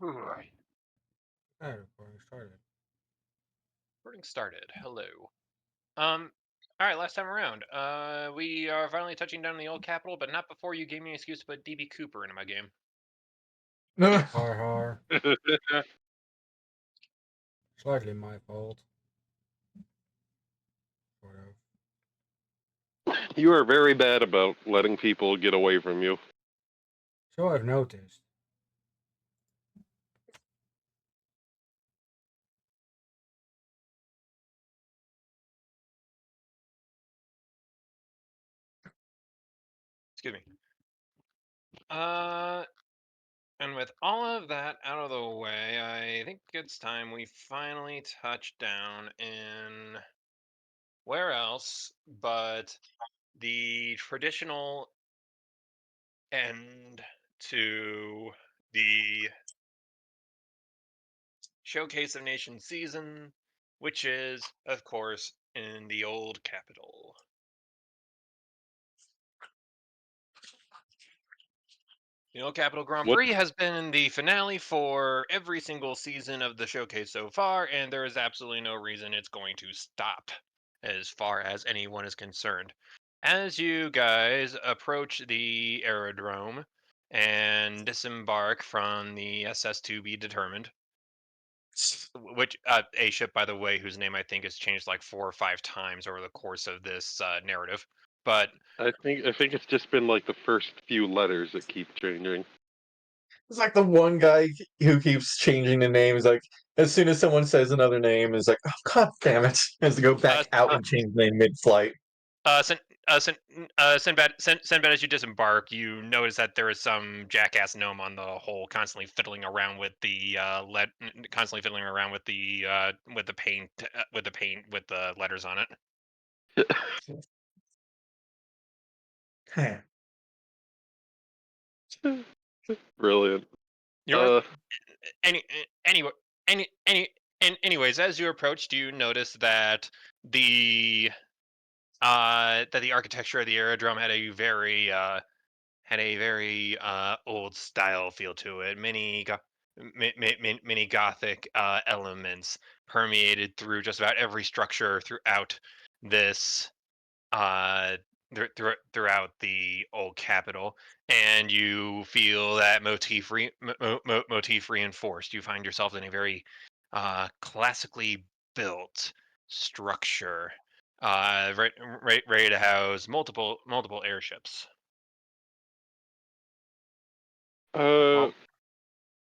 Right. Hey, recording started. Recording started. Hello. All right. Last time around, we are finally touching down the old capital, but not before you gave me an excuse to put DB Cooper into my game. Har har. Slightly my fault. Sort of. You are very bad about letting people get away from you. So I've noticed. Excuse me. Uh, and with all of that out of the way, I think it's time we finally touch down in where else but the traditional end to the Showcase of Nations season, which is, of course, in the old capital. The old capital Grand What? Prix has been the finale for every single season of the showcase so far, and there is absolutely no reason it's going to stop as far as anyone is concerned. As you guys approach the aerodrome and disembark from the SS to be determined, which a ship, by the way, whose name I think has changed like 4 or 5 times over the course of this narrative. But I think it's just been like the first few letters that keep changing. It's like the one guy who keeps changing the names. Like as soon as someone says another name, is like, "Oh God damn it!" Has to go back out and change the name mid-flight. Sin, Sinbad, as you disembark, you notice that there is some jackass gnome on the hole, constantly fiddling around with the with the paint, with the letters on it. Brilliant. You're any anyway anyways, as you approached, you notice that the architecture of the aerodrome had a very old style feel to it. Many Gothic elements permeated through just about every structure throughout this uh, throughout the old capital, and you feel that motif reinforced. You find yourself in a very classically built structure, ready to house multiple airships. Uh,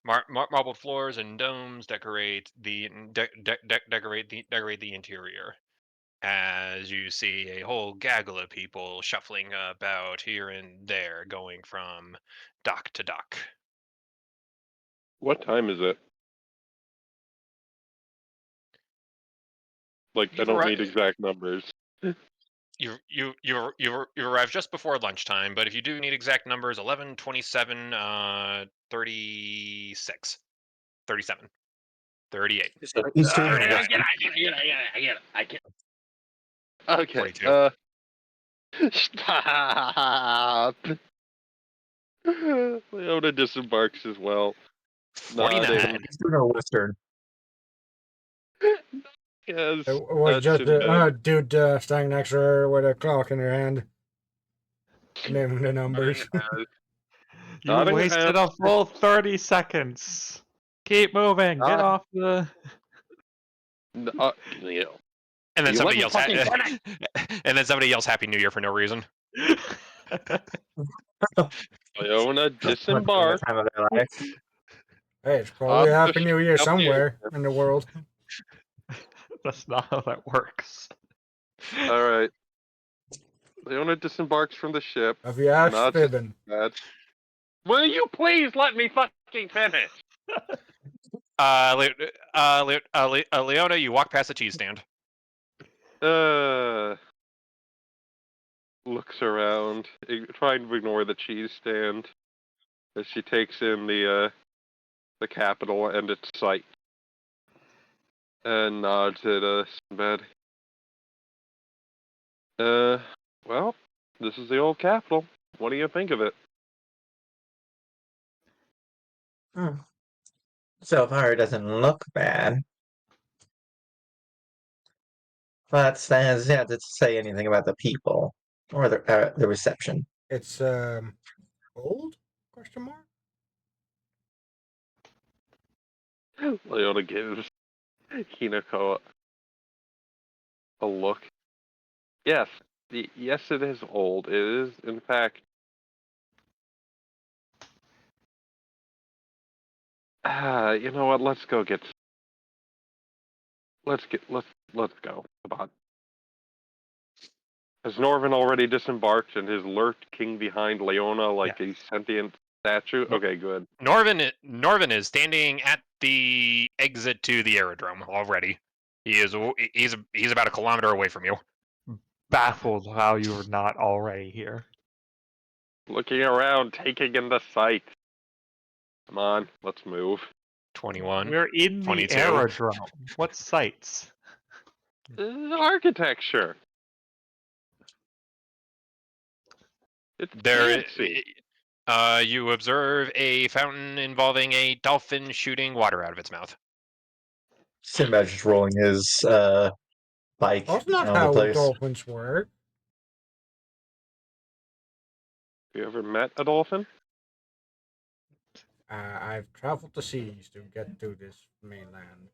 Marble floors and domes decorate the interior. As you see a whole gaggle of people shuffling about here and there, going from dock to dock. what time is it? Like, I You've don't arrived. need exact numbers. You arrived just before lunchtime, but if you do need exact numbers, 11, 27, 36, 37, 38, Eastern. Okay. I get it. Okay. 42. Stop. Leona disembarks as well. 49. Eastern or Western? Yes, It was that's just in a bed. dude standing next to her with a clock in her hand. Naming the numbers. You Nottingham. wasted a full 30 seconds. Keep moving. Get Not, off the. you know, And then you let somebody me yells, fucking finish. and then somebody yells "Happy New Year" for no reason. Leona That's the disembarked time of their life. Hey, it's off probably a the Happy New Year off the somewhere airship. in the world. That's not how that works. All right. Leona disembarks from the ship. Of the Ash Nods at Fibbin. that. Will you please let me fucking finish? Leona, you walk past the cheese stand. Uh, looks around, trying to ignore the cheese stand as she takes in the capital and its site, and nods at Sinbad. Well, this is the old capital. What do you think of it? Hmm. So far, it doesn't look bad. But that has yet to say anything about the people or the reception. It's old? Question mark. Leona gives Hinako a look. Yes, yes, it is old. It is, in fact. You know what? Let's go get. Let's go. Come on. Has Norvin already disembarked and is lurked king behind Leona like a sentient statue? Okay, good. Norvin is standing at the exit to the aerodrome already. He's about a kilometer away from you. Baffled how you are not already here. Looking around, taking in the sight. Come on, let's move. 21. We're in the 22. aerodrome. What sights? Architecture. It's fancy. You observe a fountain involving a dolphin shooting water out of its mouth. Sinbad just rolling his bike That's not around the how place. dolphins work. You ever met a dolphin? I've traveled the seas to get to this mainland.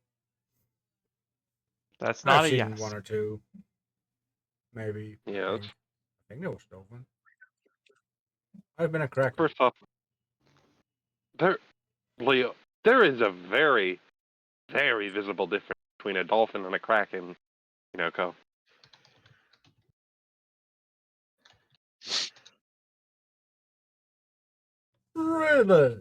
That's I've not a seen yes. one or two. Maybe. Yeah, I think there was dolphin. I've been a kraken. first off, Leo, there is a very, very visible difference between a dolphin and a kraken, Hinako. Really?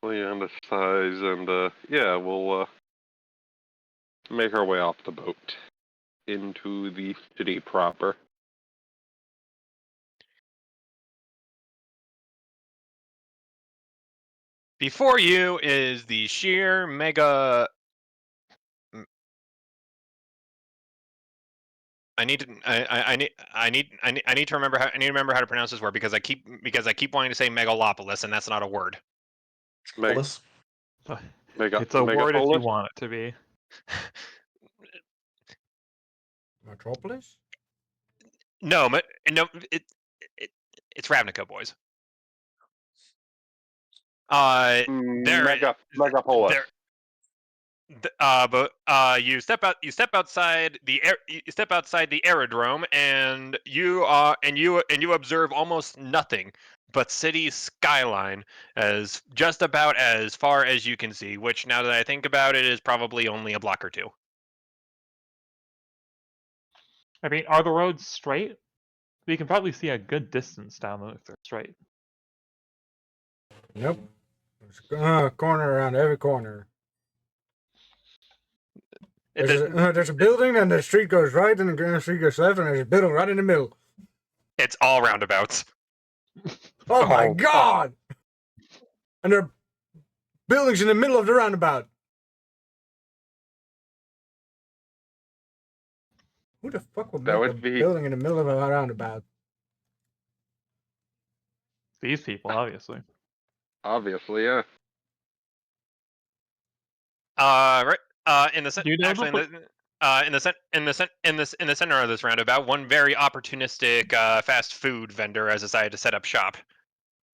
Leona sighs and, yeah, we'll, make our way off the boat into the city proper. Before you is the sheer mega. I need to remember how to pronounce this word because I keep wanting to say megalopolis and that's not a word. Polis? It's a word if you Megapolis? want it to be. Metropolis? No, it's Ravnica, boys. Megapolis. You step outside the aerodrome, and you observe almost nothing but city skyline as just about as far as you can see. Which, now that I think about it, is probably only a block or two. I mean, are the roads straight? We can probably see a good distance down them if they're straight. Nope. There's a corner around every corner. There's a building, and the street goes right, and the street goes left, and there's a building right in the middle. It's all roundabouts. Oh my Oh, god! And there are buildings in the middle of the roundabout. Who the fuck would That make would a be- building in the middle of a roundabout? These people, obviously. Obviously, yeah. Right. In the You know actually in the center of this roundabout, one very opportunistic fast food vendor has decided to set up shop.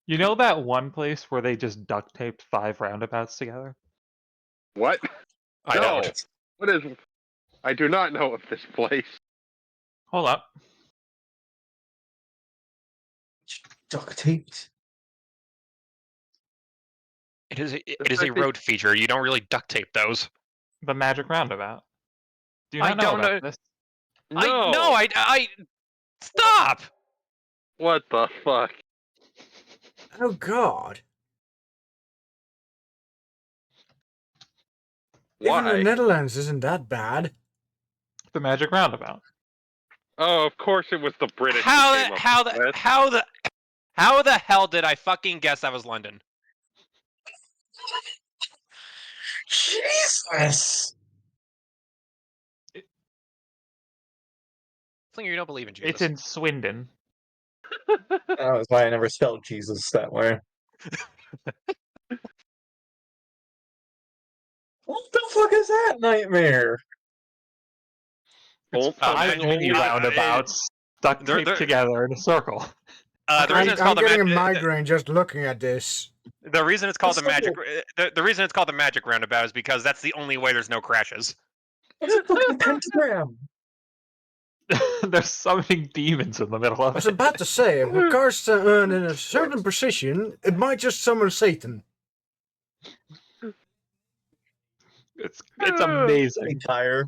You know that one place where they just duct taped 5 roundabouts together? What? I No. don't. What is? I do not know of this place. Hold up. Duct taped. It is a road feature. You don't really duct tape those. The magic roundabout. Do you I not know don't about know. this? No. I stop. What the fuck? Oh god. Even the Why? Netherlands isn't that bad. The magic roundabout. Oh, of course it was the British. who How came up with this. the hell did I fucking guess that was London? Jesus! Slinger, you don't believe in Jesus. It's in Swindon. That's why I never spelled Jesus that way. What the fuck is that nightmare? Don't Oh, tell I've me many only- roundabouts stuck they're- taped together in a circle. the reason it's I'm called getting a migraine just looking at this. the reason it's called the That's magic the reason it's called the magic roundabout is because that's the only way there's no crashes. It's a fucking pentagram. There's summoning demons in the middle I of was it. about to say, if a car's in a certain precision, it might just summon Satan. It's amazing. Tire.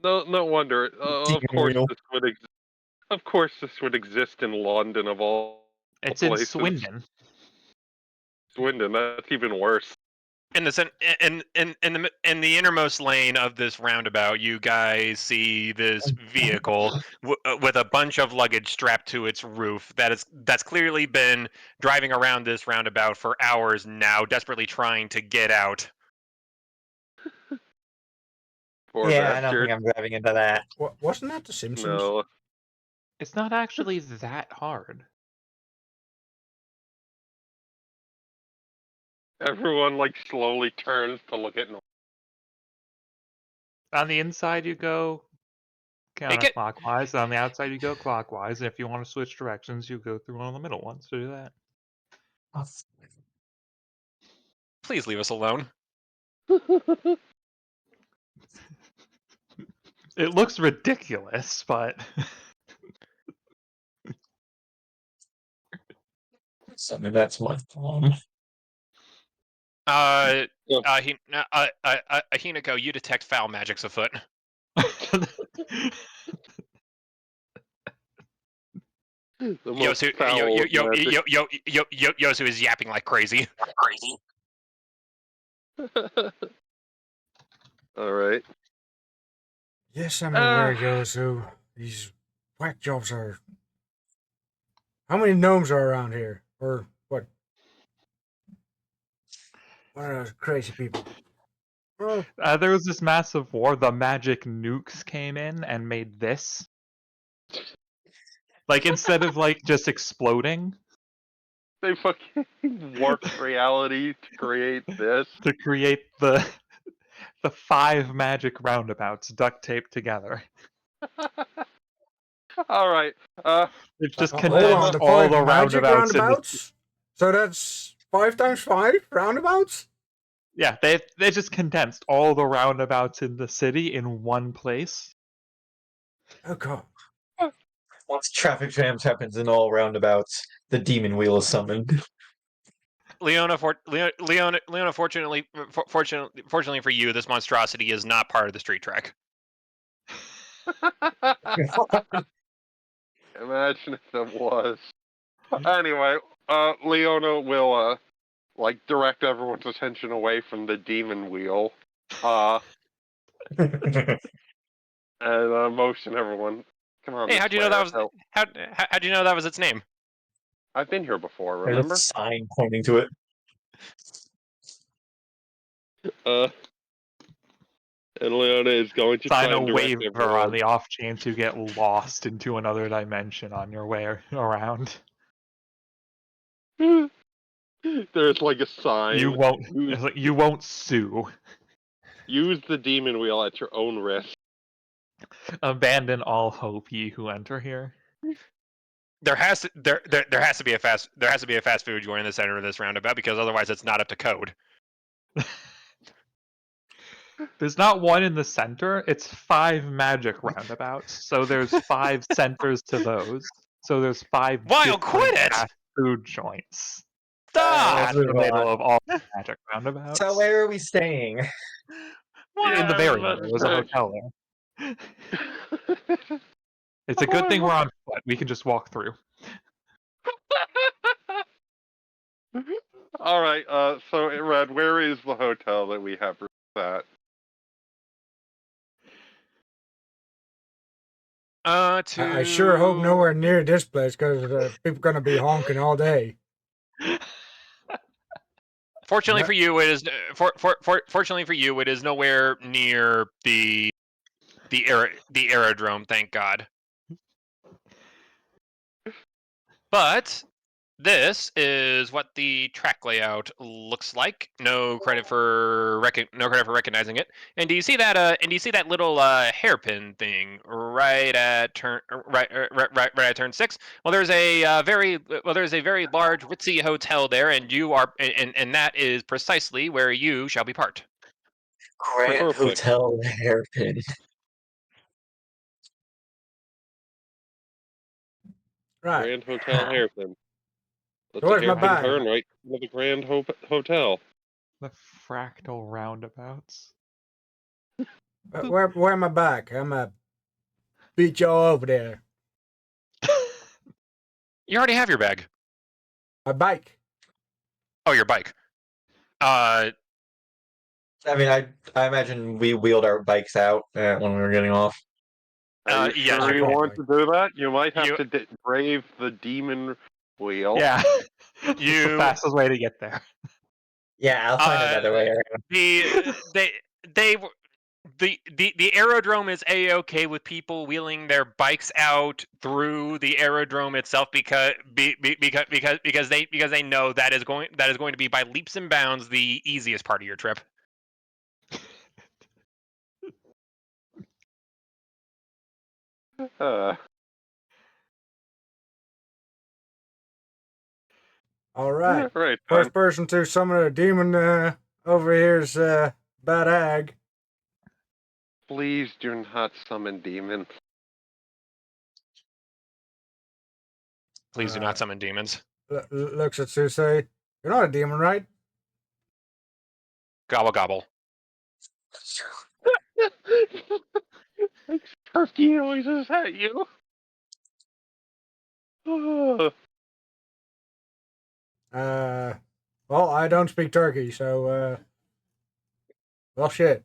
No wonder. Of Demon course wheel. this would exist. Of course this would exist in London of all It's in places. Swindon. Swindon. That's even worse. In the innermost lane of this roundabout, you guys see this vehicle with a bunch of luggage strapped to its roof that's clearly been driving around this roundabout for hours now, desperately trying to get out. Poor Yeah, I don't bastard. think I'm driving into that. Wasn't that The Simpsons? No. It's not actually that hard. Everyone like slowly turns to look at Norm. On the inside, you go Make it- counterclockwise. On the outside, you go clockwise. And if you want to switch directions, you go through one of the middle ones to do that. Please leave us alone. It looks ridiculous, but Something that's my phone. Hinako, you detect foul magics afoot. The most foul magic. Yosu is yapping like crazy. All right. Yes, I'm aware, Yosu. These whack jobs are. How many gnomes are around here? Or what? What are those crazy people? Oh, there was this massive war. The magic nukes came in and made this. Like, instead of, like, just exploding, They fucking warped reality to create this. to create the 5 magic roundabouts duct taped together. All right. They've just hold on, condensed the all 5 the magic roundabouts. roundabouts? So that's 5 times 5 roundabouts? Yeah, they just condensed all the roundabouts in the city in one place. Oh god. Once traffic jams happens in all roundabouts, the demon wheel is summoned. Leona, fortunately for you, this monstrosity is not part of the street track. Imagine if it was. Anyway, Leona will like direct everyone's attention away from the demon wheel. And motion everyone. Come on. Hey, this how'd you know way, that was help. how'd you know that was its name? I've been here before. There's Remember? a sign pointing to it. And Leona is going to Sign try a and direct waiver everyone. on the off chance you get lost into another dimension on your way around. There's like a sign. You won't sue. Use the demon wheel at your own risk. Abandon all hope, ye who enter here. There has to be a fast food joint in the center of this roundabout because otherwise it's not up to code. There's not one in the center. It's 5 magic roundabouts. So there's 5 centers to those. So there's 5 Wild, quit different it! fast food joints Stop! at the middle of all the magic roundabouts. So where are we staying? In the very middle, there's a hotel there. It's a good thing we're on foot. We can just walk through. All right. So Red, where is the hotel that we have at? I sure hope nowhere near this place because people are gonna be honking all day. Fortunately No. for you, it is. Fortunately for you, it is nowhere near the aerodrome. Thank God. But this is what the track layout looks like. No credit for recognizing it. And do you see that? And do you see that little hairpin thing right at turn right at turn 6? Well, there's a very large ritzy hotel there, and you are and that is precisely where you shall be parked. Grand Perfect. Hotel Hairpin. Right. Grand Hotel Hairpin. So That's a where's my hairpin bag? turn right into the Grand Hotel. The fractal roundabouts. Where am I back? I'm gonna beat y'all over there. You already have your bag. My bike. Oh, your bike. Uh, I mean, I imagine we wheeled our bikes out when we were getting off. Are you yeah, sure you want probably. to do that? You might have You- to brave the demon wheel. Yeah, it's the You- fastest way to get there. Yeah, I'll find another way around. they were the aerodrome is a-okay with people wheeling their bikes out through the aerodrome itself because they know that is going to be by leaps and bounds the easiest part of your trip. Uh, All right. right. First person to summon a demon over here is Bad Ag. Please do not summon demons. Please do Uh, not summon demons. Looks at Susei. You're not a demon, right? Gobble gobble. Makes turkey noises at you. Well, I don't speak turkey, so well, shit.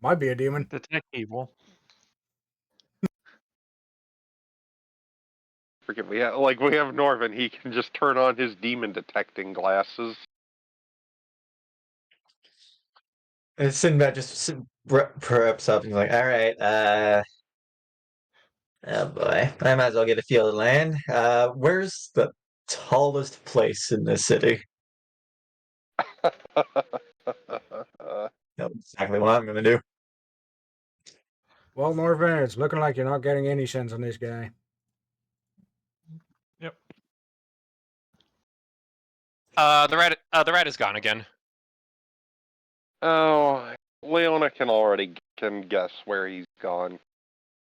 Might be a demon. Detect evil. Forget we have Norvin. He can just turn on his demon detecting glasses. And Sinbad just preps up and he's like, all right, oh boy, I might as well get a feel of the land. Where's the tallest place in this city? That's exactly what I'm gonna do. Well, Norvin, it's looking like you're not getting any sense on this guy. Yep. The rat is gone again. Oh, Leona can guess where he's gone,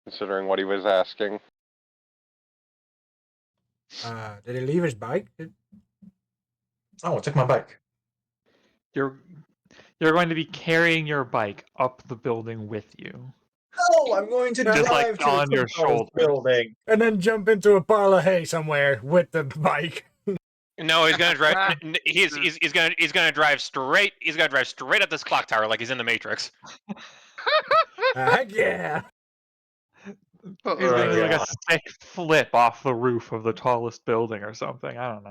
considering what he was asking. Did he leave his bike? Oh, took my bike. You're going to be carrying your bike up the building with you. Oh, I'm going to Just, like, drive to on the your tallest shoulders. building. And then jump into a pile of hay somewhere with the bike. No, he's gonna drive. He's gonna drive straight. He's gonna drive straight up this clock tower like he's in the Matrix. Heck yeah! He's gonna do like yeah. a sick flip off the roof of the tallest building or something. I don't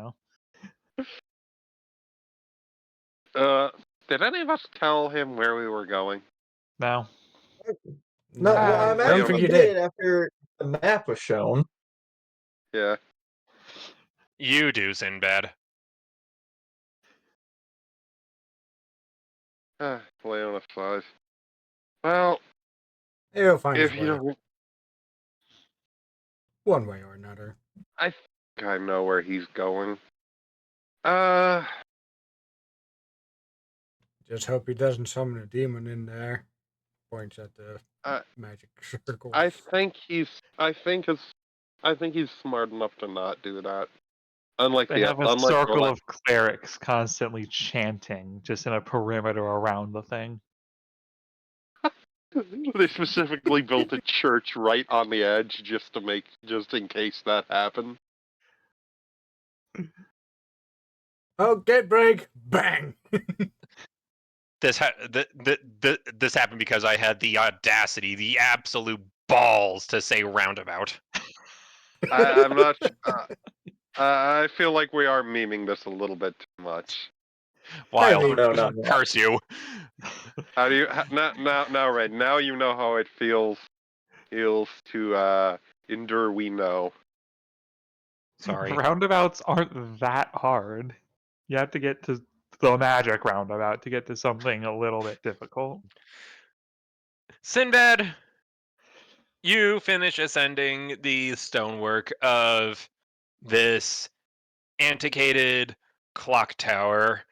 know. Did any of us tell him where we were going? No. No, well, I I don't imagine think we you did did. after the map was shown. Yeah. You do, Sinbad. Leona sighs. Well, He'll find his if way. you don't, One way or another. I think I know where he's going. Just hope he doesn't summon a demon in there. Points at the magic circle. I think he's smart enough to not do that. They have a Unlike circle of clerics constantly chanting just in a perimeter around the thing. they specifically built a church right on the edge just in case that happened. Oh, get break! Bang! This this happened because I had the audacity, the absolute balls to say roundabout. I'm not. I feel like we are memeing this a little bit too much. Wild. No. Curse you. How do you now, Red? Now you know how it feels to endure. We know. Sorry. Roundabouts aren't that hard. You have to get to the magic roundabout to get to something a little bit difficult. Sinbad, you finish ascending the stonework of this antiquated clock tower.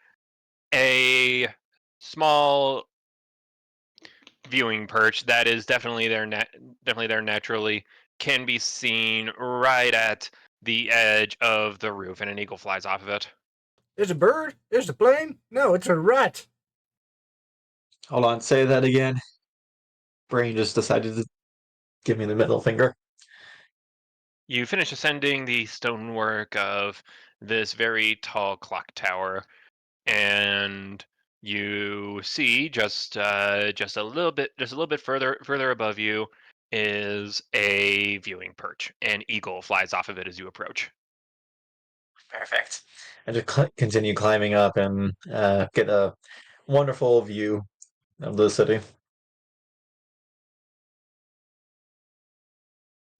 A small viewing perch that is definitely there naturally can be seen right at the edge of the roof, and an eagle flies off of it. It's a bird? It's a plane? No, it's a rat. Hold on, say that again. Brain just decided to give me the middle finger. You finish ascending the stonework of this very tall clock tower, and you see just a little bit further above you is a viewing perch. An eagle flies off of it as you approach. Perfect. I just continue climbing up and get a wonderful view of the city.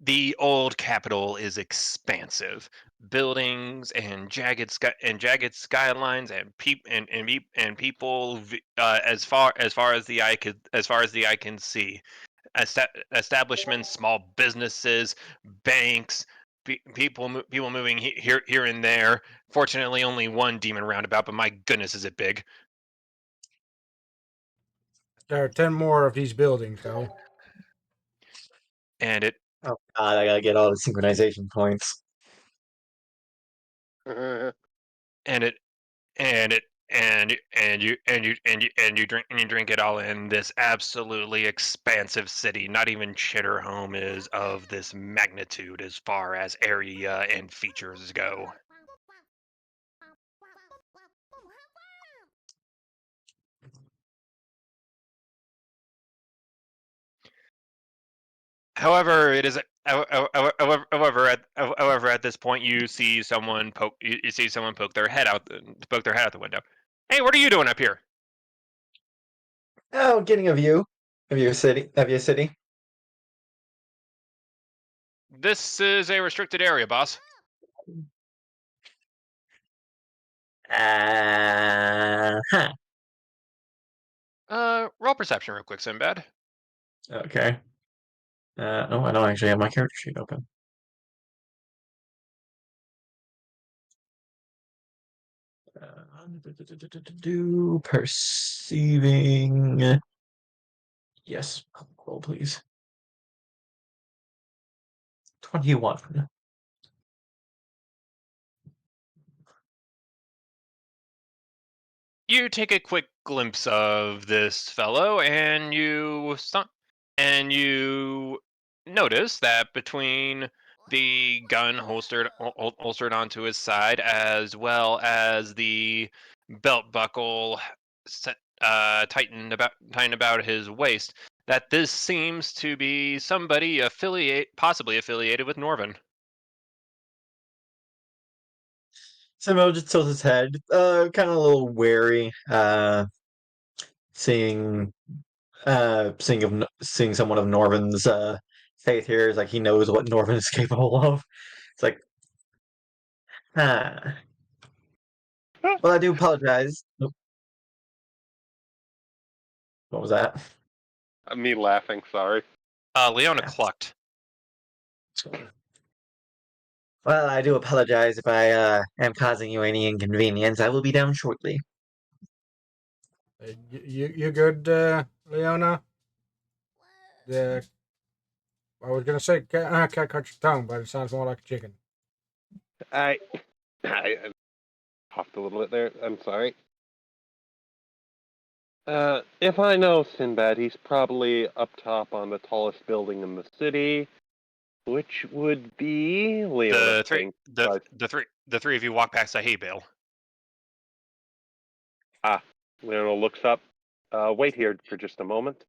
The old capital is expansive. Buildings and jagged skylines and people as far as the eye can see. Establishments, small businesses, banks, people moving here and there. Fortunately, only one demon roundabout, but my goodness, is it big! There are 10 more of these buildings, though. And it Oh God, I gotta get all the synchronization points. and it and it and you drink it all in. This absolutely expansive city. Not even Chitter Home is of this magnitude as far as area and features go. However, it is however at this point you see someone poke their head out the window. Hey, what are you doing up here? Oh, getting a view of your city. Of your city. This is a restricted area, boss. Huh. Roll perception real quick, Sinbad. Okay. Oh, I don't actually have my character sheet open. Perceiving. Yes, roll please. 21. You take a quick glimpse of this fellow, and you notice that between the gun holstered onto his side, as well as the belt buckle tightened about his waist, that this seems to be somebody possibly affiliated with Norvin. Samuel just tilts his head, kind of a little wary, seeing, seeing someone of Norvin's faith here. Is like he knows what Norvin is capable of. It's like, huh. Well, I do apologize. Nope. What was that? Me laughing, sorry. Leona Yeah. clucked. Well, I do apologize if I am causing you any inconvenience. I will be down shortly. You good, Leona? The I was gonna say cat cut your tongue, but it sounds more like a chicken. I coughed a little bit there. I'm sorry. If I know Sinbad, he's probably up top on the tallest building in the city, which would be Leona, The three think. But the three of you walk past a hay bale. Leona looks up. Wait here for just a moment.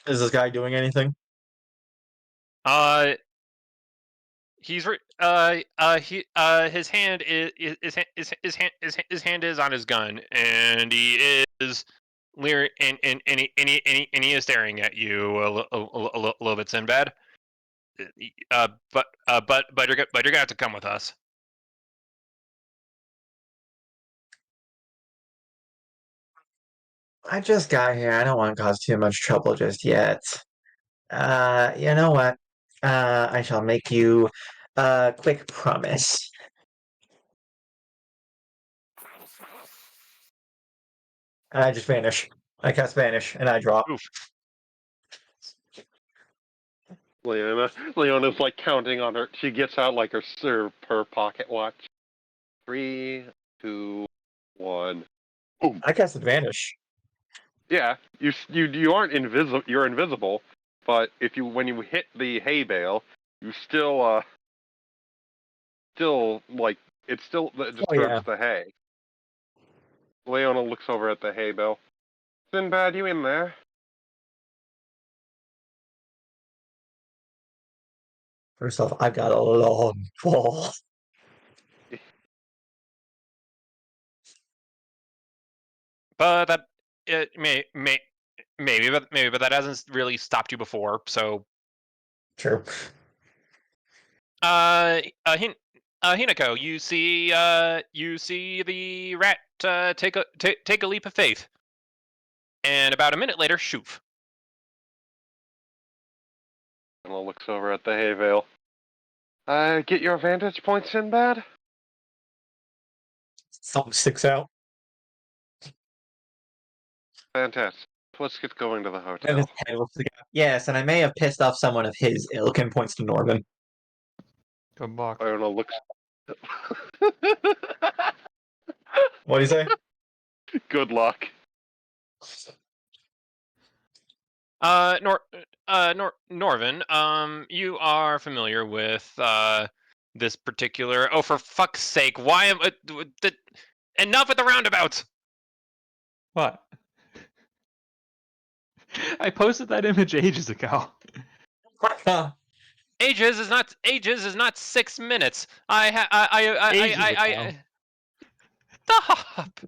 Is this guy doing anything? Uh, he's his hand his hand is on his gun, and he is leering and he is staring at you a little bit, Sinbad. but you're gonna have to come with us. I just got here. I don't want to cause too much trouble just yet. You know what? I shall make you a quick promise. And I just vanish. I cast vanish, and I drop. Oof. Leona's like counting on her. She gets out like her pocket watch. 3, 2, 1. Boom. I cast vanish. Yeah, you aren't invisible. You're invisible, but when you hit the hay bale, you still like it still Oh yeah. disturbs the hay. Leona looks over at the hay bale. Sinbad, you in there? First off, I've got a long fall. But that it maybe, but that hasn't really stopped you before. So, True. Hinako, you see the rat take a leap of faith, and about a minute later, shoof. Leona looks over at the hay bale. Get your vantage point, Sinbad. Something sticks out. Fantastic. Let's get going to the And his hotel. head will stick out. Yes, and I may have pissed off someone of his ilk and points to Norman. Good luck. Leona looks. What do you say? Good luck. Norvin, you are familiar with this particular. Oh, for fuck's sake! Why am enough with the roundabouts? What? I posted that image ages ago. Ages is not 6 minutes. Ages ago. Stop!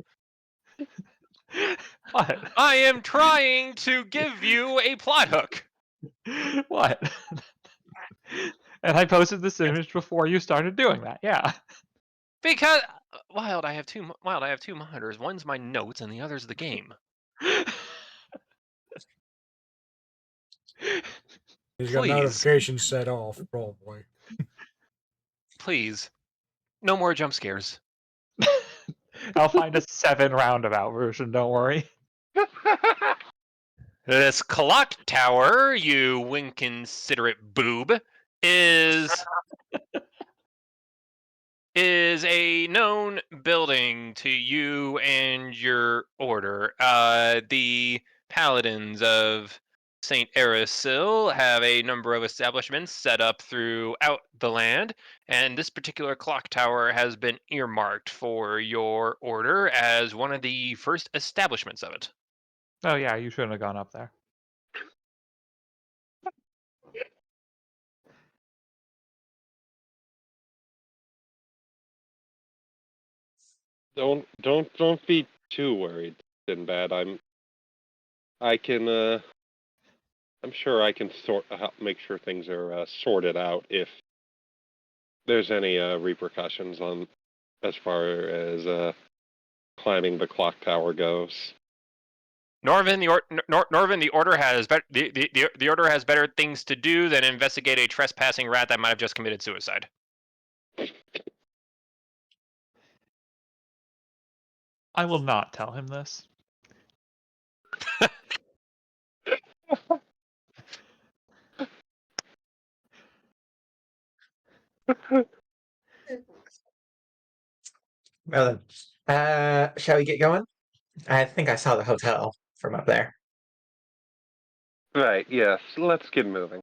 What? I am trying to give you a plot hook. What? And I posted this image before you started doing that. Yeah. Because Wild, I have two monitors. One's my notes, and the other's the game. He's got Please, notifications set off, probably. please, no more jump scares. I'll find a 7 roundabout version. Don't worry. This clock tower, you inconsiderate boob, is a known building to you and your order. The Paladins of St. Erisil have a number of establishments set up throughout the land, and this particular clock tower has been earmarked for your order as one of the first establishments of it. Oh yeah, you shouldn't have gone up there. Don't be too worried, Sinbad. I'm sure I can make sure things are sorted out if there's any repercussions on as far as climbing the clock tower goes. Norvin, the order has the order has better things to do than investigate a trespassing rat that might have just committed suicide. I will not tell him this. Well then, shall we get going? I think I saw the hotel from up there. Right, yes. Let's get moving.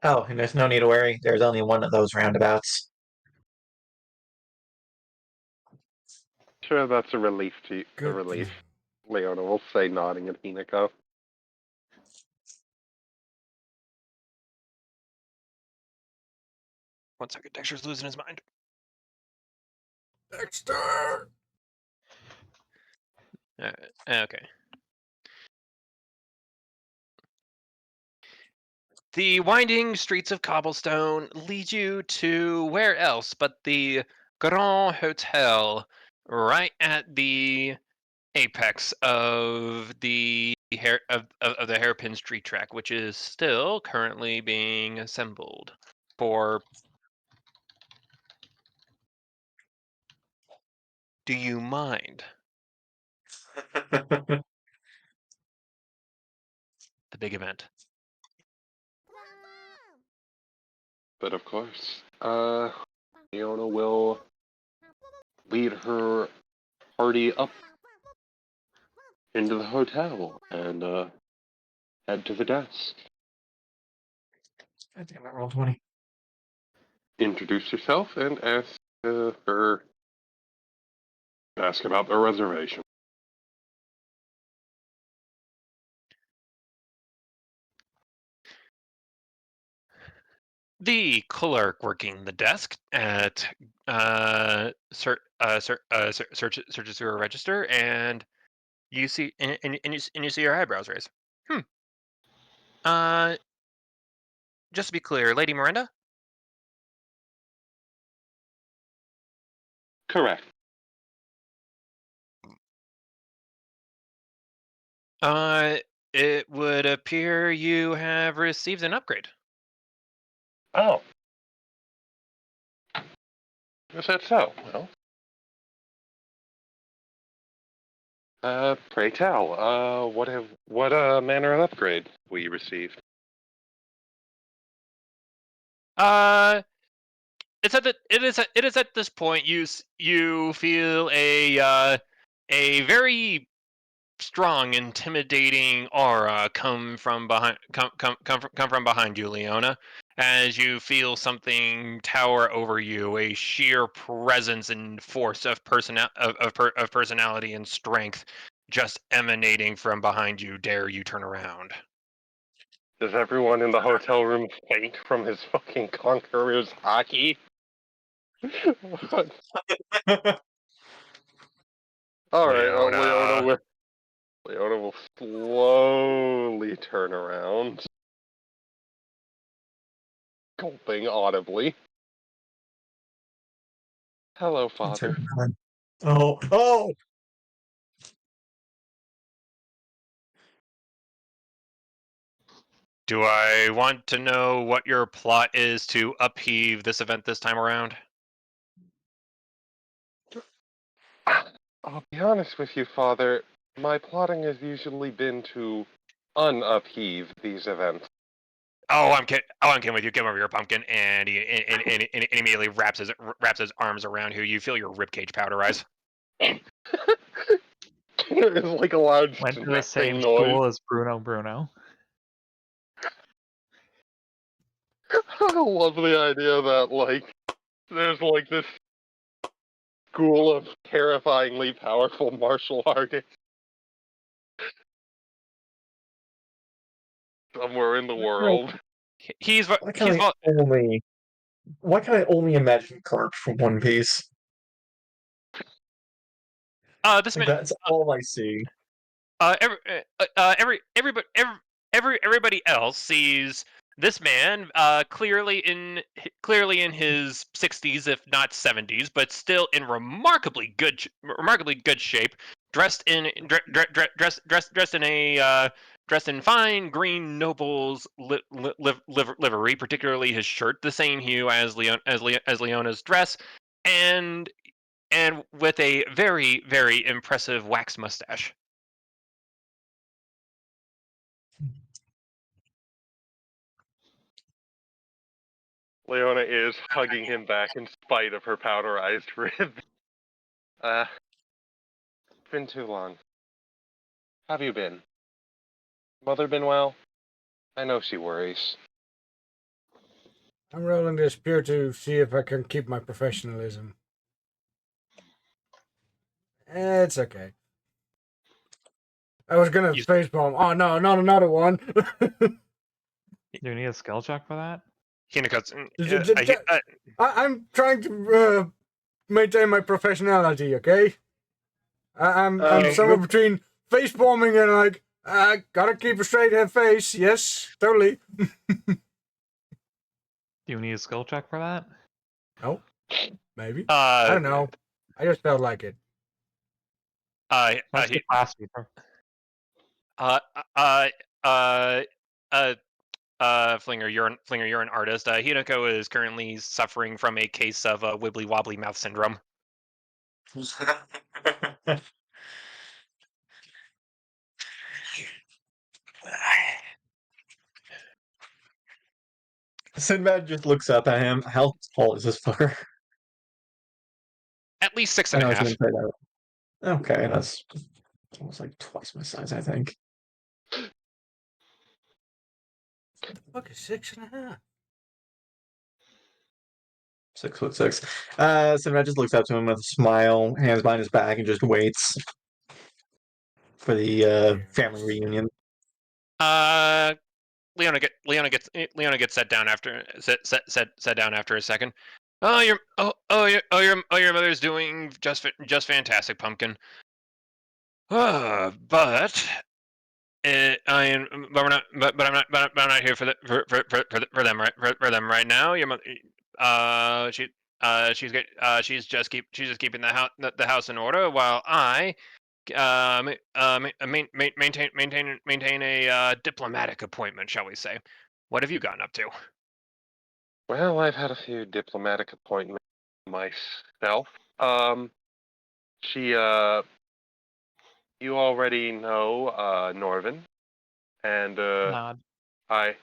Oh, and there's no need to worry. There's only one of those roundabouts. Sure, that's a relief to you. A Good. relief. Leona will say, nodding at Hinako. One second, Dexter's losing his mind. Dexter! Okay. The winding streets of cobblestone lead you to where else but the Grand Hotel, right at the apex of of the Hairpin Street track, which is still currently being assembled for. Do you mind the big event? But of course, Leona will lead her party up into the hotel and head to the desk. God damn it, roll 20. Introduce yourself and ask about their reservation. The clerk working the desk at searches through a register, and you see and you see your eyebrows raise. Uh, just to be clear, Lady Miranda. Correct. It would appear you have received an upgrade. Oh. Is that so? Well, pray tell, what manner of upgrade we received? Uh, it is at this point you feel a very strong, intimidating aura come from behind you, Leona, as you feel something tower over you, a sheer presence and force of personality and strength just emanating from behind you. Dare you turn around? Does everyone in the hotel room faint from his fucking conqueror's hockey? What? Alright, Leona. Leona will slowly turn around, gulping audibly. Hello, Father. Oh! Do I want to know what your plot is to upheave this event this time around? I'll be honest with you, Father. My plotting has usually been to unupheave these events. Oh, I'm kidding. Oh, I'm kidding with you. Give over your pumpkin, and he immediately wraps his arms around you. You feel your ribcage powderize. It's like a loud Went to the snapping same noise. school as Bruno. I love the idea that, like, there's, like, this school of terrifyingly powerful martial artists somewhere in the world. He's Why can I only imagine Clark from One Piece? this Like, man. that's all I see. Everybody else sees this man clearly in his 60s, if not 70s, but still in remarkably good shape, dressed in dressed in fine green noble's livery, particularly his shirt, the same hue as Leona's dress, and with a very, very impressive wax mustache. Leona is hugging him back in spite of her powderized rib. It's been too long. Have you been? Mother been well? I know she worries. I'm rolling this pure to see if I can keep my professionalism. It's okay. I was gonna facepalm. Oh no, not another one. Do you need a skill check for that? I'm trying to maintain my professionality, okay? I'm somewhere between facepalming and like I gotta keep a straight head face. Yes, totally. Do you need a skill check for that? No, maybe. I don't know. I just felt like it. What's the He, class keeper? uh, uh, uh, uh, Flinger, you're an artist. Hinako is currently suffering from a case of wibbly wobbly mouth syndrome. Sinbad just looks up at him. How tall is this fucker? At least six I and a know it's gonna half. say that. Okay, that's almost like twice my size, I think. The fuck is 6.5? 6'6". Sinbad just looks up to him with a smile, hands behind his back, and just waits for the family reunion. Leona gets set down after set down after a second. Your mother's doing just fantastic, Pumpkin. But I am, but we're not, but I'm not here for for them for them right now. Your mother, she's just keeping the house in order while I maintain a diplomatic appointment, shall we say? What have you gotten up to? Well, I've had a few diplomatic appointments myself. She, you already know, Norvin, and, Nod. I,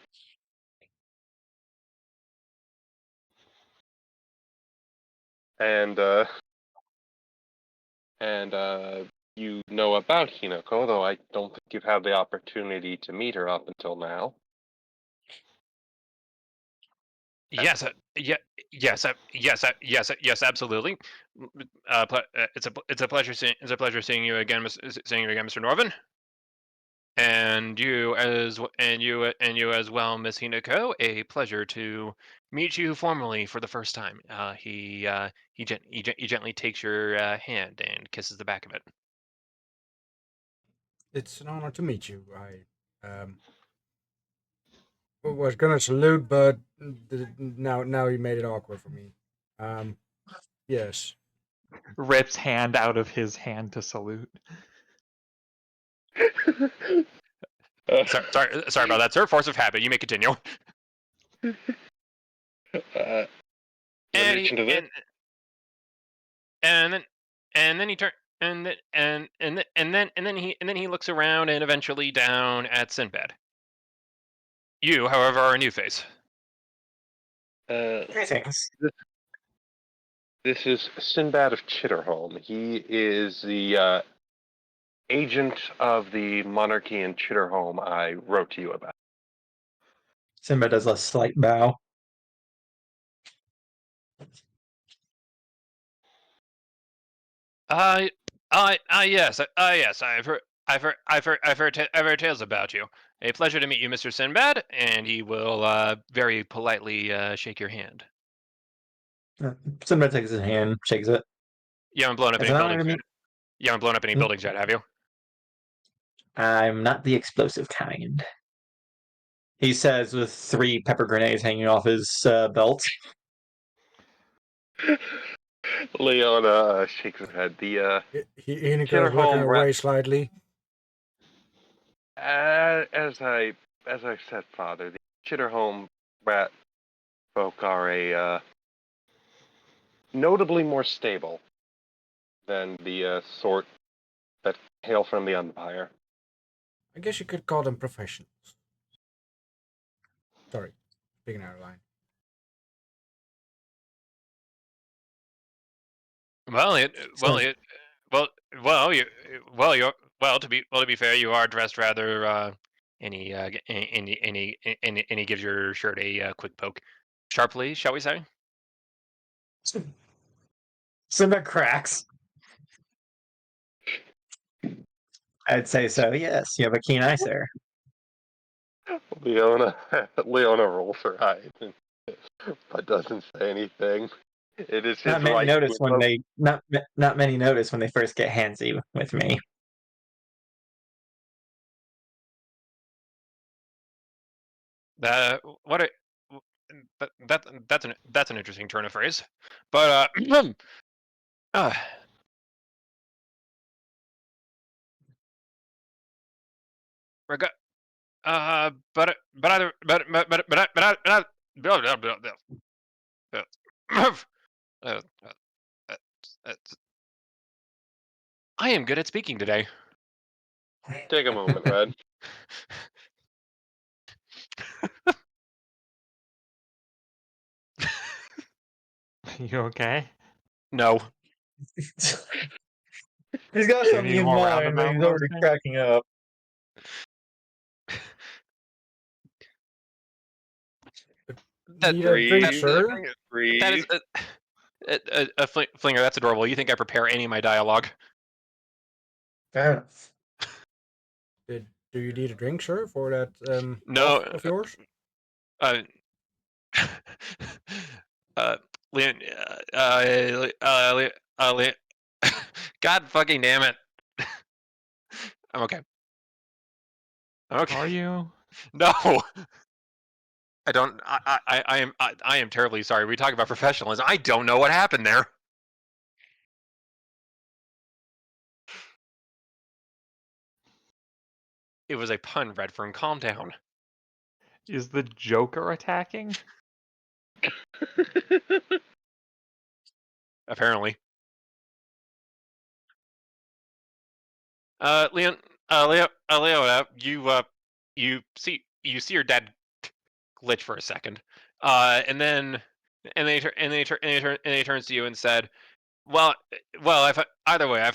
and, you know about Hinako, though I don't think you've had the opportunity to meet her up until now. Yes, yes, absolutely. It's a pleasure seeing you again, Mr. Norvin. And you as well, Miss Hinako. A pleasure to meet you formally for the first time. He gently takes your hand and kisses the back of it. It's an honor to meet you. I was gonna salute, but now you made it awkward for me. Yes. Rips hand out of his hand to salute. Sorry about that, sir. Force of habit. You may continue. In And addition he to this, and then and then he turn and then he looks around and eventually down at Sinbad. You, however, are a new face. Greetings. this is Sinbad of Chitterhome. He is the agent of the monarchy in Chitterhome I wrote to you about. Sinbad does a slight bow. Yes. I've heard tales about you. A pleasure to meet you, Mr. Sinbad. And he will very politely shake your hand. Sinbad takes his hand, shakes it. You haven't blown up It's any an honor buildings to yet. meet. You haven't blown up any buildings yet, have you? I'm not the explosive kind. He says with 3 pepper grenades hanging off his belt. Leona shakes his head. The Inigo's looking Chitterhome away slightly. as I said, Father, the Chitterhome rat folk are a notably more stable than the sort that hail from the Empire. I guess you could call them professionals. Sorry, speaking out of line. Well, it well So, it well well you to be fair, you are dressed rather and he gives your shirt a quick poke, sharply, shall we say? Sinbad cracks. I'd say so, yes. You have a keen eye, sir. Leona Leona rolls her eyes but doesn't say anything. It is his Not many right to notice when invoke. they not many notice when they first get handsy with me. what a that's an interesting turn of phrase, but uh, reg- but either but I, blah, blah, blah, blah, blah. uh, uh, uh, uh, I am good at speaking today. Take a moment, Red. You okay? No, He's got Do you something need in more mind, but roundabout he's ways already there? cracking up. that Need a drink, Breathe, sir? that is breathe. Flinger. That's adorable. You think I prepare any of my dialogue? Fair enough. Do you need a drink, sir, for that No. cough of yours? Uh, uh, Leon, God fucking damn it. I'm okay. I'm okay. Are you? No, I don't. I am terribly sorry. We talk about professionalism. I don't know what happened there. It was a pun, Redfern. Calm down. Is the Joker attacking? Apparently, Leon, you see your dad glitch for a second, and then he turns to you and said, "Well, either way, I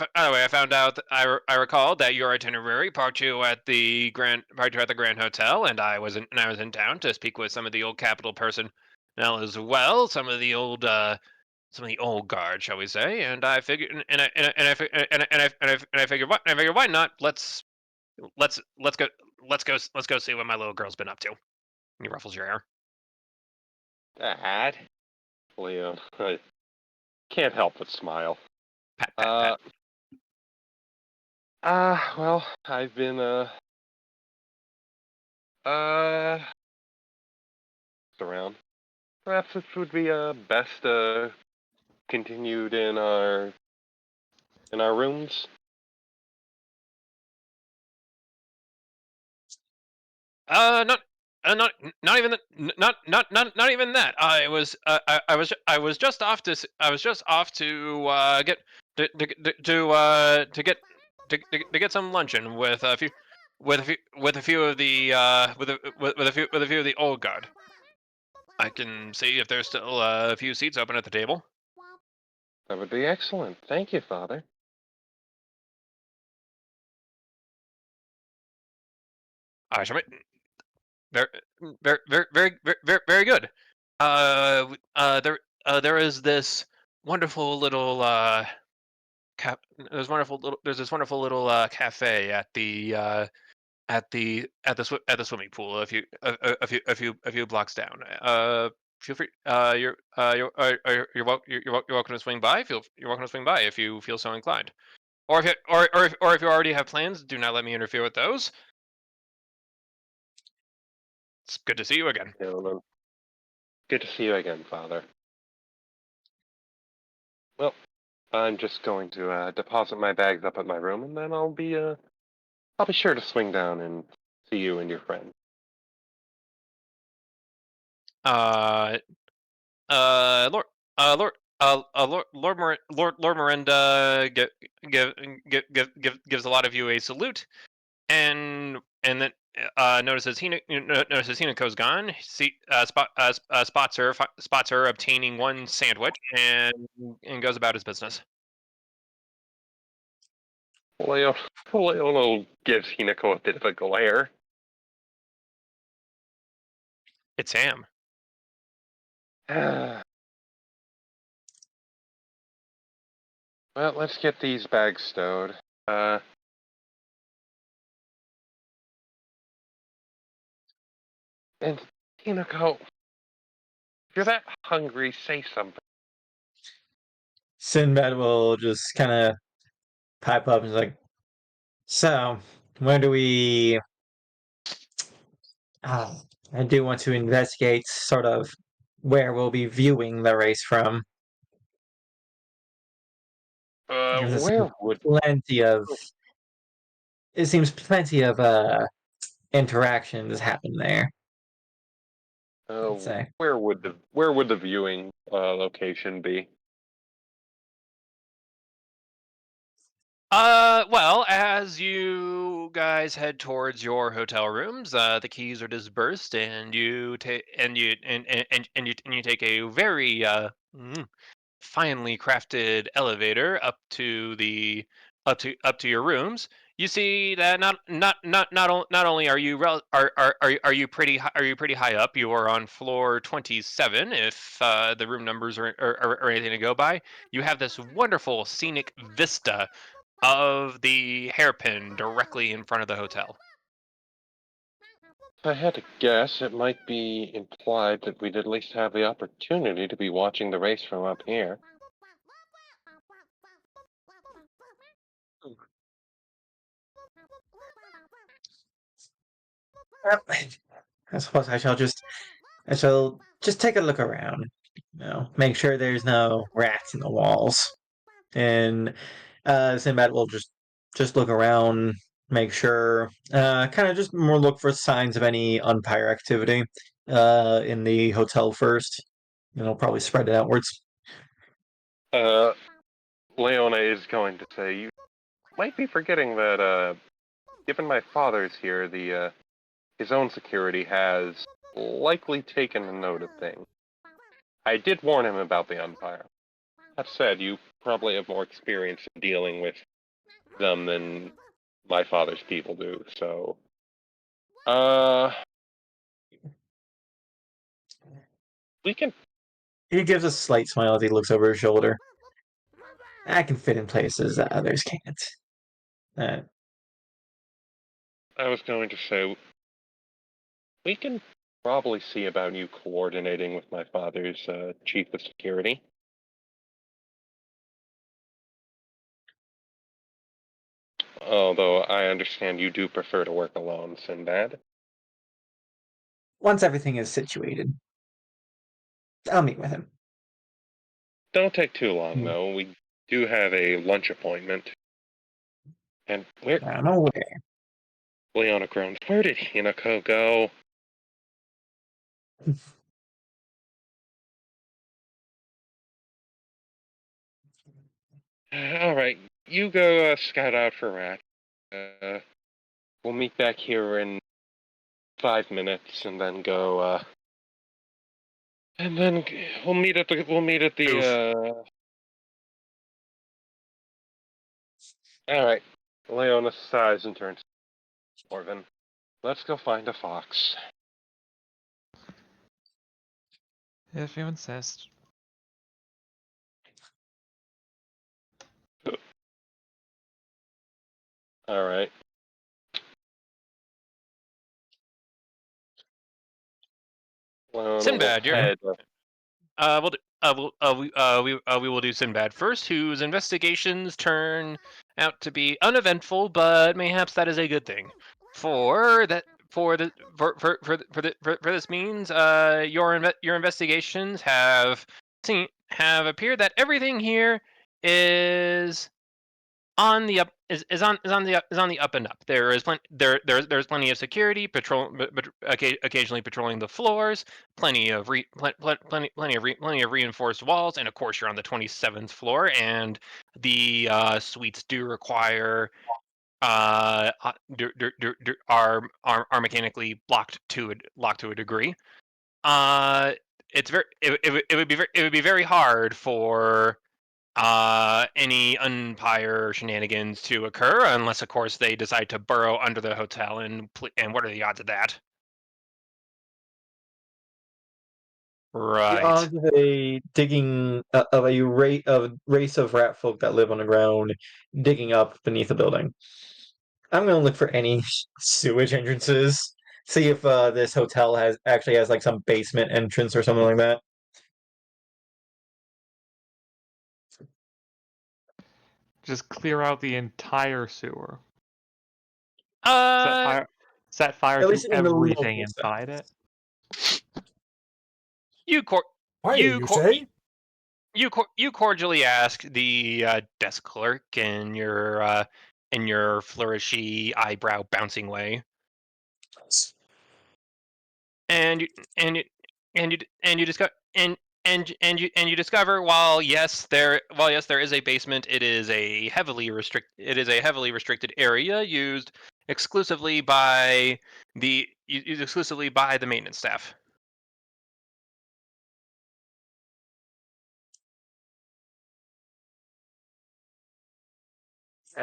found out that I recalled that your itinerary part two at the Grand Hotel, and I was in town to speak with some of the old Capitol personnel as well, some of the old guard, shall we say? And I figured, and I figured, why not? Let's go, let's go see what my little girl's been up to." And he ruffles your hair. Dad? Leo, I can't help but smile. Pat, pat, pat. Well, I've been, around. Perhaps this would be, best, continued in our rooms. Not, not even that. Not even that. I was just off to get to get some luncheon with a few, with a few of the with a few of the old guard. I can see if there's still a few seats open at the table. That would be excellent. Thank you, Father. I shall make very, very good. There is this wonderful little there's this wonderful little cafe at the swimming pool a few blocks down. Feel free. You're welcome to swing by. You're welcome to swing by if you feel so inclined. Or if you, or if you already have plans, do not let me interfere with those. It's good to see you again. Good to see you again, Father. Well, I'm just going to deposit my bags up at my room, and then I'll be sure to swing down and see you and your friend. Uh, Lord, Lord Miranda gives a lot of you a salute, and then notices Hinako's gone. Spots her obtaining one sandwich and goes about his business. Leono gives Hinako a bit of a glare. It's Sam. Well, let's get these bags stowed. And Hinako, if you're that hungry, say something. Sinbad will just kind of pipe up and is like, "So, where do we? Oh, I do want to investigate sort of where we'll be viewing the race from. Because Where would it seems plenty of interactions happen there. I'd say. where would the viewing location be? Well, as you guys head towards your hotel rooms, the keys are dispersed, and you take and you take a very finely crafted elevator up to your rooms. You see that not only are you are you pretty high up. You are on floor 27 if the room numbers are anything to go by. You have this wonderful scenic vista of the hairpin directly in front of the hotel. If I had to guess, it might be implied that we'd at least have the opportunity to be watching the race from up here. Well, I suppose I shall just take a look around. Make sure there's no rats in the walls. And Sinbad will just look around, make sure, kind of just more look for signs of any umpire activity in the hotel first. Probably spread it outwards. Uh, Leona is going to say, you might be forgetting that, given my father's here, his own security has likely taken a note of things. I did warn him about the umpire. That said, you probably have more experience in dealing with them than my father's people do, so... We can... He gives a slight smile as he looks over his shoulder. I can fit in places that others can't. I was going to say, we can probably see about you coordinating with my father's chief of security. Although I understand you do prefer to work alone, Sinbad. Once everything is situated, I'll meet with him. Don't take too long, though. We do have a lunch appointment. And where... I'm aware. Leona groans. Where did Hinako go? Alright, you go scout out for Rat. We'll meet back here in 5 minutes, and then go, and then we'll meet at the, Alright. Leona sighs and turns to Morgan. Let's go find a fox. If you insist. Alright. Leona Sinbad, will head. we'll do, we will do Sinbad first, whose investigations turn out to be uneventful, but mayhaps that is a good thing. For that, for the for this means, your investigations have appeared that everything here is on the up is on the up and up. There is there's plenty of security but occasionally patrolling the floors. Plenty of plenty of reinforced walls, and of course you're on the 27th floor, and the suites do require are mechanically locked to a degree. It's very it would be very hard for any umpire shenanigans to occur, unless, of course, they decide to burrow under the hotel. And what are the odds of that? The Right. odds of a digging of a rate of race of rat folk that live on the ground digging up beneath a building. I'm gonna look for any sewage entrances. See if this hotel has like some basement entrance or something like that. Just clear out the entire sewer. Uh, Set fire At to least in the everything local inside it. You cor- Why, you you cor- say? you cordially ask the desk clerk in your flourishy eyebrow bouncing way, and you and you and you discover and you discover while yes there is a basement, it is a heavily restricted area used exclusively by the maintenance staff.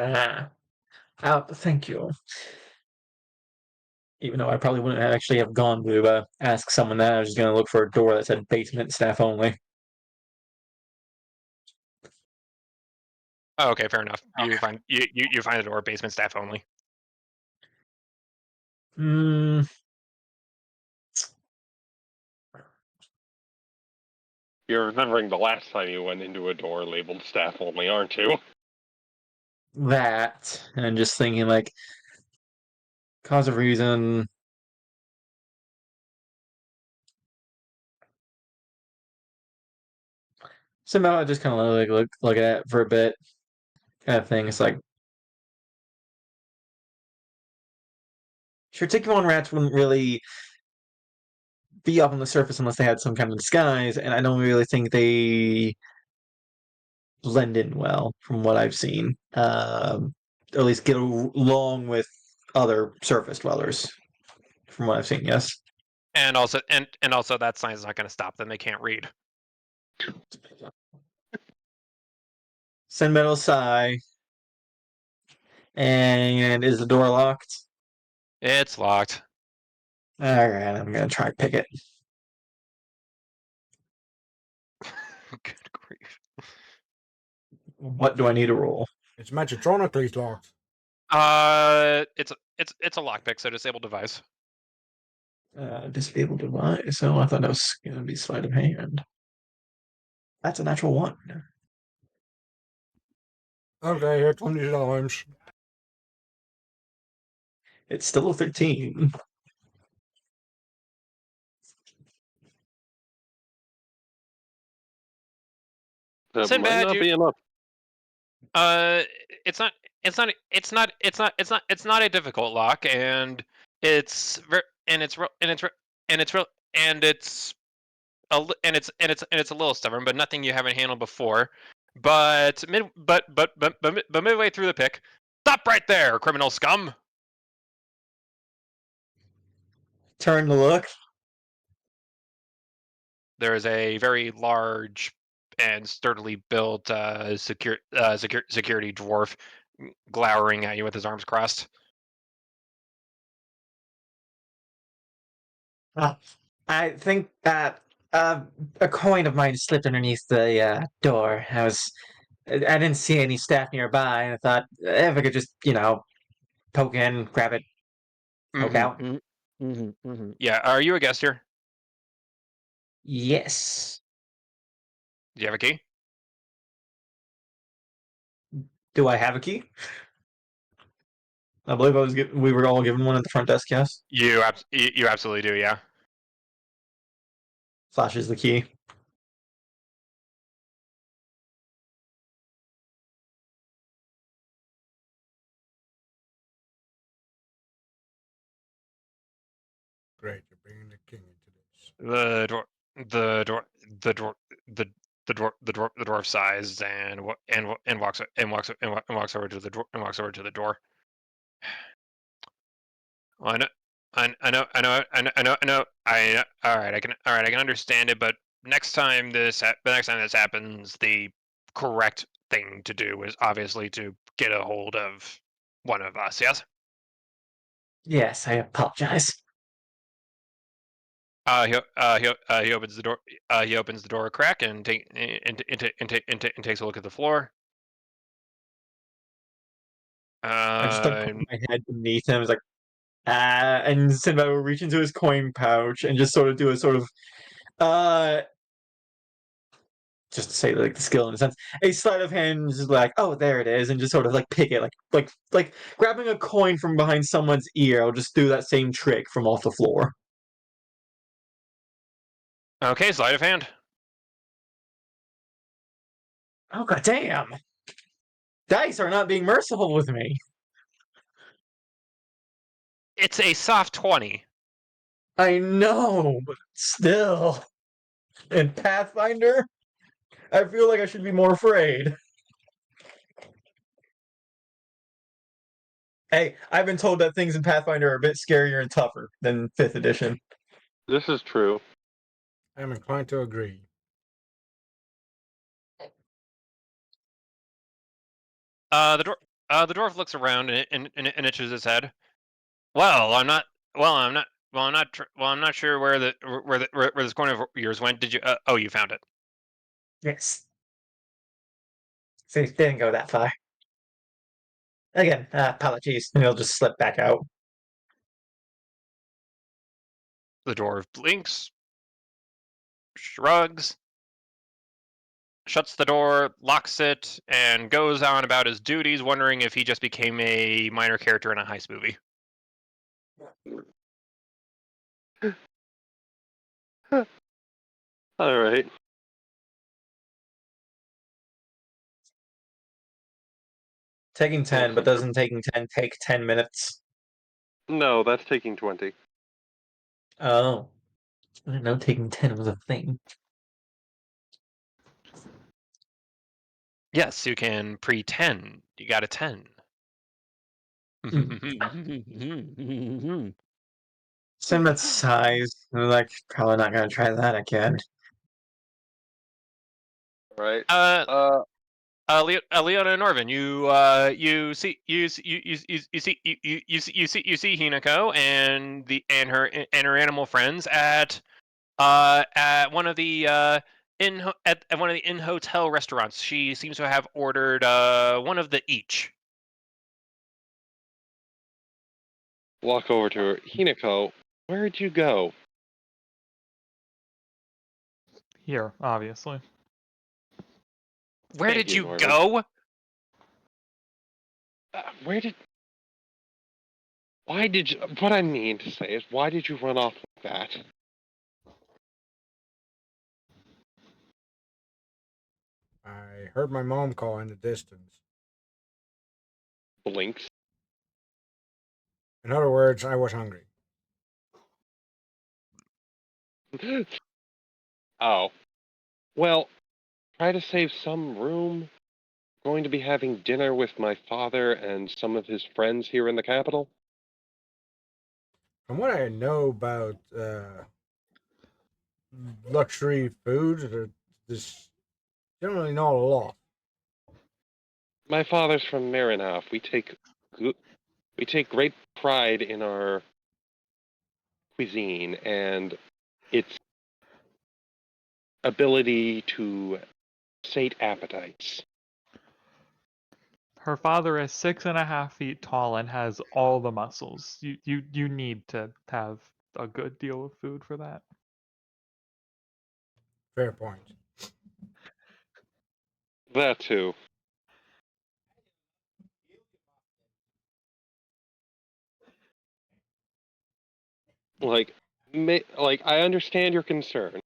Ah, thank you. Even though I probably wouldn't actually have gone to ask someone that, I was just going to look for a door that said basement staff only. Oh, okay, fair enough. Okay. You find a door, basement staff only. Hmm. You're remembering the last time you went into a door labeled staff only, aren't you? That, and just thinking like, cause of reason. Somehow I just kind of like look at it for a bit, kind of thing. It's like, sure, Tikimon rats wouldn't really be up on the surface unless they had some kind of disguise, and I don't really think they blend in well from what I've seen. At least get along with other surface dwellers from what I've seen. Yes. And also that sign's not going to stop them. They can't read. Send metal sigh. And is the door locked? It's locked. All right, I'm gonna try pick it. Good grief. What do I need to roll? It's Mechatronically locked. It's a lockpick, so disable device. Disable device. So I thought that was gonna be sleight of hand. That's a natural one. Okay, here come these alarms. It's still a 13. That might Sinbad, not be enough. uh, it's not, it's not a difficult lock, and it's ver- and it's real, and it's re- and it's real, and it's and it's a little stubborn, but nothing you haven't handled before. But midway through the pick, stop right there, criminal scum! Turn to look. There is a very large and sturdily built security dwarf glowering at you with his arms crossed. I think that a coin of mine slipped underneath the door. I didn't see any staff nearby, and I thought if I could just, poke in, grab it, poke out. Yeah, are you a guest here? Yes. Do you have a key? Do I have a key? I believe we were all given one at the front desk. Yes. You absolutely do, yeah. Flashes the key. Great, you're bringing the king into this. The door, the door, the the dwarf sighs and walks over to the door. Well, I know. All right. I can understand it, but the next time this happens, the correct thing to do is obviously to get a hold of one of us. Yes. Yes, I apologize. He opens the door. He opens the door a crack and takes a look at the floor. I just like put Uh, my head beneath him. It's like, and Sinbad will reach into his coin pouch and just sort of do a sort of, uh, just to say like the skill in a sense, a sleight of hand, just like, oh, there it is, and just sort of like pick it, like grabbing a coin from behind someone's ear. I'll just do that same trick from off the floor. Okay, sleight of hand. Oh god damn! Dice are not being merciful with me. It's a soft 20. I know, but still. In Pathfinder, I feel like I should be more afraid. Hey, I've been told that things in Pathfinder are a bit scarier and tougher than 5th edition. This is true. I'm inclined to agree. The dwarf looks around and itches his head. Well, I'm not. Well, I'm not. Well, I'm not. Well, I'm not sure where this coin of yours went. Did you? Oh, you found it. Yes. See, didn't go that far. Again, apologies, and he'll just slip back out. The dwarf blinks, shrugs, shuts the door, locks it, and goes on about his duties, wondering if he just became a minor character in a heist movie. All right. Taking 10, but Awesome. doesn't taking 10 take 10 minutes? No, that's taking 20. Oh. I didn't know taking 10 was a thing. Yes, you can pretend you got a 10. Cinnamon size. I'm like, probably not gonna try that again. Right. uh, Uh, Leona and Norvin, you see Hinako and her animal friends at one of the at one of the in hotel restaurants. She seems to have ordered one of the each. walk over to her. Hinako, where'd you go? Here, obviously. Where Thank did you, you Norvin. go? Where did? Why did you? What I mean to say is, why did you run off like that? I heard my mom call in the distance. Blinks. In other words, I was hungry. Oh. Well, try to save some room. Going to be having dinner with my father and some of his friends here in the capital. From what I know about luxury foods, there's generally not a lot. My father's from Marinhof. We take great pride in our cuisine and its ability to sate appetites. Her father is 6.5 feet tall and has all the muscles. You need to have a good deal of food for that. Fair point. That too. Like, like I understand your concern.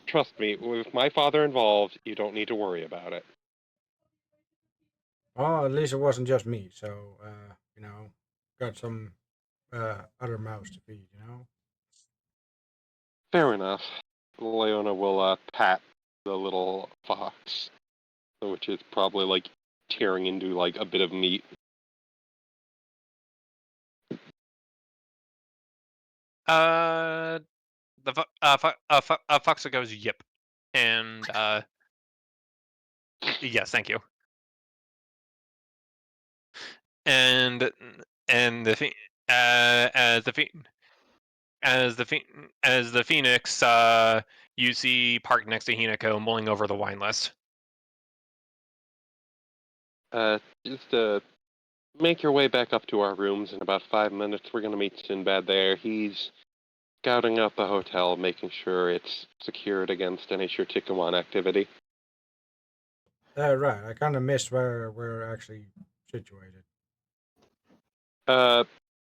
Trust me, with my father involved, you don't need to worry about it. Well, at least it wasn't just me, so got some other mouths to feed. Fair enough. Leona will pat the little fox, which is probably like tearing into like a bit of meat. Uh, Foxa goes yip, and yes, thank you. And and the phe- as the phe- as the phe- as the phoenix, you see parked next to Hinako mulling over the wine list. Just make your way back up to our rooms in about 5 minutes. We're gonna meet Sinbad there. He's scouting out the hotel, making sure it's secured against any Shurtikawan activity. Right. I kind of missed where we're actually situated. Uh,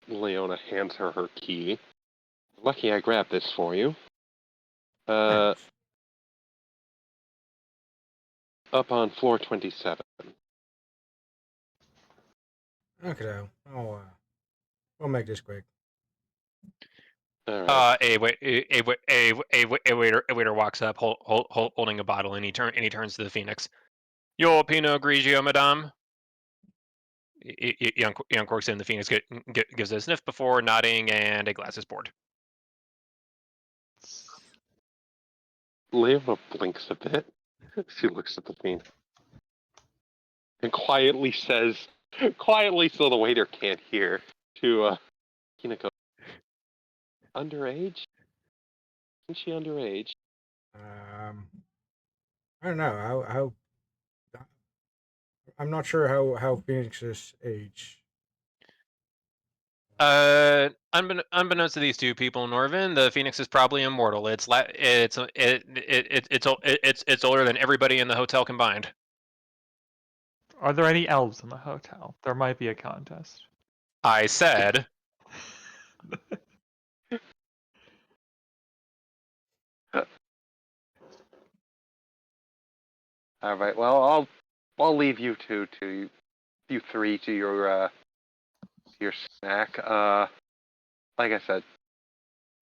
Leona hands her key. Lucky I grabbed this for you. Uh, Thanks. up on floor 27. Okay, though. We'll make this quick. All right. A waiter walks up, holding a bottle, and he turns to the Phoenix. Yo, Pinot Grigio, madame. Young corks in. The Phoenix gives it a sniff before nodding, and a glass is poured. Leona blinks a bit. She looks at the fiend and quietly says, quietly so the waiter can't hear, to Kinako, underage? Isn't she underage? I don't know how. I'm not sure how Phoenix's age. Unbeknownst to these two people, Norvin, the Phoenix is probably immortal. It's older than everybody in the hotel combined. Are there any elves in the hotel? There might be a contest. I said, All right. Well, I'll leave you you three to your snack. Like I said,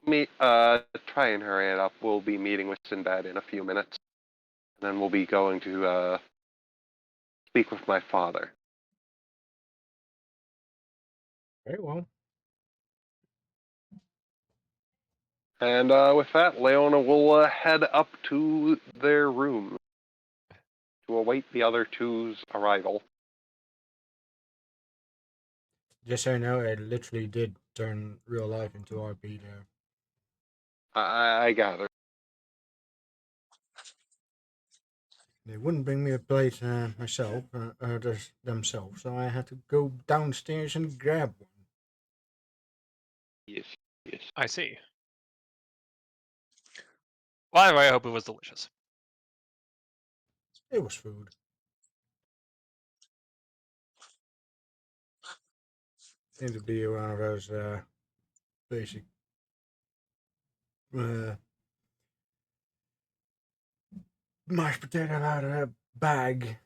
try and hurry it up. We'll be meeting with Sinbad in a few minutes, and then we'll be going to speak with my father. Very well. And with that, Leona will head up to their room to await the other two's arrival. Just so you know, it literally did turn real life into RP there. I gather. They wouldn't bring me a plate themselves, so I had to go downstairs and grab one. Yes, yes. I see. Well, I hope it was delicious. It was food. Seemed to be one of those basic uh, mashed potato out of a bag.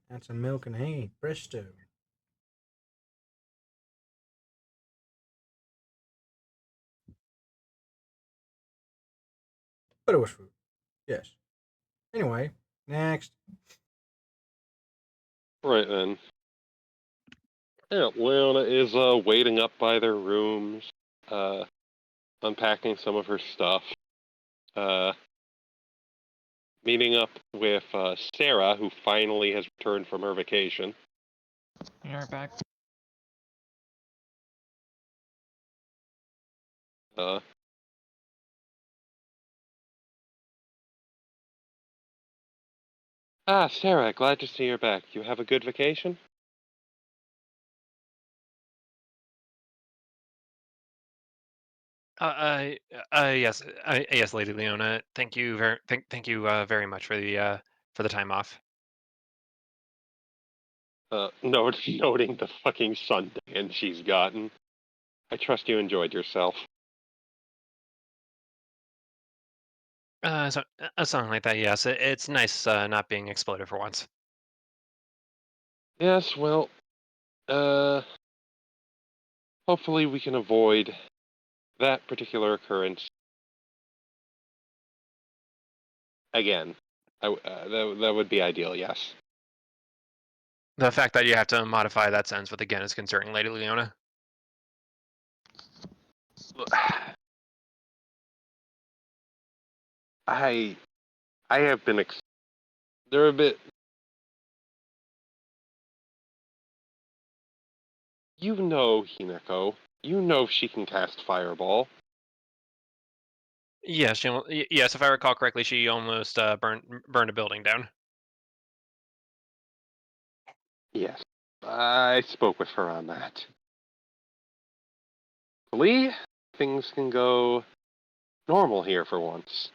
Add some milk and hey, presto. But it was food. Yes. Anyway, next. Right then. Yeah, Leona is waiting up by their rooms, uh, unpacking some of her stuff, uh, meeting up with Sarah, who finally has returned from her vacation. You're back. Uh, Sarah, glad to see you're back. You have a good vacation? Yes, yes, Lady Leona. Thank you thank you very much for the time off. Noting the fucking suntan she's gotten. I trust you enjoyed yourself. Something like that. Yes, it's nice not being exploded for once. Yes, well, uh, hopefully we can avoid that particular occurrence again. That would be ideal, yes. The fact that you have to modify that sentence with again is concerning, Lady Leona. I I have been they're a bit. You know Hinako. You know she can cast Fireball. Yes, yes. If I recall correctly, she almost burned a building down. Yes. I spoke with her on that. Hopefully, things can go normal here for once.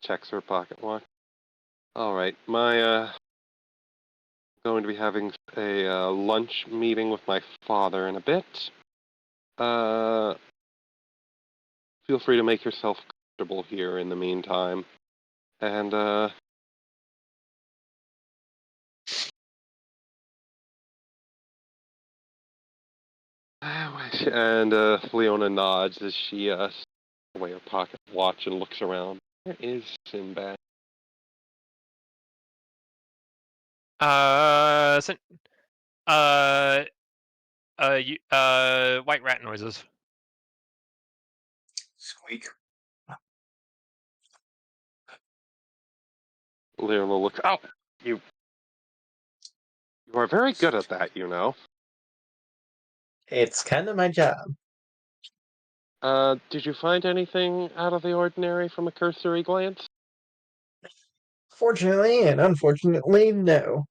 Checks her pocket watch. Alright, my going to be having a lunch meeting with my father in a bit. Feel free to make yourself comfortable here in the meantime. And, Leona nods as she away her pocket watch and looks around. Where is Sinbad? Sin- white rat noises. Squeak. Leona looks. Oh, you are very good at that, you know. It's kind of my job. Did you find anything out of the ordinary from a cursory glance? Fortunately and unfortunately, no.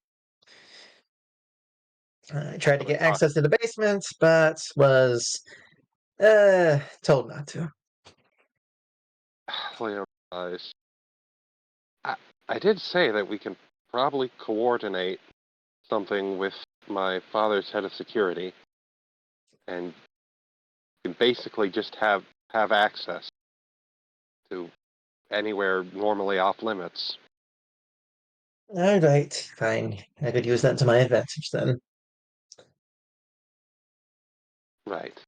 I tried to get access to the basement, but was told not to. Leona eyes. I did say that we can probably coordinate something with my father's head of security, and you can basically just have access to anywhere normally off limits. All right, fine. I could use that to my advantage then. Right.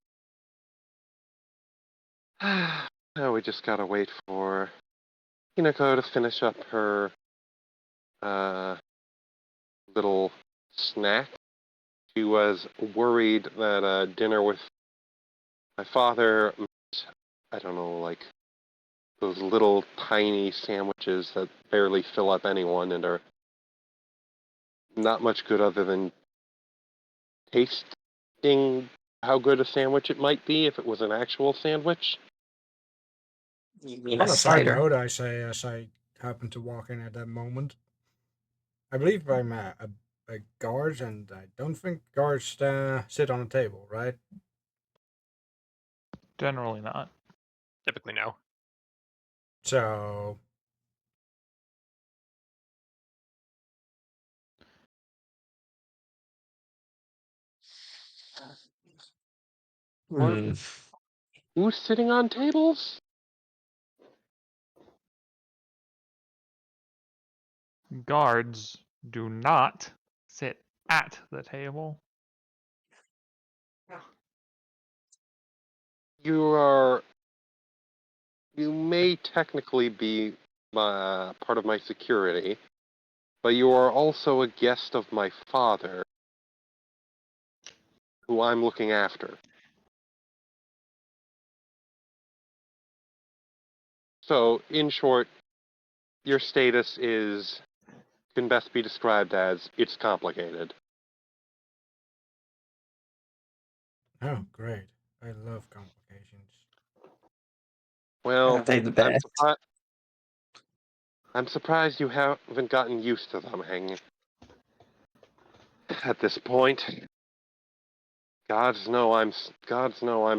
Now we just gotta wait for Hinako to finish up her little snack. She was worried that dinner with my father, I don't know, like those little tiny sandwiches that barely fill up anyone and are not much good other than tasting how good a sandwich it might be if it was an actual sandwich. You mean a On a side cider? note, I say as I happen to walk in at that moment, I believe I'm a guard, and I don't think guards sit on a table, right? Generally not. Typically, no. So Hmm. Who's sitting on tables? Guards do not sit at the table. You may technically be part of my security, but you are also a guest of my father, who I'm looking after. So, in short, your status can best be described as it's complicated. oh great, I love complications. Well, Aren't they the best? I'm surprised you haven't gotten used to them hanging at this point. Gods know I'm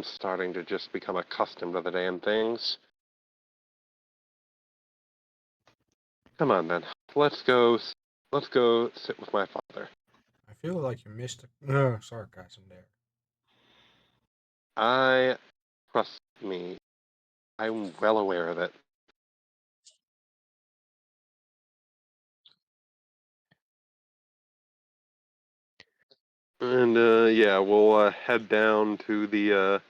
starting to just become accustomed to the damn things. Come on then. Let's go sit with my father. I feel like you missed sarcasm there. Trust me. I'm well aware of it. And yeah, we'll head down to the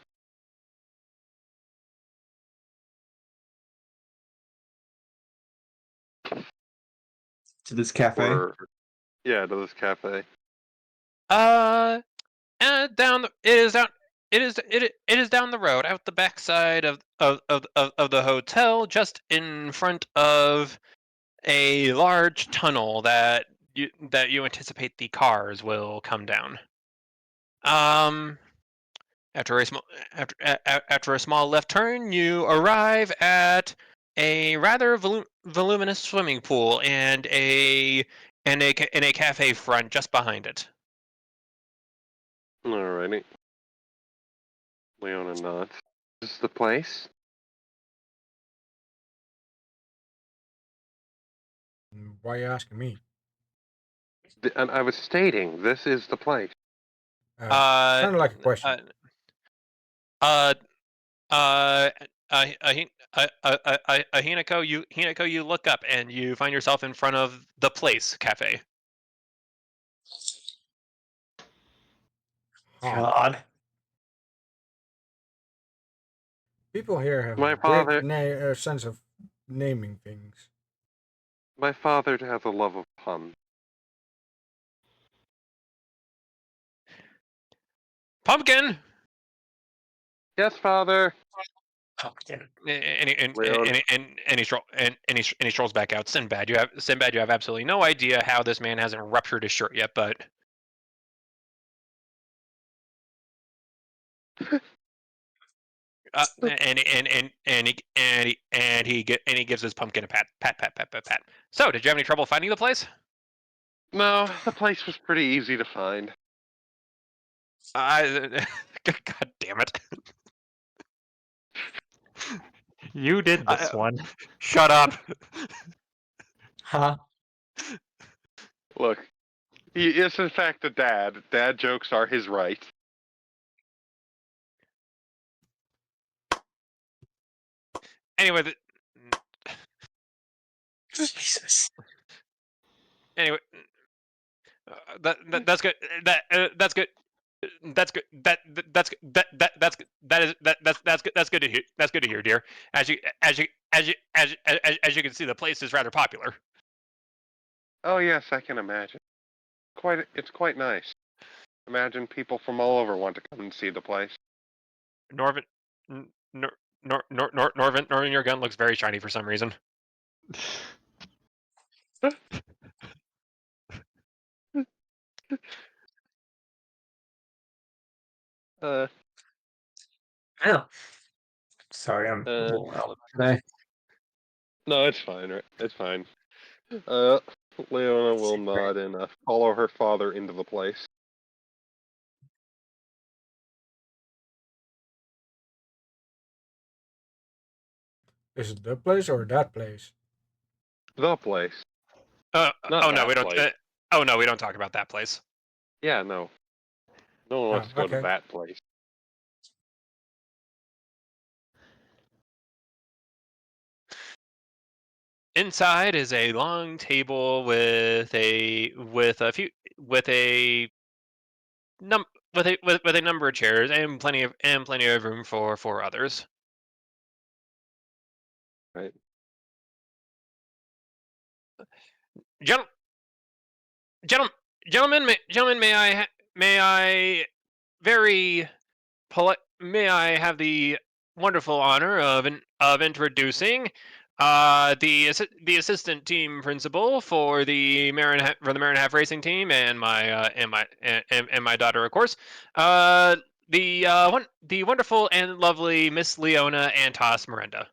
To this cafe. to this cafe. And down the, it is down the road, out the backside of the hotel, just in front of a large tunnel that you anticipate the cars will come down. Um, after a small after a small left turn, you arrive at a rather voluminous swimming pool and a cafe front just behind it. Alrighty. Leona nods. Is this the place? Why are you asking me? And I was stating this is the place. Uh, Sounded like a question. uh, uh, Hinako, you look up and you find yourself in front of the Place Cafe. Huh. God. People here have My a great father, sense of naming things. my father has a love of puns. Pumpkin. Yes, father. Pumpkin. Leon. And he strolls back out. Sinbad, you have absolutely no idea how this man hasn't ruptured his shirt yet, but he gives his pumpkin a pat. So, did you have any trouble finding the place? No, the place was pretty easy to find. God damn it! You did this I, one. shut up. Huh? Look, he is in fact a dad. Dad jokes are his right. Anyway, Jesus. anyway, that's good. That's good. That's good. That's good to hear. That's good to hear, dear. As you can see, the place is rather popular. Oh yes, I can imagine. It's quite nice. Imagine people from all over want to come and see the place. Norvin, Norvin, your gun looks very shiny for some reason. Uh, Oh, sorry, I'm a uh, little out today. no, it's fine. Right? It's fine. Uh, Leona will nod and follow her father into the place. Is it the place or that place? The place, Uh, not oh no, that we don't. place. Oh no, we don't talk about that place. Yeah, no. No one Oh, wants to go to okay. that place. Inside is a long table with a few with a num with a number of chairs and plenty of room for others. Right. Gentle, gentle, may I very may I have the wonderful honor of introducing the assistant team principal for the Marin Half Racing team and my daughter, of course. The wonderful and lovely Miss Leona Antos Miranda.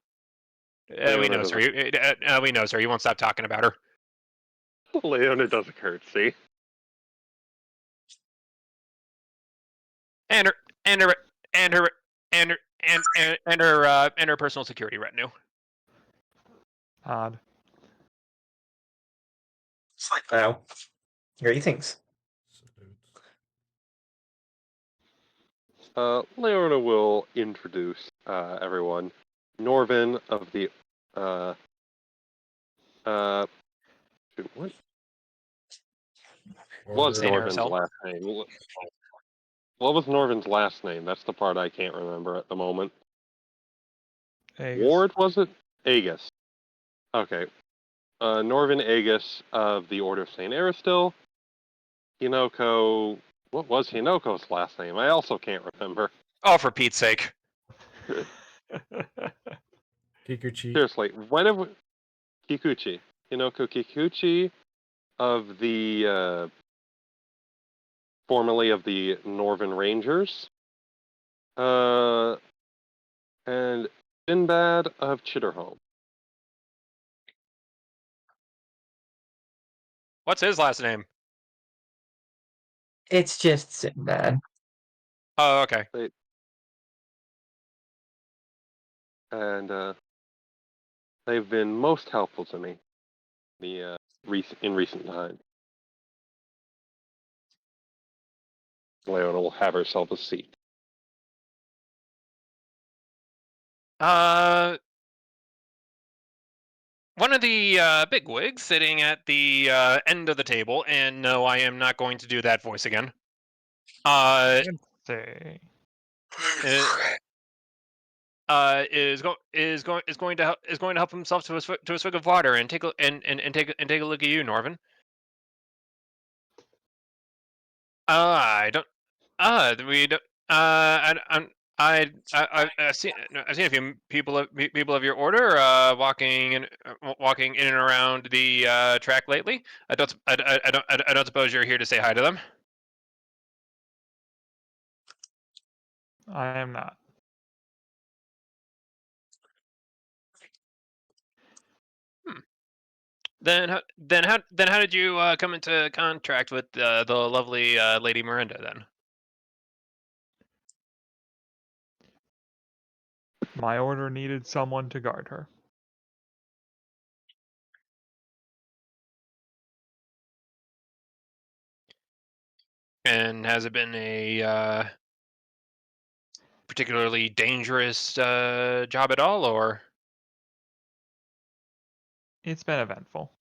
We Leona know, does sir. We know, sir. You won't stop talking about her. Leona does a curtsy. And her and her and her and her personal security retinue. Odd. It's like, wow. Greetings. Salute. Leona will introduce everyone. Norvin of the uh, what was Order. St. Norvin's Aracel. last name? What was Norvin's last name? That's the part I can't remember at the moment. Aegis. Ward, was it? Aegis. Okay. Norvin Aegis of the Order of St. Aristil. Hinoko. What was Hinoko's last name? I also can't remember. Oh, for Pete's sake. Kikuchi. Seriously, when have we... Kikuchi. Hinoko Kikuchi of the formerly of the Norvin Rangers. And Sinbad of Chitterhome. What's his last name? It's just Sinbad. Oh, okay. And they've been most helpful to me in recent times. Leona will have herself a seat. One of the bigwigs sitting at the end of the table, and no, I am not going to do that voice again. Say. Is going to help himself to a swig of water and take a look at you, Norvin. I don't. We don't. I've seen a few people of your order walking in and around the track lately. I don't suppose you're here to say hi to them. I am not. Hmm. Then how did you come into contract with the lovely Lady Miranda then? My order needed someone to guard her. And has it been a particularly dangerous job at all, or? It's been eventful.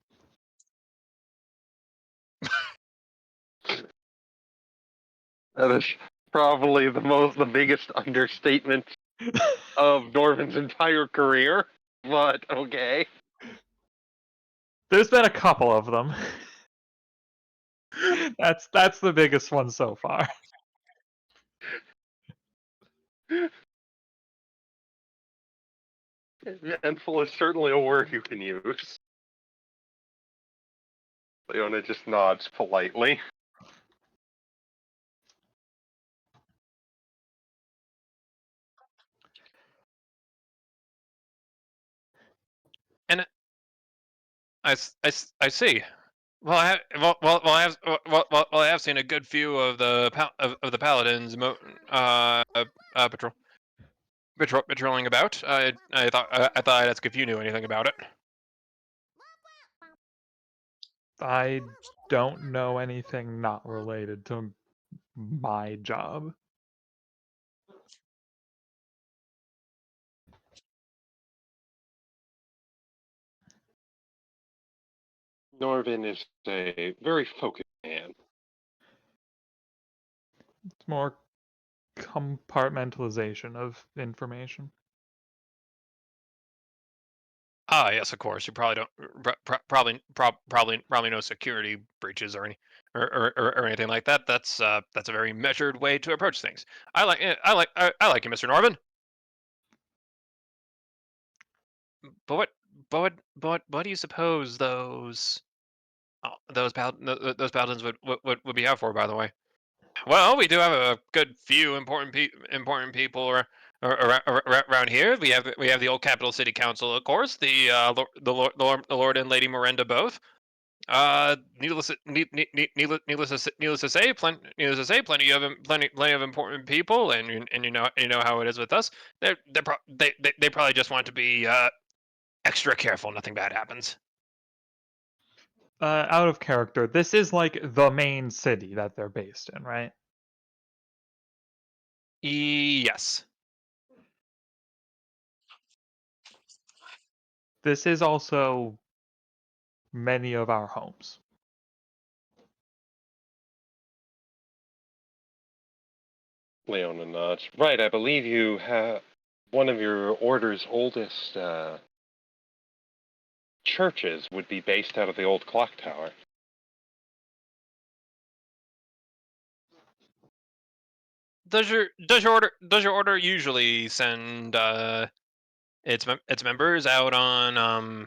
That is probably the biggest understatement of Norvin's entire career. But okay. There's been a couple of them. That's the biggest one so far. Eventful is certainly a word you can use. Leona just nods politely. And I see. Well, I have seen a good few of the of the paladins patrolling about. I thought I'd ask if you knew anything about it. I don't know anything not related to my job. Norvin is a very focused man. It's more compartmentalization of information. Ah, yes, of course. You probably don't probably no security breaches or any or anything like that. That's a very measured way to approach things. I like you, Mr. Norvin. But what do you suppose those paladins would be out for, by the way? Well, we do have a good few important people around here. We have the old capital city council, of course, the Lord and Lady Miranda both. Needless to say, plenty of important people, and you know how it is with us. They probably just want to be extra careful. Nothing bad happens. Out of character, this is like the main city that they're based in, right? Yes. This is also many of our homes. Leona nods. Right, I believe you have one of your order's oldest churches would be based out of the old clock tower. Does your order usually send its members out on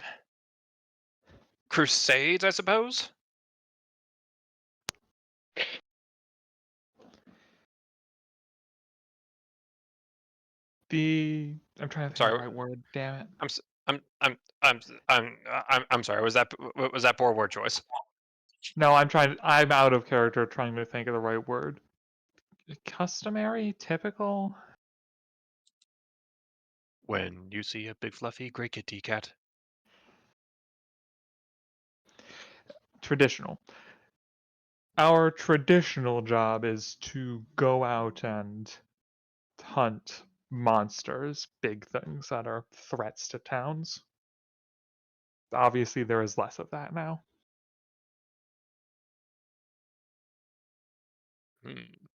crusades, I suppose? I'm trying to think of Sorry, the right word. Damn it. I'm s- I'm sorry. Was that poor word choice? No, I'm out of character trying to think of the right word. Customary? Typical? When you see a big fluffy gray kitty cat. Traditional. Our traditional job is to go out and hunt monsters, big things that are threats to towns. Obviously, there is less of that now. Hmm.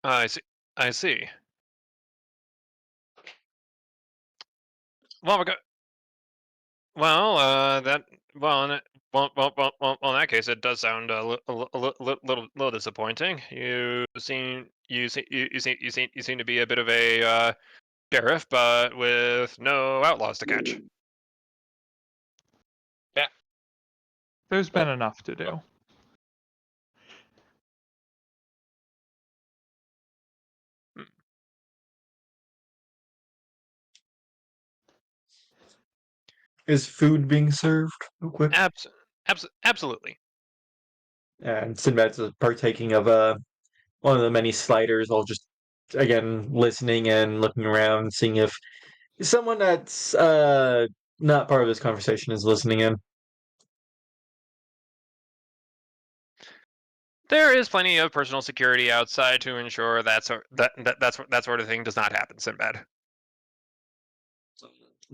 I see. I see. Well, that well, in that case, it does sound little disappointing. You seem to be a bit of a sheriff, but with no outlaws to catch. Yeah. There's been enough to do. Hmm. Is food being served real quick? Absolutely. And Sinbad's partaking of one of the many sliders, while just again listening and looking around, seeing if someone that's not part of this conversation is listening in. There is plenty of personal security outside to ensure that that sort of thing does not happen, Sinbad.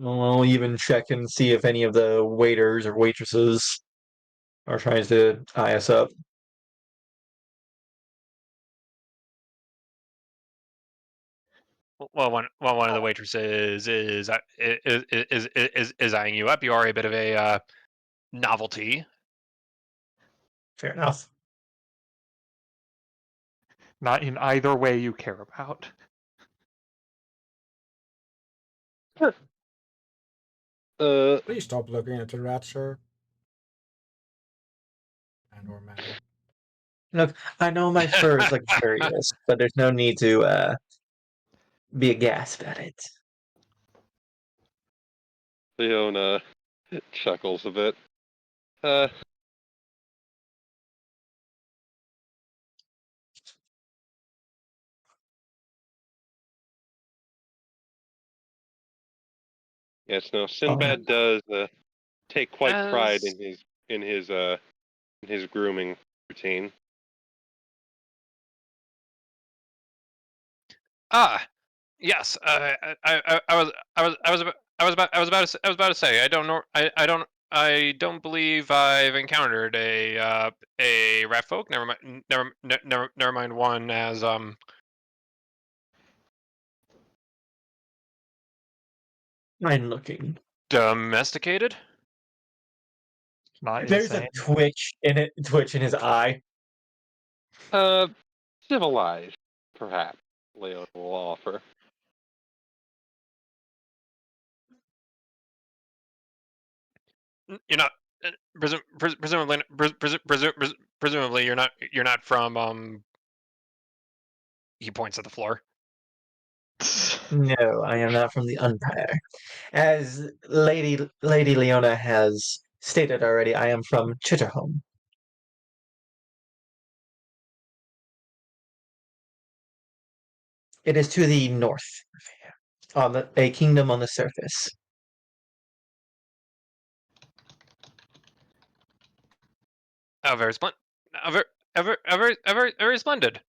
I'll even check and see if any of the waiters or waitresses are trying to eye us up. One of the waitresses is eyeing you up. You are a bit of a novelty. Fair enough. Not in either way you care about. Please stop looking at the rat, sir. And or madam. Look, I know my fur is luxurious, but there's no need to be aghast at it. Leona chuckles a bit. Uh, yes, no, Oh, Sinbad does take quite pride As in his grooming routine. ah yes, I was about to say I don't believe I've encountered a rat folk. Never mind one as mind looking. domesticated. Not There's a insane. twitch in his eye. Uh, civilized, perhaps, Leona will offer. You're not presumably you're not from he points at the floor. No, I am not from the Empire. As Lady Leona has stated already, I am from Chitterhome. It is to the north, on a kingdom on the surface. Oh, very splendid. Very splendid.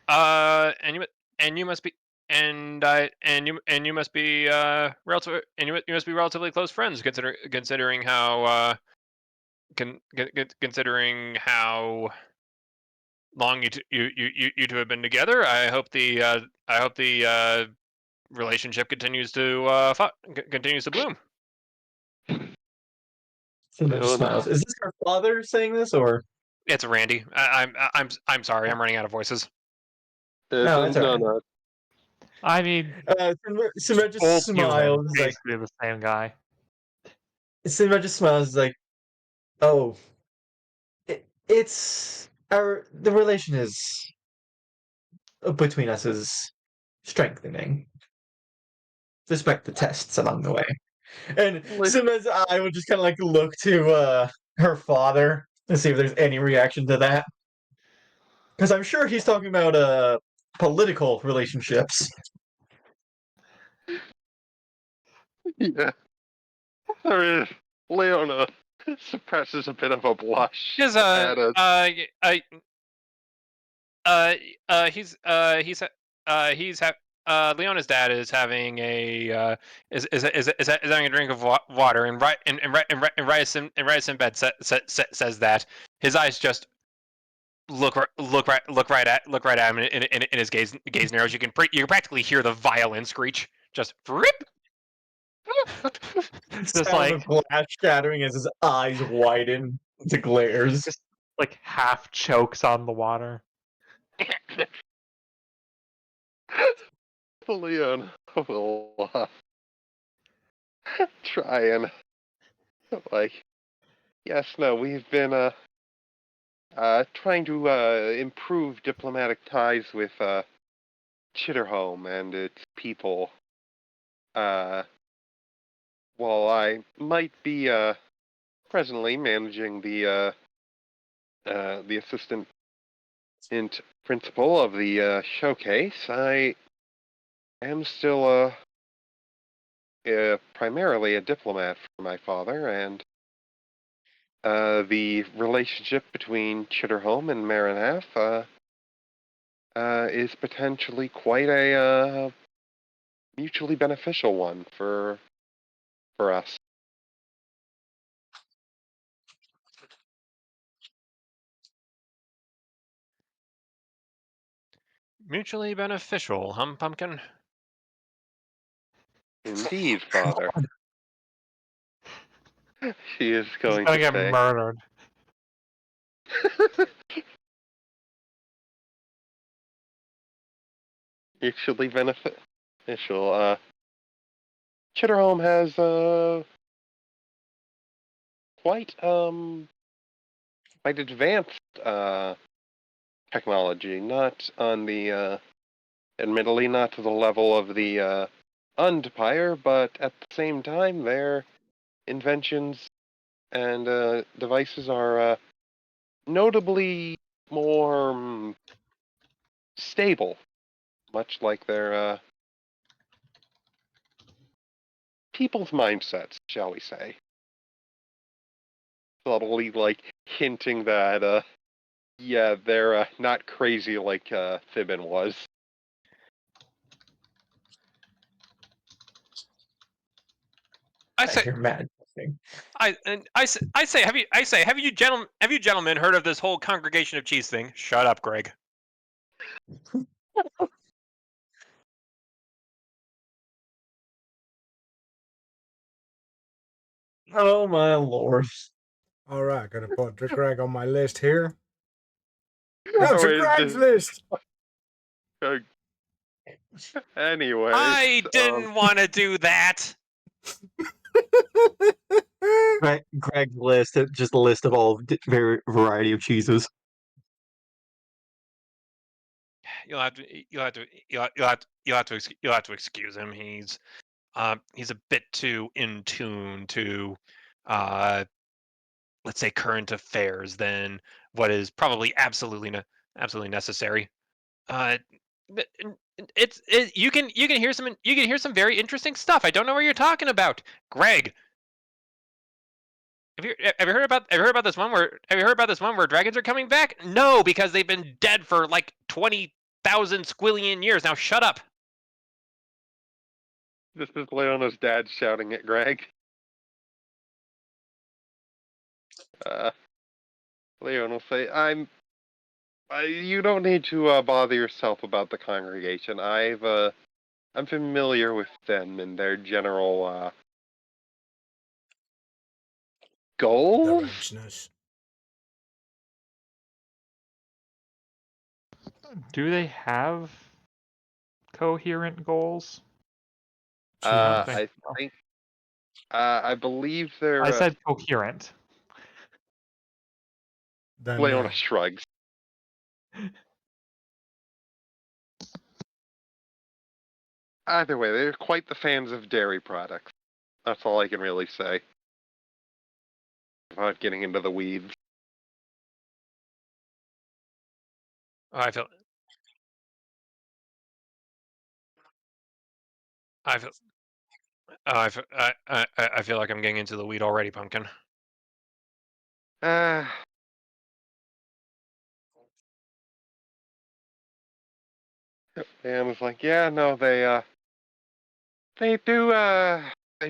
And you must be and you must be you must be relatively close friends considering how considering how long you two have been together. I hope the relationship continues to continues to bloom. Simba just Leona, smiles. Is this her father saying this, or It's Randy. I'm sorry. I'm running out of voices. no? It's no, alright. no. I mean, Simba just old human, smiles. Like basically the same guy. Simba just smiles. Like, oh, it's the relation is between us is strengthening, despite the tests along the way. And Le- Simba's eye will just kind of like look to her father and see if there's any reaction to that. Because I'm sure he's talking about political relationships. yeah. There is. Leona suppresses a bit of a blush Because at a. he's Leona's dad is having a is having a drink of water, and Ryerson bed says that his eyes just look right at him in his gaze narrows. You can practically hear the violin screech. Just rip. Just Sound like of glass shattering as his eyes widen to glares. just like half chokes on the water. Leona will try and like. Yes, no, we've been trying to improve diplomatic ties with Chitterhome and its people. Uh, while I might be presently managing the assistant principal of the showcase, I am still primarily a diplomat for my father, and the relationship between Chitterhome and Marinath is potentially quite a mutually beneficial one for us. Mutually beneficial, Pumpkin? Indeed, father. She is He's going gonna to get say. murdered. Mutually beneficial. Chitterhome has quite quite advanced technology, not on the admittedly not to the level of the Empire, but at the same time, their inventions and devices are notably more stable, much like their people's mindsets, shall we say. Subtly, like, hinting that, yeah, they're not crazy like Thibin was. I say, You're mad. Thing. I say, have you gentlemen heard of this whole congregation of cheese thing? Shut up, Greg. Oh my lord. All right, gonna put Greg on my list here. No, to Anyways, Greg's list. uh, anyways, I didn't want to do that. Greg's list, just a list of all variety of cheeses. You'll have to excuse him. He's a bit too in tune to, uh, let's say, current affairs than what is probably absolutely necessary. Uh, you can hear some very interesting stuff. I don't know what you're talking about, Greg. Have you heard about this one where dragons are coming back? No, because they've been dead for like 20,000 squillion years. Now shut up. this is Leona's dad shouting at Greg. Leona will say, you don't need to bother yourself about the congregation. I'm familiar with them and their general goals. Derengeness. Do they have coherent goals? I don't think I so. think, I believe I they're. said coherent. Then Leona no. shrugs. Either way, they're quite the fans of dairy products. That's all I can really say. Without getting into the weeds. Oh, I feel I feel like I'm getting into the weed already, Pumpkin. Uh, and it's like, yeah, no, they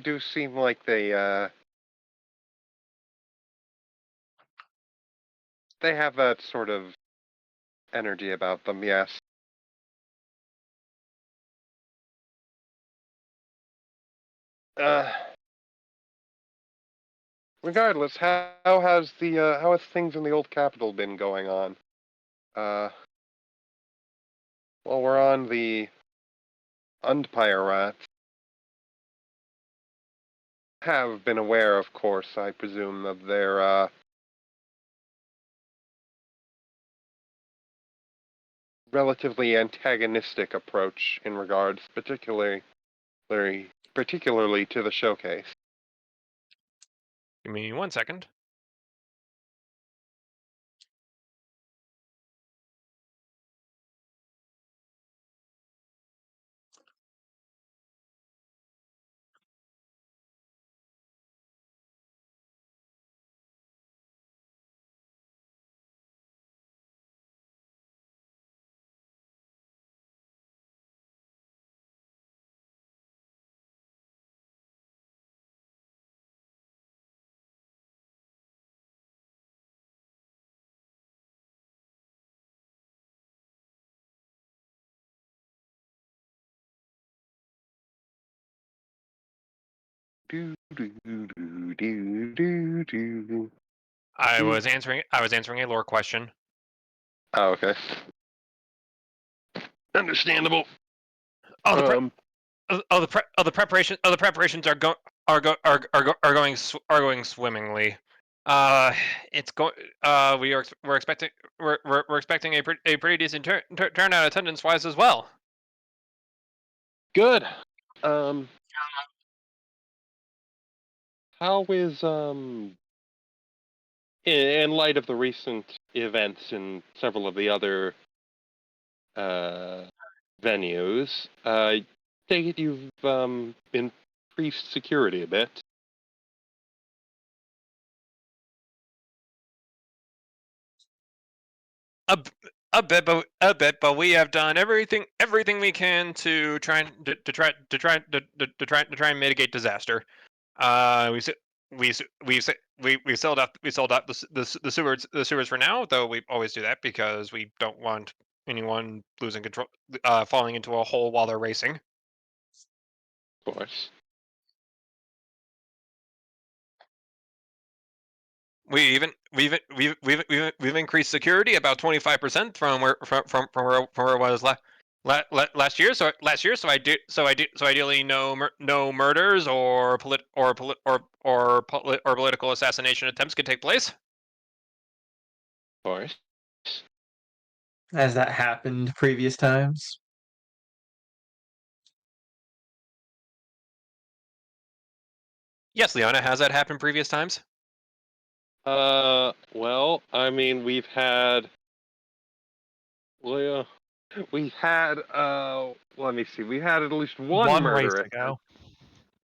do seem like they have that sort of energy about them, yes. Uh, Regardless, how has things in the old capital been going on? Uh, well, we're on the Umpire rats. Have been aware, of course, I presume, of their relatively antagonistic approach in regards, particularly to the showcase. Give me 1 second. Do do do do do do. I was answering a lore question. Oh, okay. Understandable. Oh, Um, the preparations are going swimmingly. It's going. We're expecting we're expecting a pretty decent turnout attendance wise as well. Good. How is in light of the recent events in several of the other uh venues, take it you've increased security a bit. A, a bit, but we have done everything we can to try and to try and mitigate disaster. We we we sold out the sewers for now, though we always do that because we don't want anyone losing control, falling into a hole while they're racing. Of course. We've increased security about 25% from where it was last year. So ideally no murders or political assassination attempts can take place. Of course. Has that happened previous times? Yes, Leona, has that happened previous times? Well, I mean, well, we had, let me see, we had at least one One race murder ago.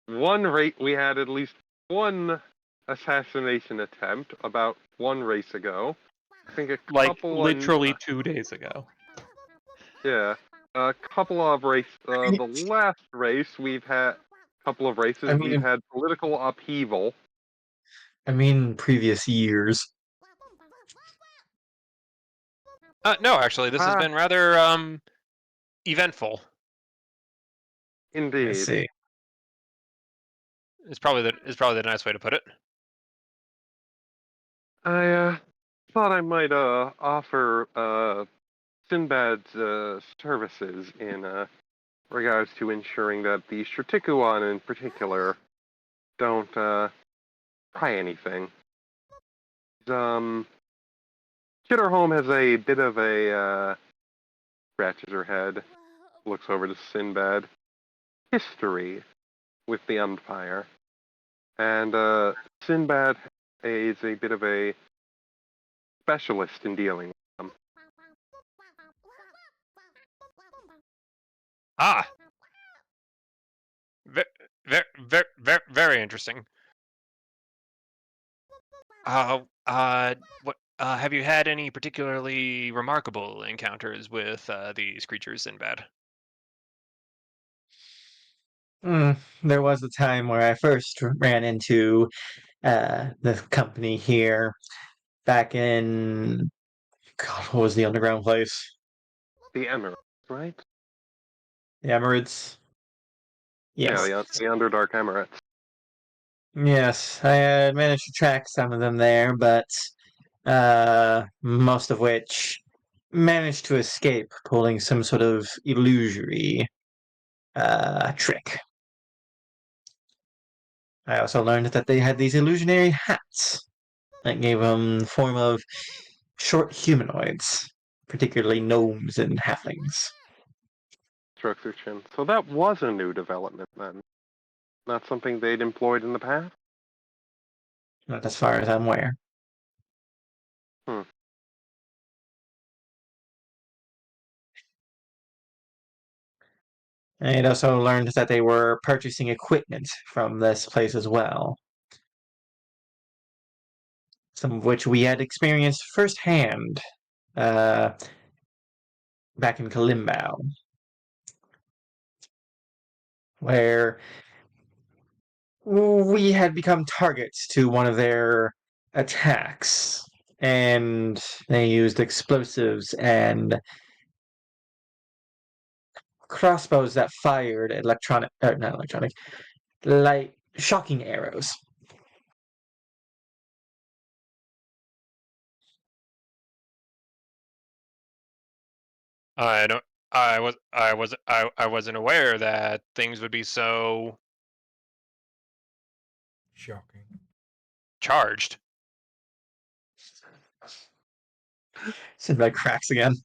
attempt. We had at least one assassination attempt about one race ago. I think a Like couple literally 2 days ago. yeah, a couple of the last race we've had, couple of I races we've mean, had political upheaval. I mean previous years. No, actually, this has Ah, been rather eventful. I indeed. see. Is probably the nice way to put it. I thought I might offer Sinbad's services in regards to ensuring that the Stratikuan in particular don't try anything. Um, Chitterholm has a bit of a scratches her head, looks over to Sinbad. History with the Umpire, and Sinbad is a bit of a specialist in dealing with them. Ah, very interesting. What have you had any particularly remarkable encounters with these creatures, Sinbad? There was a time where I first ran into the company here back in God, what was the underground place? The Emerald, right? The Emirates. Yeah, Yes. the Underdark Emirates. Yes, I had managed to track some of them there, but most of which managed to escape, pulling some sort of illusory trick. I also learned that they had these illusionary hats that gave them the form of short humanoids, particularly gnomes and halflings. Strokes her chin. So that was a new development then. Not something they'd employed in the past? Not as far as I'm aware. Hmm. I had also learned that they were purchasing equipment from this place as well, some of which we had experienced firsthand uh, back in Kalimbao, where we had become targets to one of their attacks, and they used explosives and crossbows that fired not electronic, light shocking arrows. I don't. I wasn't aware that things would be so Shocking. charged. Sinbad cracks again.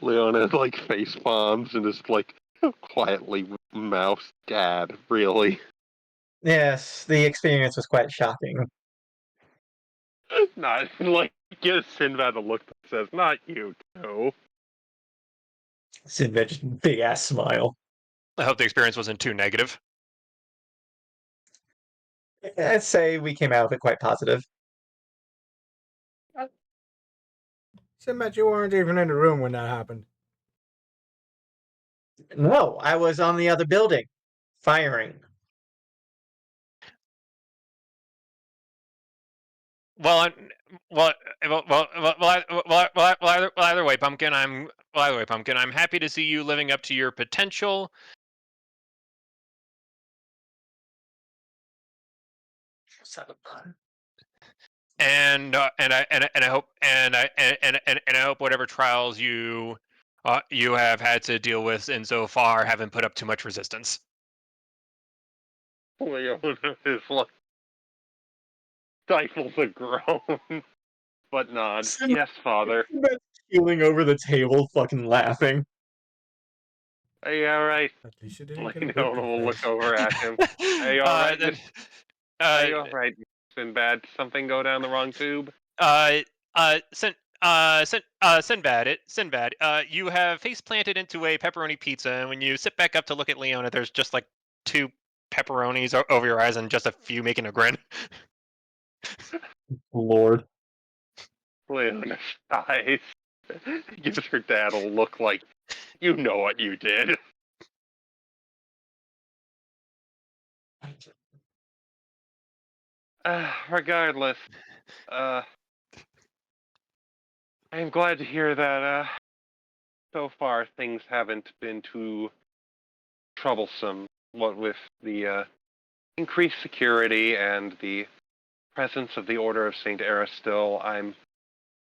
Leona like face palms and just like quietly mouths "Dad, really." Yes, the experience was quite shocking. Not like gives Sinbad a look that says, "Not you, too." Sinbad just big ass smile. I hope the experience wasn't too negative. I'd say we came out of it quite positive. Sinbad, you weren't even in the room when that happened. No, I was on the other building, firing. Well, well, either way, Pumpkin. I'm happy to see you living up to your potential. And I hope whatever trials you have had to deal with in so far haven't put up too much resistance. Leona is like stifles a groan, but nods. Sinbad Yes, father. keeling over the table, fucking laughing. Are you alright? At least you didn't get a whip Leona in will the look face. over at him. Are you alright, Then, Miss? Are you alright, Sinbad? Something go down the wrong tube? uh, Sinbad, you have face planted into a pepperoni pizza, and when you sit back up to look at Leona, there's just like two pepperonis over your eyes and just a few making a grin. Lord. Leona sighs. Gives her dad a look like, you know what you did. Regardless, I am glad to hear that, so far things haven't been too troublesome. What with the, increased security and the presence of the Order of St. Aristil, I'm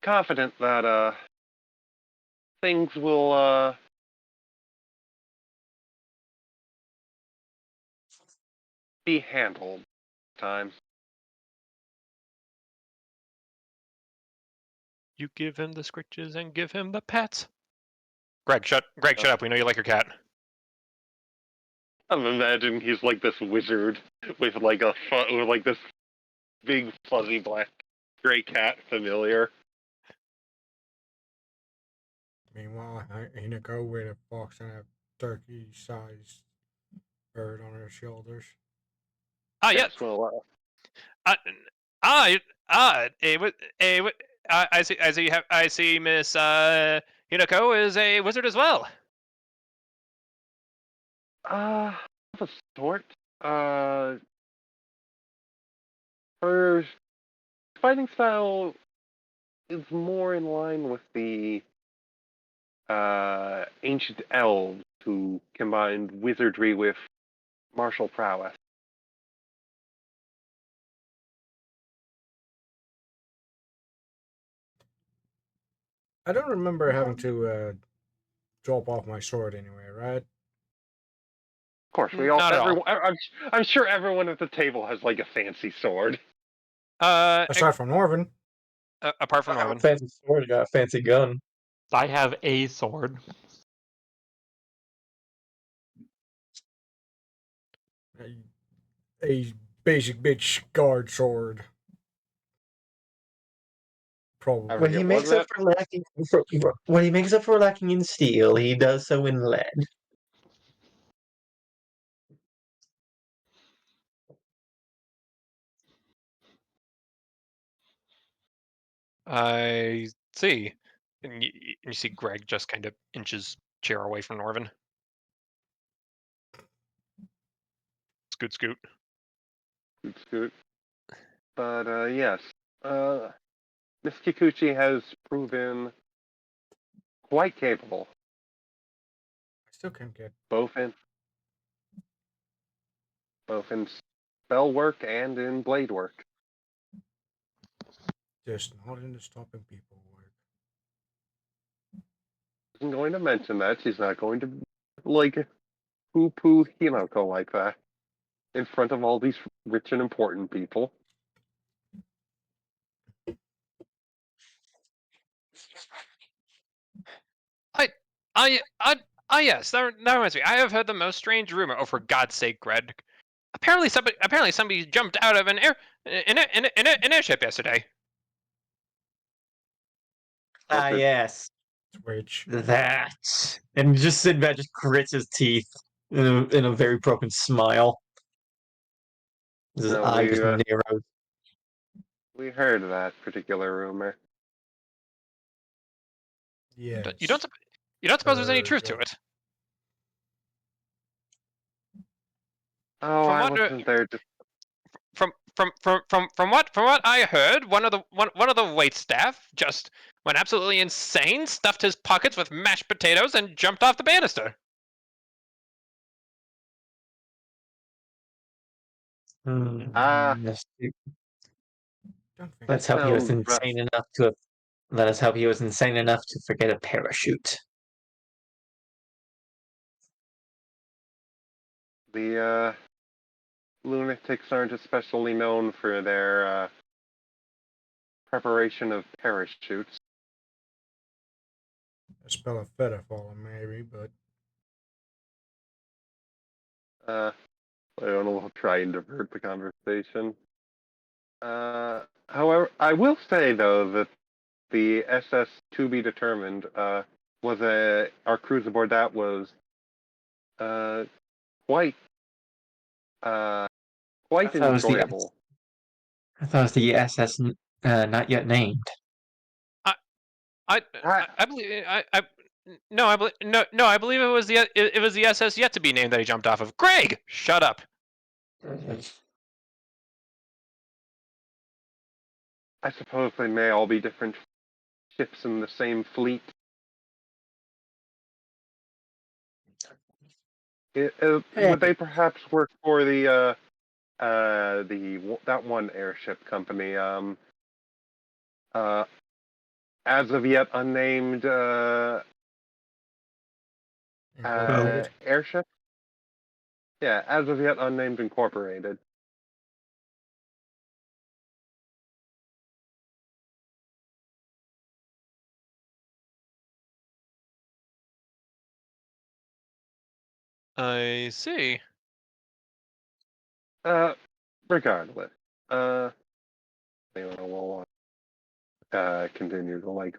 confident that, things will, be handled this time. You give him the scritches and give him the pats. Greg, shut up. We know you like your cat. I'm imagining he's like this wizard with like with like this big fuzzy black gray cat familiar. Meanwhile, Hinako with a box and a turkey-sized bird on her shoulders. Ah, yeah. Yes, well, Uh, ah, I see. I see. Miss Hinako is a wizard as well. of a sort. Her fighting style is more in line with the ancient elves who combined wizardry with martial prowess. I don't remember having to drop off my sword anyway, right? Of course, we all, Not at all. everyone. I'm sure everyone at the table has like a fancy sword. Uh, Aside from Norvin. apart I from have a Norman. fancy sword, I got a fancy gun. I have a sword. A basic bitch guard sword. I Probably. When he forget, makes wasn't up it? for lacking when he makes up for lacking in steel, he does so in lead. I see. And you see Greg just kind of inches chair away from Norvin. Scoot, scoot. Scoot, scoot. But yes, uh, Miss Kikuchi has proven quite capable, I still can't get both in both in spell work and in blade work. just not into stopping people work. Isn't going to mention that she's not going to like poo-poo Hinako like that in front of all these rich and important people. I, yes. That reminds me. I have heard the most strange rumor. Oh, for God's sake, Greg! Apparently somebody jumped out of an an airship yesterday. Was Ah, it yes, Which that. And just Sinbad just grits his teeth in a very broken smile. His no, eye just narrows. we heard that particular rumor. You yes. don't you don't suppose there's any Heard truth to it? Oh, From I what wasn't there to from what I heard, one of the wait staff just went absolutely insane, stuffed his pockets with mashed potatoes, and jumped off the banister. Yes. Don't think Let's so. hope he was sound rough. insane enough to have. Let us hope he was insane enough to forget a parachute. The lunatics aren't especially known for their preparation of parachutes. A spell of feather falling maybe, but I don't know. We'll try and divert the conversation. However, I will say though that the SS to be determined was our cruise aboard that was uh, quite uh, I quite thought it was the enjoyable. I thought it was the SS not yet named. I I, I believe no I believe no I believe it was the SS yet to be named that he jumped off of. Greg, shut up. I suppose they may all be different ships in the same fleet. Hey, Would they perhaps work for that one airship company? Uh, as of yet unnamed incorporated. airship. Yeah, as of yet unnamed incorporated. I see. Regardless, Leona will continue to like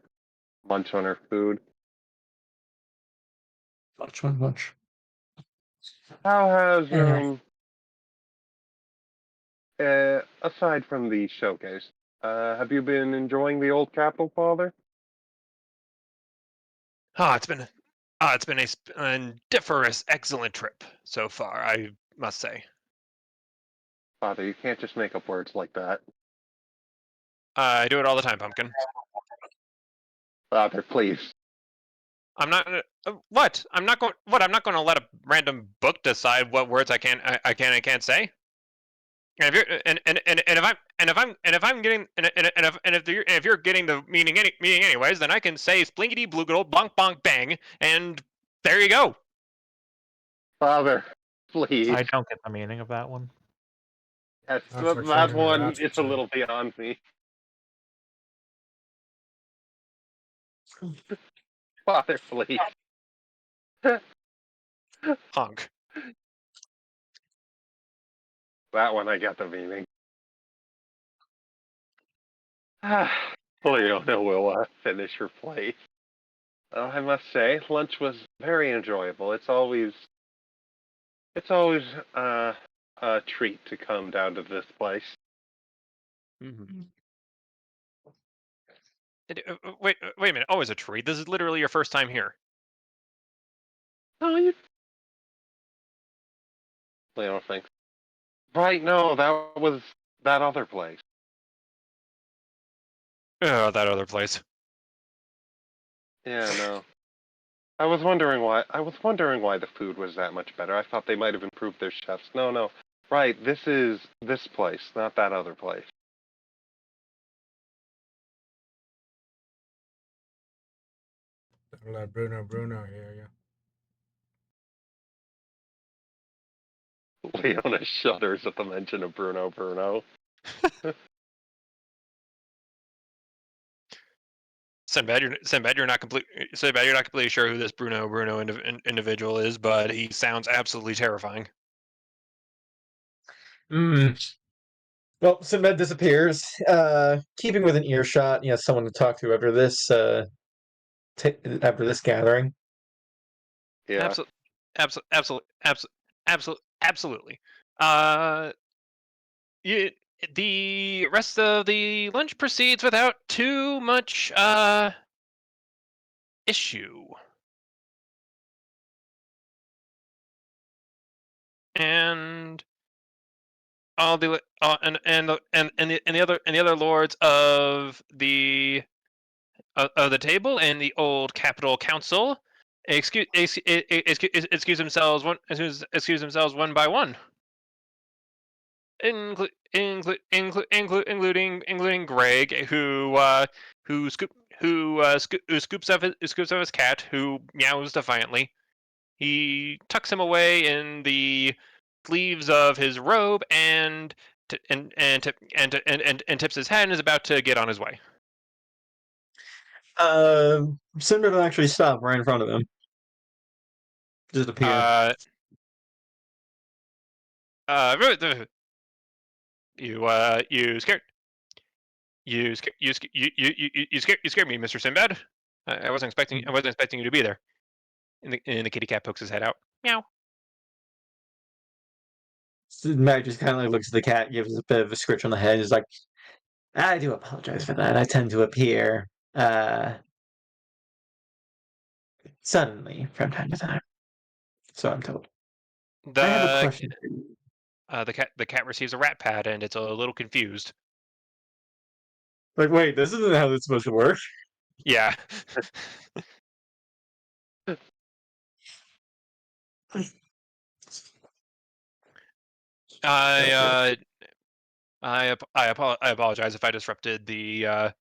munch on her food. much. How has Eh, aside from the showcase, have you been enjoying the old capital, Father? Ah, it's been a splendiferous, excellent trip so far, I must say. Father, you can't just make up words like that. I do it all the time, Pumpkin. Father, please. I'm not. What? I'm not going. What? I'm not going to let a random book decide what words I can't say. And if you're and if I'm getting and if you're getting the meaning anyways, then I can say splinkety bloogity bonk bonk bang, and there you go. Father, please. I don't get the meaning of that one. Yes, That's like that something a one rat is would a say. little beyond me. Father, please. Honk. That one I got the meaning. Leona will finish her plate. I must say, lunch was very enjoyable. It's always a treat to come down to this place. Mm-hmm. Wait a minute. Oh, it's a treat. This is literally your first time here. Oh, you Leona thinks. Right, no, that was that other place. Oh, that other place. Yeah, no. I was wondering why the food was that much better. I thought they might have improved their chefs. No, no. Right, this is this place, not that other place. Don't let Bruno hear you. Leona shudders at the mention of Bruno. Sinbad, you're not completely sure who this Bruno individual is, but he sounds absolutely terrifying. mm. Well, Sinbad disappears, keeping within earshot. He has someone to talk to after this. After this gathering. Yeah. Absolutely, absolutely. Uh, you, the rest of the lunch proceeds without too much issue, and all the and the other lords of the table and the old capital council excuse themselves one by one, including Greg, who scoops up his cat, who meows defiantly. He tucks him away in the sleeves of his robe and tips his head and is about to get on his way. Sinbad will actually stop right in front of him. Just appear. Uh, you scared you scared me, Mr. Sinbad. I wasn't expecting you to be there. And the kitty cat pokes his head out. Meow. Sinbad just kind of like looks at the cat, gives a bit of a scritch on the head. He's like, I do apologize for that. I tend to appear suddenly from time to time. So I'm told. I have a The question for you. the cat receives a rat pad and it's a little confused. Like, wait, this isn't how this is supposed to work. Yeah. I Okay. I apologize if I disrupted the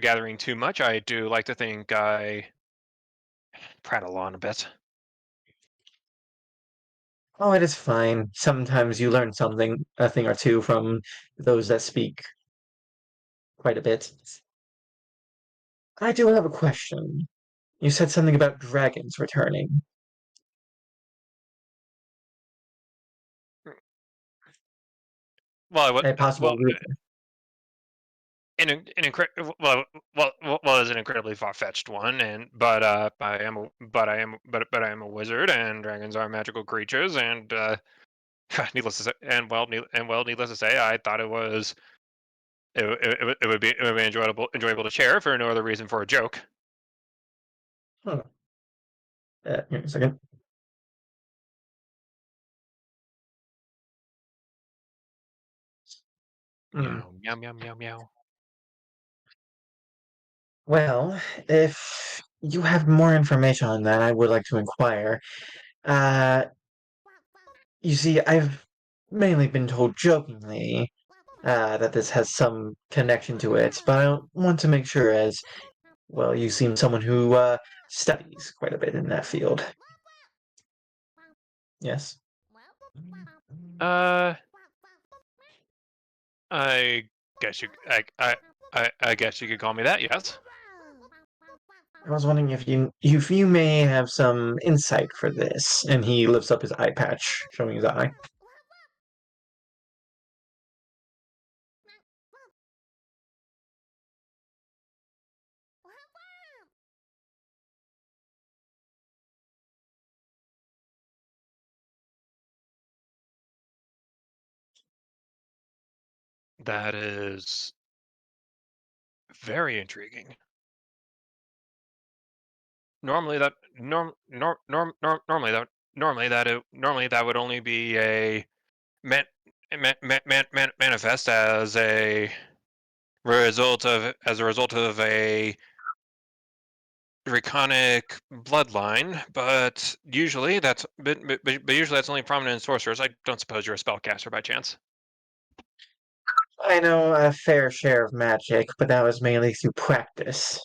gathering too much. I do like to think I prattle on a bit. Oh, it is fine. Sometimes you learn something, a thing or two from those that speak quite a bit. I do have a question. You said something about dragons returning. Well, A possible rumor. is an incredibly far-fetched one, and but I am a wizard, and dragons are magical creatures, and needless to say, needless to say, I thought it would be enjoyable to share for no other reason for a joke. Huh. Give me a second. Hmm. Meow meow meow meow meow. Well, if you have more information on that, I would like to inquire. Uh, you see, I've mainly been told jokingly that this has some connection to it, but I want to make sure as well. You seem someone who studies quite a bit in that field. Yes. Uh, I guess you I guess you could call me that. Yes. I was wondering if you may have some insight for this. And he lifts up his eye patch, showing his eye. That is very intriguing. Normally that norm norm norm norm normally that would only be a manifest as a result of a draconic bloodline, but usually that's only prominent in sorcerers. I don't suppose you're a spellcaster by chance. I know a fair share of magic, but that was mainly through practice.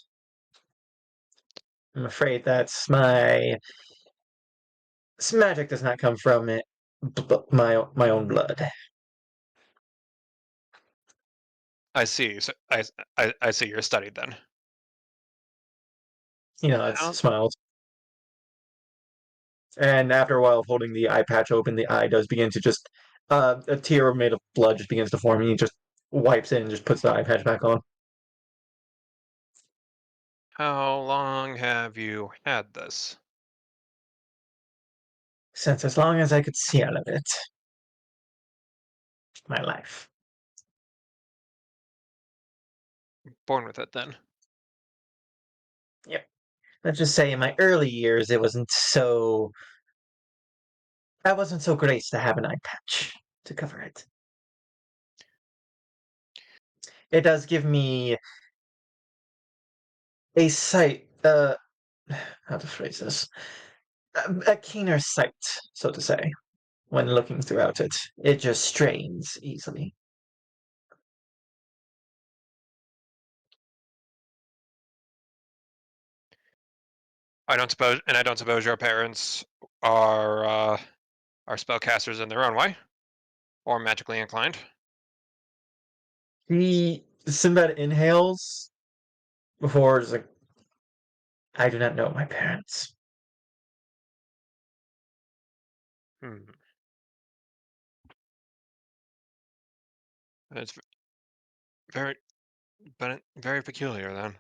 I'm afraid that's my magic does not come from it, my own blood. I see. So I see you're studied then. You know, it How smiles. And after a while of holding the eye patch open, the eye does begin to just a tear made of blood just begins to form, and he just wipes it and just puts the eye patch back on. how long have you had this? Since as long as I could see out of it, my life. Born with it then. Yep. Let's just say in my early years, I wasn't so graced to have an eye patch to cover it. It does give me a sight, how to phrase this, a keener sight, so to say, when looking throughout it. It just strains easily. I don't suppose your parents are uh, are spellcasters in their own way, or magically inclined. The Sinbad inhales before just like, I do not know my parents. Hmm. It's very, but very peculiar then.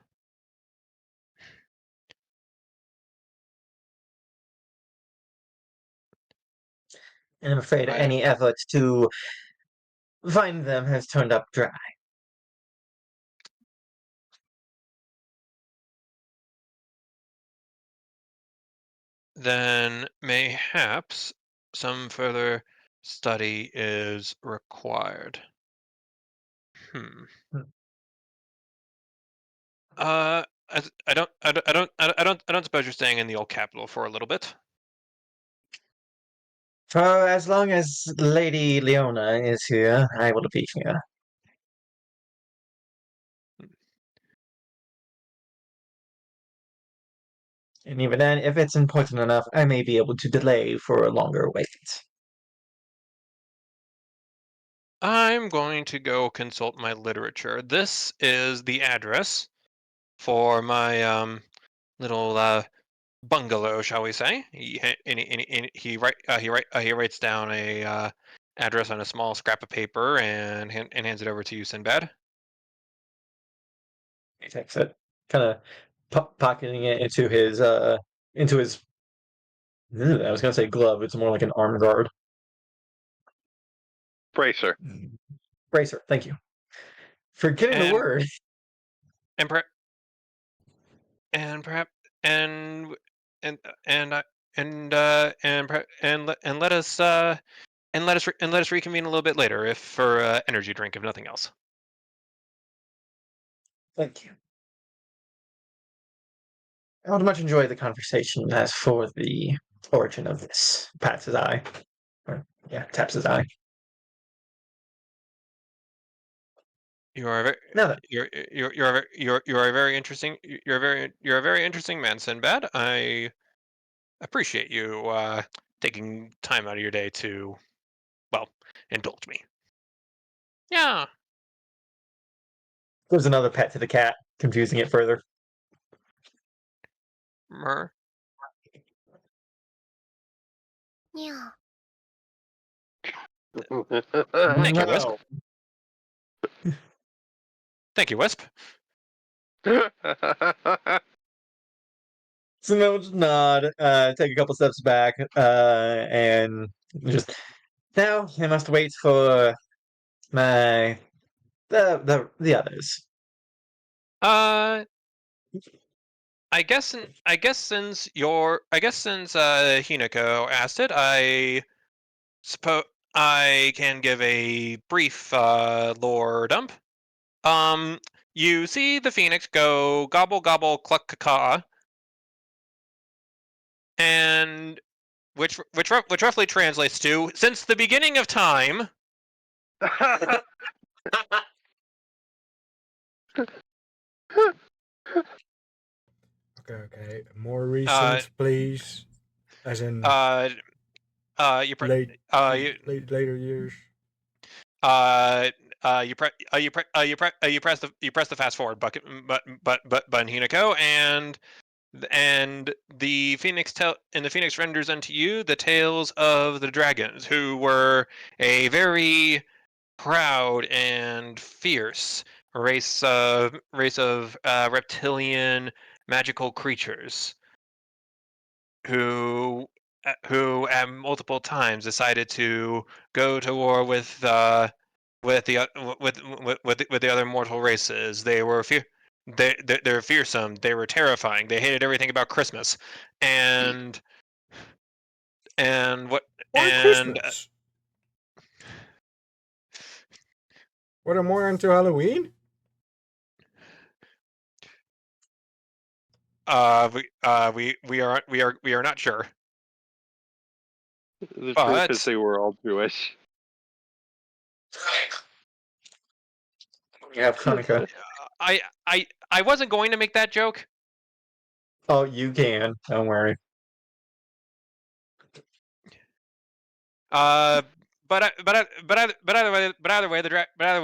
And I'm afraid I any effort to find them has turned up dry. Then mayhaps some further study is required. Hmm. Hmm. I don't suppose you're staying in the old capital for a little bit. For as long as Lady Leona is here, I will be here. And even then, if it's important enough, I may be able to delay for a longer wait. I'm going to go consult my literature. This is the address for my little bungalow, shall we say? He writes down a address on a small scrap of paper and hands it over to you, Sinbad. He takes it, kind of pocketing it into his. I was gonna say glove. It's more like an arm guard. Bracer. Bracer. Thank you for getting the And word. and per, and perhaps and and and let us and let us reconvene a little bit later, if for energy drink, if nothing else. Thank you. I would much enjoy the conversation. As for the origin of this, pats his eye. Or, yeah, taps his eye. You are a very, Now then, you're a very interesting you're a very interesting man, Sinbad. I appreciate you taking time out of your day to, well, indulge me. Yeah. there's another pet to the cat, confusing it further. Mer. Yeah. Thank you, Wisp. Well. Thank you, Wisp. So no, just nod, take a couple steps back, and just now I must wait for my the others. Uh, I guess since Hinako asked it, I suppose I can give a brief lore dump. Um, you see the phoenix go gobble gobble cluck caw, and which roughly translates to, since the beginning of time. Okay. More Uh, recent, please. As in uh, you pre- you later years. you press the fast forward button, Hinako, and the phoenix renders unto you the tales of the dragons, who were a very proud and fierce race of reptilian magical creatures who at multiple times decided to go to war with the with the other mortal races. They were they were fearsome. They were terrifying. They hated everything about Christmas, and and what Why and Christmas? What, am more into Halloween? we are not sure, The truth is but they were all Jewish. You have Hanukkah. I wasn't going to make that joke. Oh, you can. Don't worry. Uh, but either way,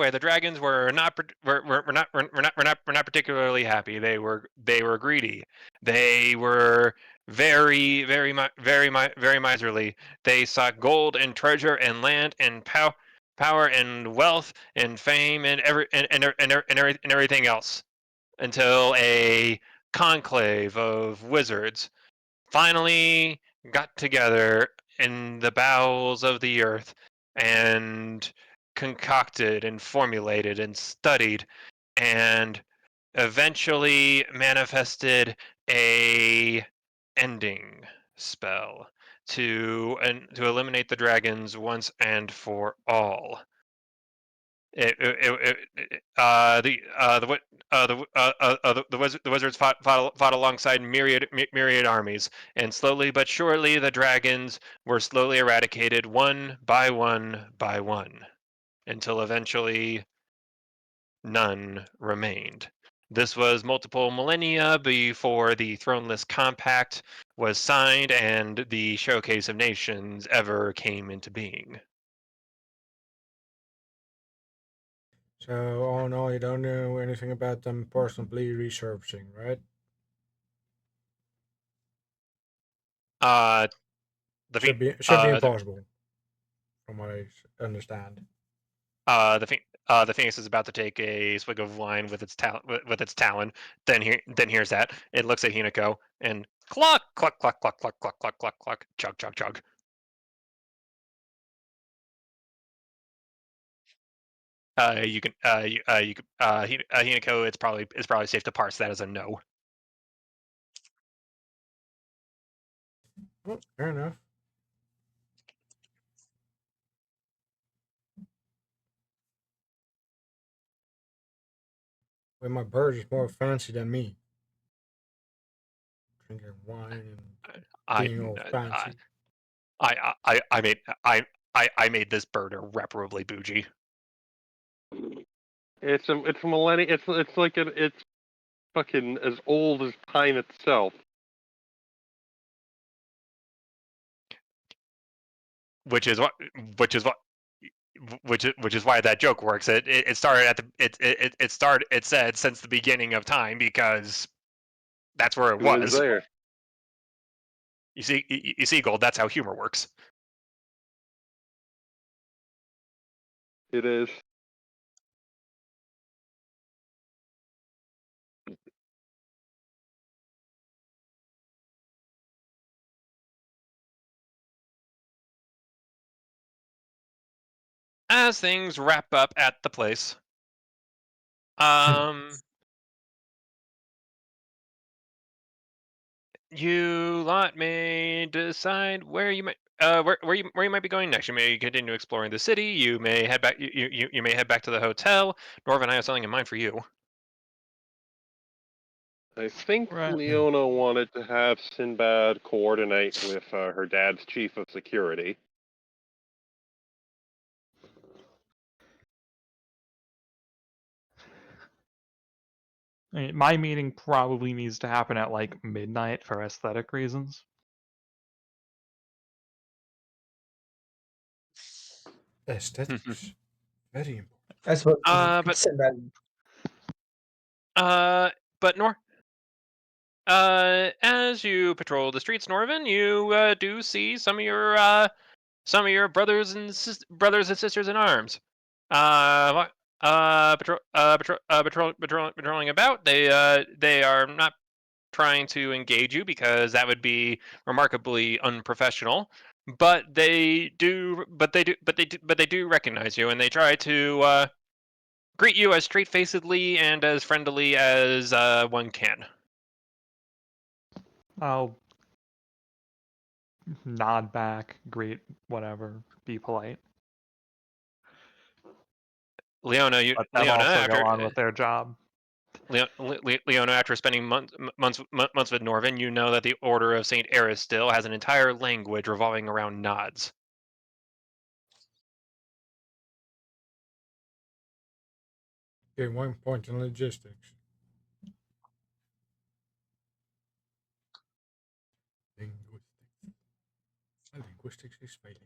the dragons were not were not particularly happy. They were greedy. They were very miserly. They sought gold and treasure and land and power and wealth and fame and everything else, until a conclave of wizards finally got together in the bowels of the earth and concocted and formulated and studied and eventually manifested a ending spell to eliminate the dragons once and for all. The wizards fought alongside myriad armies, and slowly but surely the dragons were slowly eradicated one by one, until eventually none remained. This was multiple millennia before the Throneless Compact was signed and the Showcase of Nations ever came into being. So all in all, you don't know anything about them personally resurfacing, right? Uh, the Should be the impossible, from what I understand. the phoenix is about to take a swig of wine with its talon. Then hears that. It looks at Hinako and cluck, cluck, cluck, cluck, cluck, cluck, cluck, cluck, cluck, chug, chug, chug. You can, you can, Hinako. It's probably safe to parse that as a no. Well, fair enough. Well, my bird is more fancy than me. Drinking wine and I, being all I, fancy. I made, I made this bird irreparably bougie. It's a millennium. It's fucking as old as time itself. Which is what, which is what, which is why that joke works. It started at the it said since the beginning of time because that's where it It was was. there. You see, Gold. That's how humor works. It is. As things wrap up at the place, you lot may decide where you might where you might be going next. You may continue exploring the city. You may head back. You may head back to the hotel. Norv and I have something in mind for you. I think Right. Leona wanted to have Sinbad coordinate with her dad's chief of security. I mean, my meeting probably needs to happen at like midnight for aesthetic reasons. Aesthetics. Very important. I suppose. But Sinbad. but Nor, as you patrol the streets, Norvin, you do see some of your brothers and sisters in arms. Patrolling about. They are not trying to engage you because that would be remarkably unprofessional. But they do recognize you, and they try to greet you as straight-facedly and as friendly as one can. I'll nod back, greet, whatever, be polite. Leona, Let them also go on with their job. Leona, after spending months with Norvin, you know that the Order of Saint Eris still has an entire language revolving around nods. Okay, 1 point in logistics. Linguistics. Linguistics is failing me.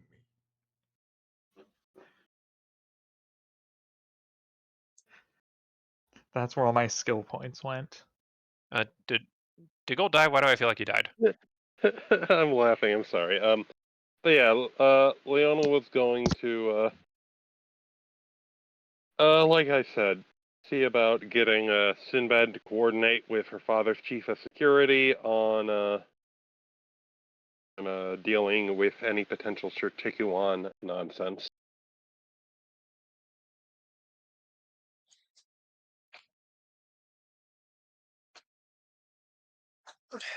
That's where all my skill points went. Did Gold die? Why do I feel like he died? I'm laughing. I'm sorry. But yeah, Leona was going to, like I said, see about getting Sinbad to coordinate with her father's chief of security on dealing with any potential Certicuan nonsense.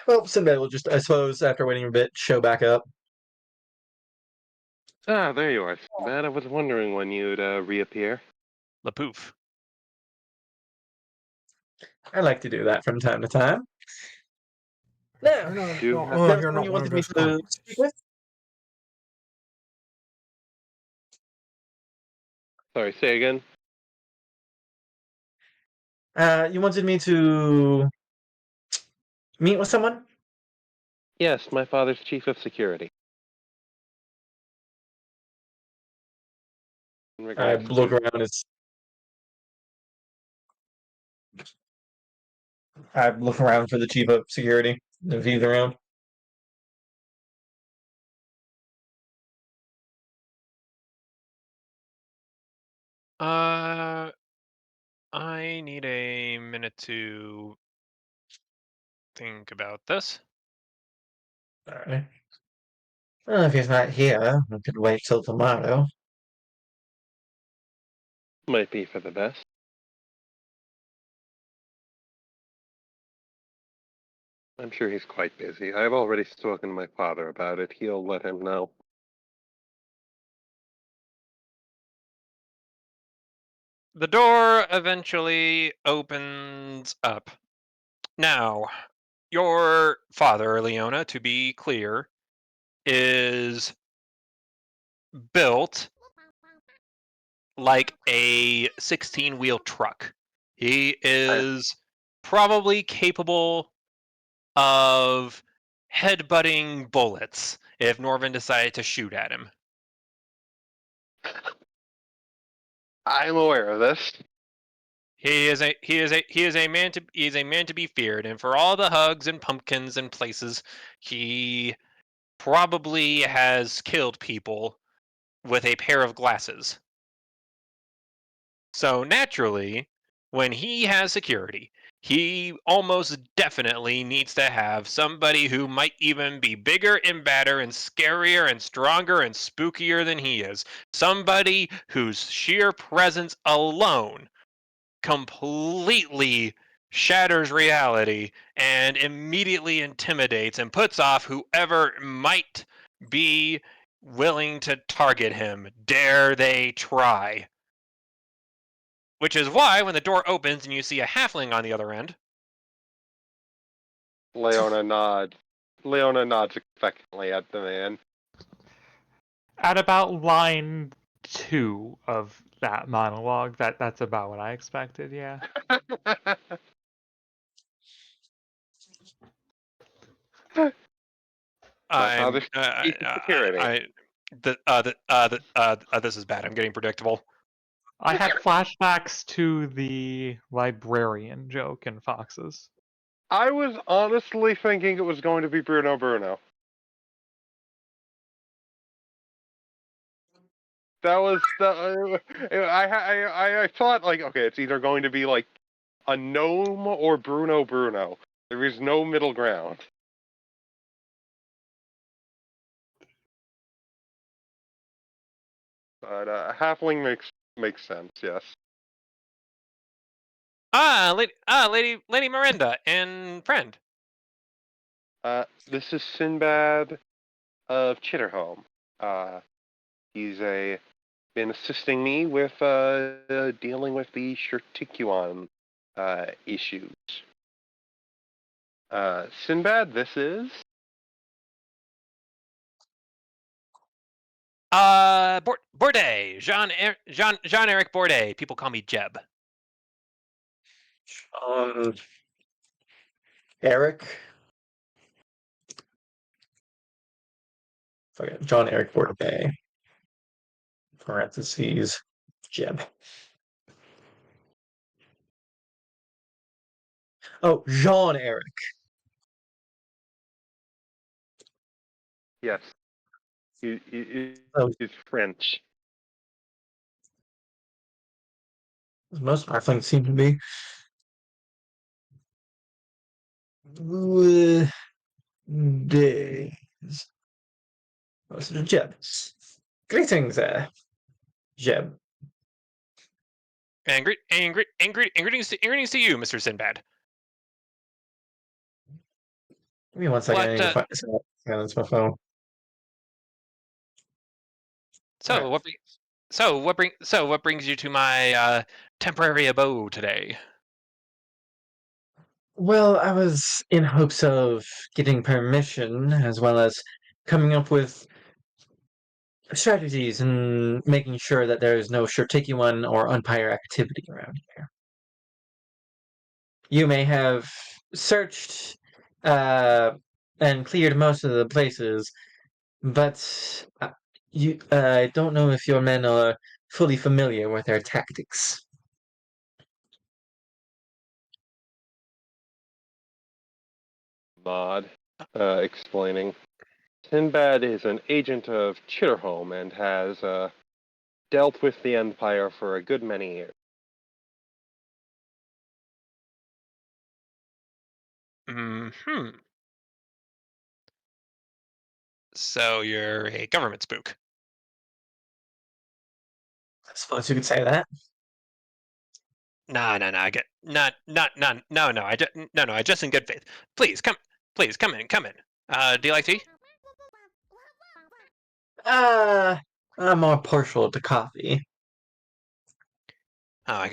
Well, Sinbad will just, I suppose, after waiting a bit, show back up. Ah, there you are, Sinbad. I was wondering when you'd reappear. Lapoof. I like to do that from time to time. Now, Do you have there was You're someone not you one of wanted me those to speak communists. with? Sorry, say again? You wanted me to meet with someone? Yes, my father's chief of security. In I regards look to... around. I look around for the chief of security. If he's around. Uh, I need a minute to think about this. Alright. Well, if he's not here, we could wait till tomorrow. Might be for the best. I'm sure he's quite busy. I've already spoken to my father about it. He'll let him know. The door eventually opens up. Now, your father, Leona, to be clear, is built like a 16-wheel truck. He is probably capable of headbutting bullets if Norvin decided to shoot at him. I'm aware of this. He is a man to be feared, and for all the hugs and pumpkins and places, he probably has killed people with a pair of glasses. So naturally, when he has security, he almost definitely needs to have somebody who might even be bigger and badder and scarier and stronger and spookier than he is. Somebody whose sheer presence alone completely shatters reality and immediately intimidates and puts off whoever might be willing to target him. Dare they try? Which is why when the door opens and you see a halfling on the other end, Leona nods. Leona nods expectantly at the man. At about line 2 of that monologue, that's about what I expected, yeah. My father I'm security. this is bad. I'm getting predictable. I had flashbacks to the librarian joke in Foxes. I was honestly thinking it was going to be Bruno Bruno. That was the I thought like, okay, it's either going to be like a gnome or Bruno Bruno. There is no middle ground. But halfling makes sense. Yes. Lady Miranda and friend. This is Sinbad of Chitterhome. He's been assisting me with dealing with the Shirtikuan issues. Sinbad, this is. Bourdet, Jean-Eric Bourdet. People call me Jeb. Eric. Forget John Eric Forte. Parentheses. Jeb. Oh, Jean Eric. Yes. Oh, He's French. most halflings seem to be. Days. Most of the Jeb. Greetings, Jeb. Greetings to you, Mr. Sinbad. Give me one second. I What need to find silence my phone. All right. what brings you to my temporary abode today? Well, I was in hopes of getting permission as well as coming up with strategies and making sure that there is no Shirticuan or Umpire activity around here. You may have searched and cleared most of the places, but I don't know if your men are fully familiar with their tactics. Mod, explaining. Sinbad is an agent of Chitterhome and has dealt with the Empire for a good many years. Hmm. So you're a government spook. I suppose you could say that. No. I get no. I just in good faith. Please come in. Do you like tea? Uh, I'm more partial to coffee. Oh, I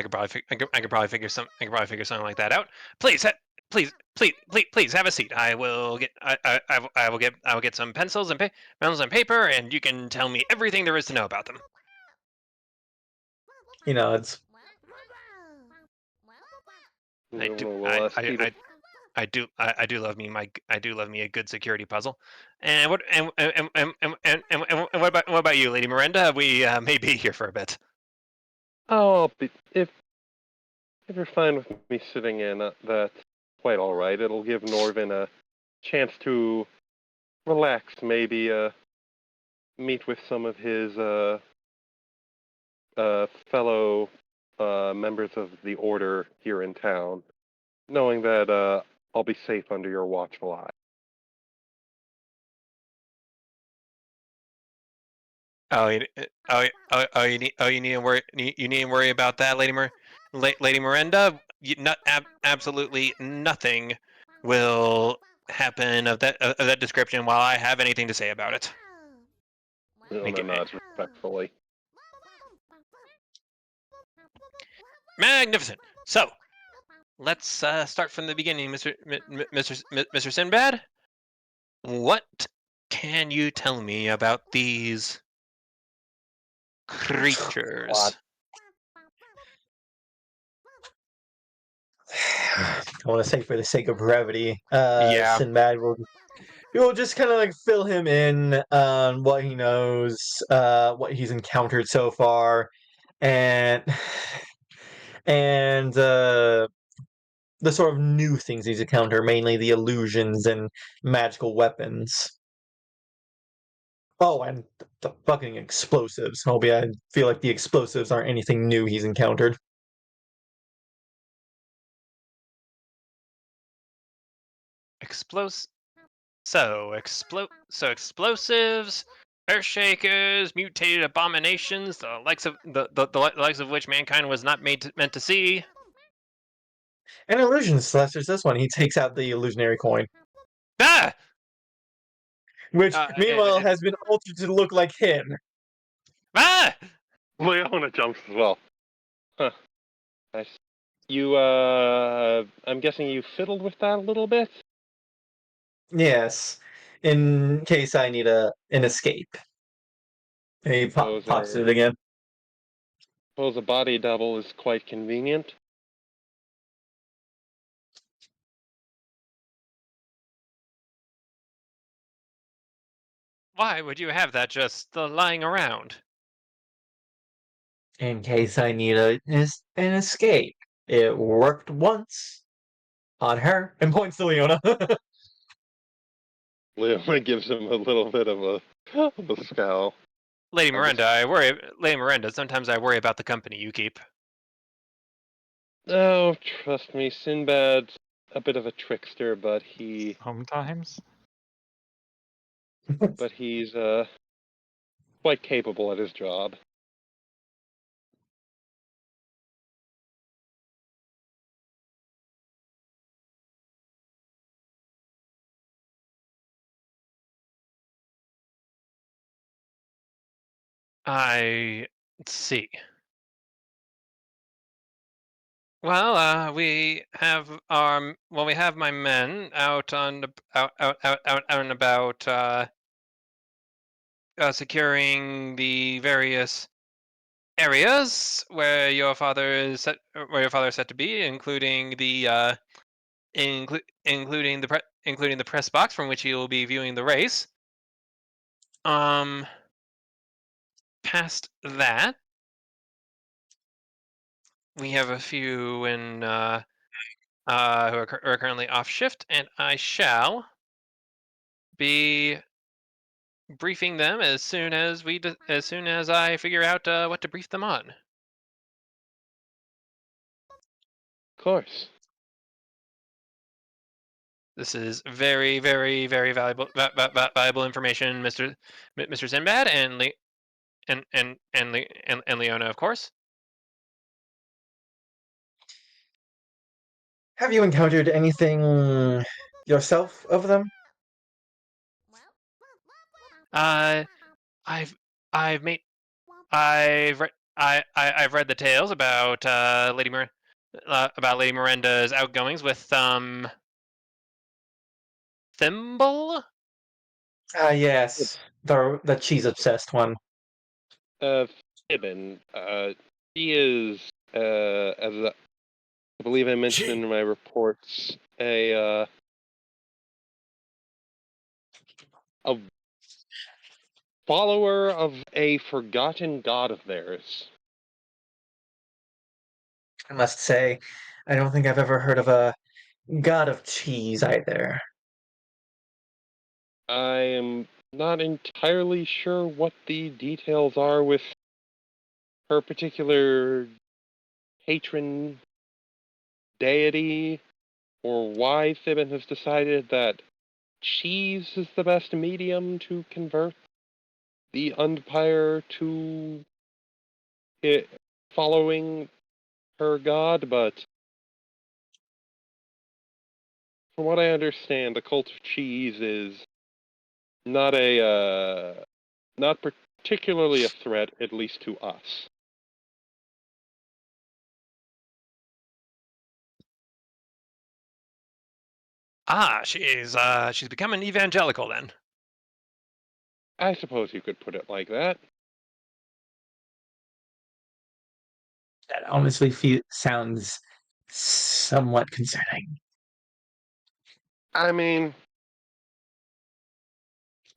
could probably. I could probably figure some. I could probably figure something like that out. Please, please have a seat. I will get. I will get some pencils and paper, and you can tell me everything there is to know about them. It's I do. We'll speed it. I do love me I do love me a good security puzzle. And what about you, Lady Miranda? We may be here for a bit. Oh, if you're fine with me sitting in, that's quite all right. It'll give Norvin a chance to relax, maybe meet with some of his fellow members of the Order here in town, knowing that I'll be safe under your watchful eye. Oh, you need to worry. You need to worry about that, Lady Miranda. Absolutely nothing will happen of that description while I have anything to say about it. Leona nods respectfully. Magnificent. So let's start from the beginning, Mr. Sinbad. What can you tell me about these creatures? what I want to say for the sake of brevity, Yeah. Sinbad will just kind of like fill him in on what he knows, what he's encountered so far, and and the sort of new things he's encountered, mainly the illusions and magical weapons. Oh, and the fucking explosives. Albeit I feel like the explosives aren't anything new he's encountered. Explos. So explosives, earth shakers, mutated abominations, the likes of the likes of which mankind was not meant to see. And illusions, so that's just this one. He takes out the illusionary coin, Ah! which Uh, meanwhile has been altered to look like him. ah! Leona jumps as well. Huh. I'm guessing you fiddled with that a little bit? Yes, in case I need an escape. He Suppose pops it again. a body double is quite convenient. Why would you have that just lying around? In case I need an escape. It worked once on her, and points to Leona. Leona gives him a little bit of a scowl. Lady I'll just- Miranda, Lady Miranda, sometimes I worry about the company you keep. Oh, trust me, Sinbad's a bit of a trickster, but Sometimes. he's quite capable at his job. Let's see. Well, we have my men out on out and about securing the various areas where your father is set to be, including including the press box from which he will be viewing the race. Um, Past that, we have a few who are currently off shift, and I shall be briefing them as soon as as soon as I figure out what to brief them on. Of course. This is very, very, very valuable information, Mr. Sinbad and and Leona, of course. Have you encountered anything yourself of them? Uh, I've I've made I've read I've read the tales about Lady Miranda's outgoings with Thimble. Ah, yes, the cheese obsessed one. Uh, Fibbin, she is, as I believe I mentioned She. in my reports, a follower of a forgotten god of theirs. I must say, I don't think I've ever heard of a god of cheese either. I am not entirely sure what the details are with her particular patron deity, or why Fibbin has decided that cheese is the best medium to convert the umpire to it following her god, but from what I understand, the cult of cheese is not not particularly a threat, at least to us. Ah, she's become an evangelical then. I suppose you could put it like that. That honestly sounds somewhat concerning. I mean,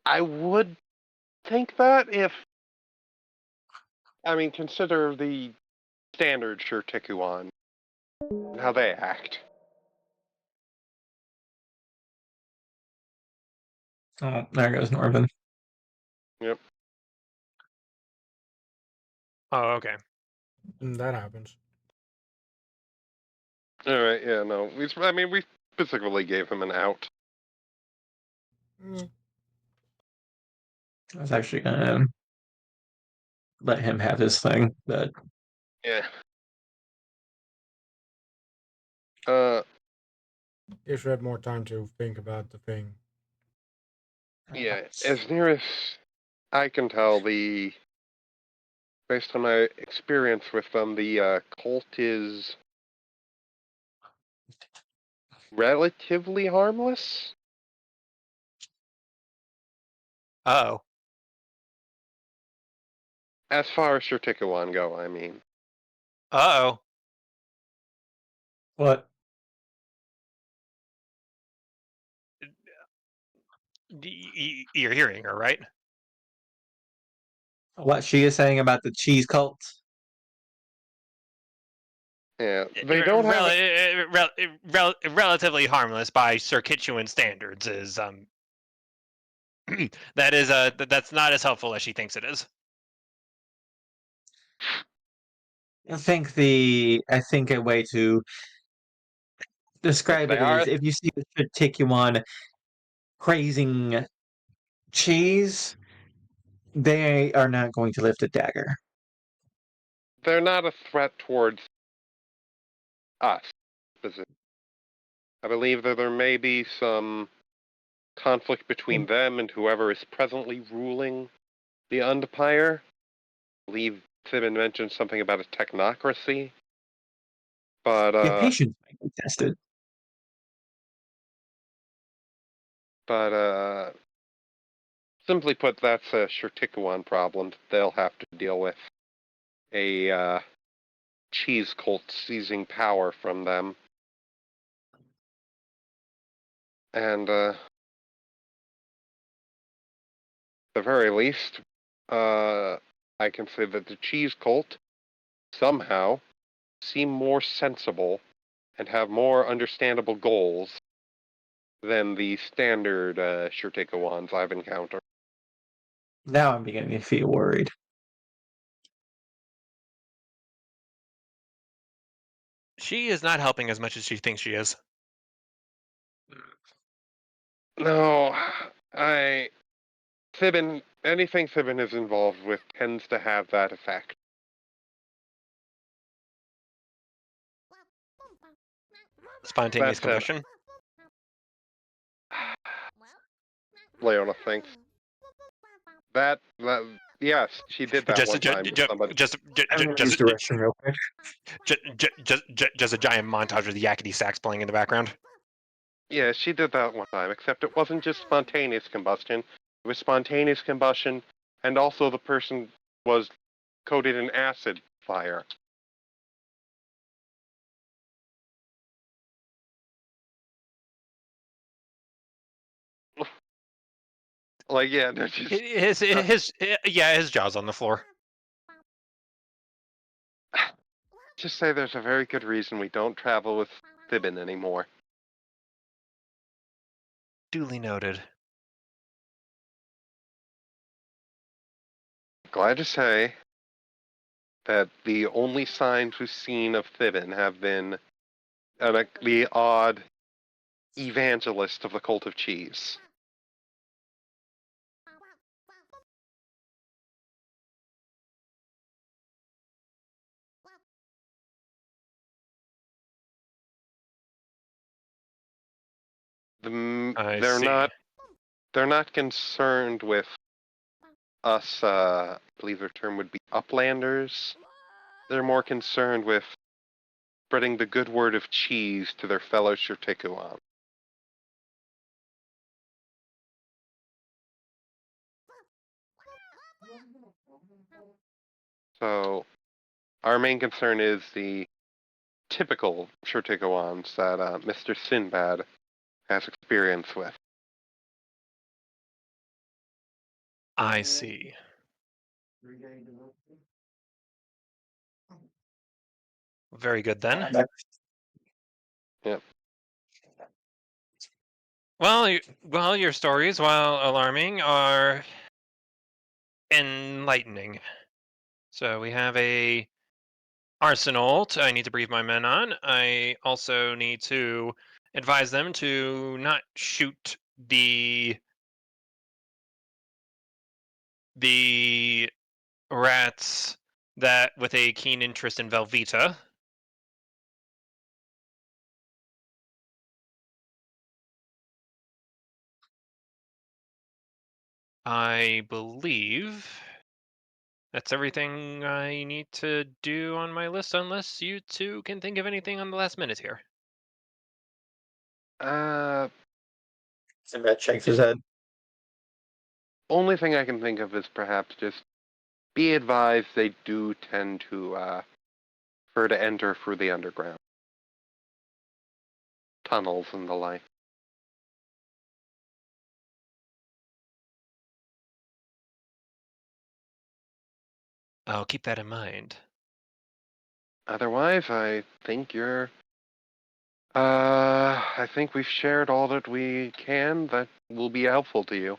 I would think that if, I mean, consider the standard Shurtikuan and how they act. Oh, there goes Norvin. Yep. Oh, okay. That happens. All right. Yeah. No. We specifically gave him an out. Mm, I was actually gonna let him have his thing, but Yeah. Uh. Gives Red more time to think about the thing. Yeah. As near as I can tell, based on my experience with them, the cult is relatively harmless. Oh. As far as Shurtikuan go, I mean. Oh. what? You're hearing her, right? What she is saying about the cheese cult? Yeah. They don't have. Relatively harmless by Circuituan standards is that's not as helpful as she thinks it is. I think a way to If describe they it are is if you see a Shurtikuan praising cheese, they are not going to lift a dagger. they're not a threat towards us. I believe that there may be some conflict between them and whoever is presently ruling the Empire. I believe Fibbin mentioned something about a technocracy, but Your patience might be tested. but uh, simply put, that's a Shurtikuan problem that they'll have to deal with. A cheese cult seizing power from them, and the very least, I can say that the cheese cult somehow seem more sensible and have more understandable goals than the standard Shurtikawans I've encountered. Now I'm beginning to feel worried. She is not helping as much as she thinks she is. No, anything Fibbin is involved with tends to have that effect. Spontaneous That said, combustion. Leona thinks that yes, she did that Just, one just, time to somebody. I'm gonna use the restroom real quick. just a giant montage of the yakety sax playing in the background. Yeah, she did that one time, except it wasn't just spontaneous combustion. It was spontaneous combustion, and also the person was coated in acid fire. Like, yeah, they're just... His jaw's on the floor. Just say there's a very good reason we don't travel with Fibbin anymore. Duly noted. Glad to say that the only signs we've seen of Fibbin have been the odd evangelist of the cult of cheese. I They're see. not concerned with us, I believe their term would be uplanders. They're more concerned with spreading the good word of cheese to their fellow Shirtikuan. So, our main concern is the typical Shirtikuans that Mr. Sinbad has experience with. I see. Very good then. Yep. Well, your stories, while alarming, are enlightening. So we have a arsenal I need to brief my men on. I also need to advise them to not shoot the rats that with a keen interest in Velveeta. I believe that's everything I need to do on my list, unless you two can think of anything on the last minute here. Sinbad shakes his head. Only thing I can think of is perhaps just be advised they do tend to prefer to enter through the underground tunnels and the like. I'll keep that in mind. Otherwise, I think we've shared all that we can that will be helpful to you.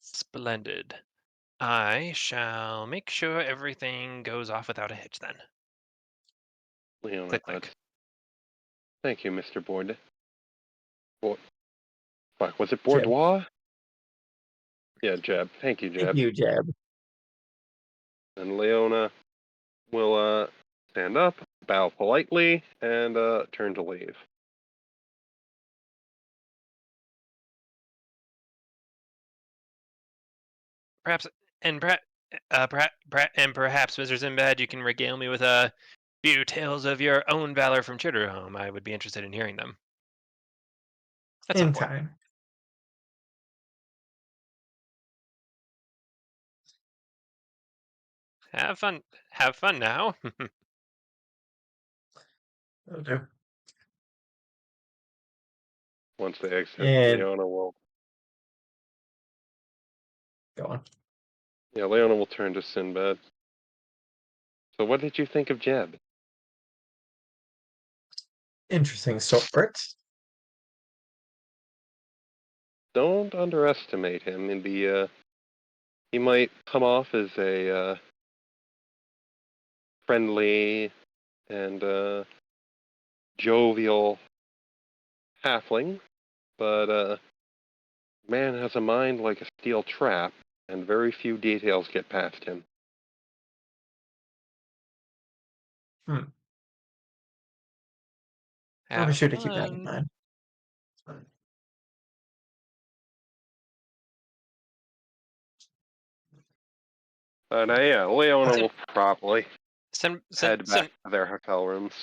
Splendid. I shall make sure everything goes off without a hitch then. Leona Click, nods. click. Thank you, Mr. Bord. Fuck, was it Jeb. Bourdois? Yeah, Jeb. Thank you, Thank Jeb. you, Jeb. And Leona will stand up, bow politely, and turn to leave. Perhaps, perhaps, Mr. Sinbad, you can regale me with a few tales of your own valor from Chitterhome. I would be interested in hearing them. At some In point. time. Have fun. Have fun now. Will do. Once they exit, And Leona will... go on. Yeah, Leona will turn to Sinbad. So what did you think of Jeb? Interesting sort. Don't underestimate him. He might come off as a friendly and jovial halfling, but man has a mind like a steel trap, and very few details get past him. Hmm. I'll be Have sure to keep that in fun. mind. But yeah, Leona Sin, will probably Sin, Sin, head back Sin, to their hotel rooms.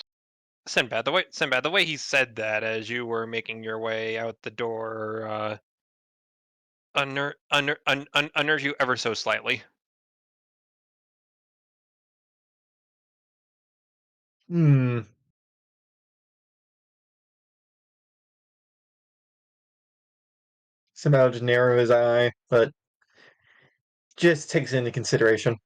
Sinbad, the way he said that as you were making your way out the door, unnerved you ever so slightly. Hmm. Somehow just narrow his eye, but just takes into consideration.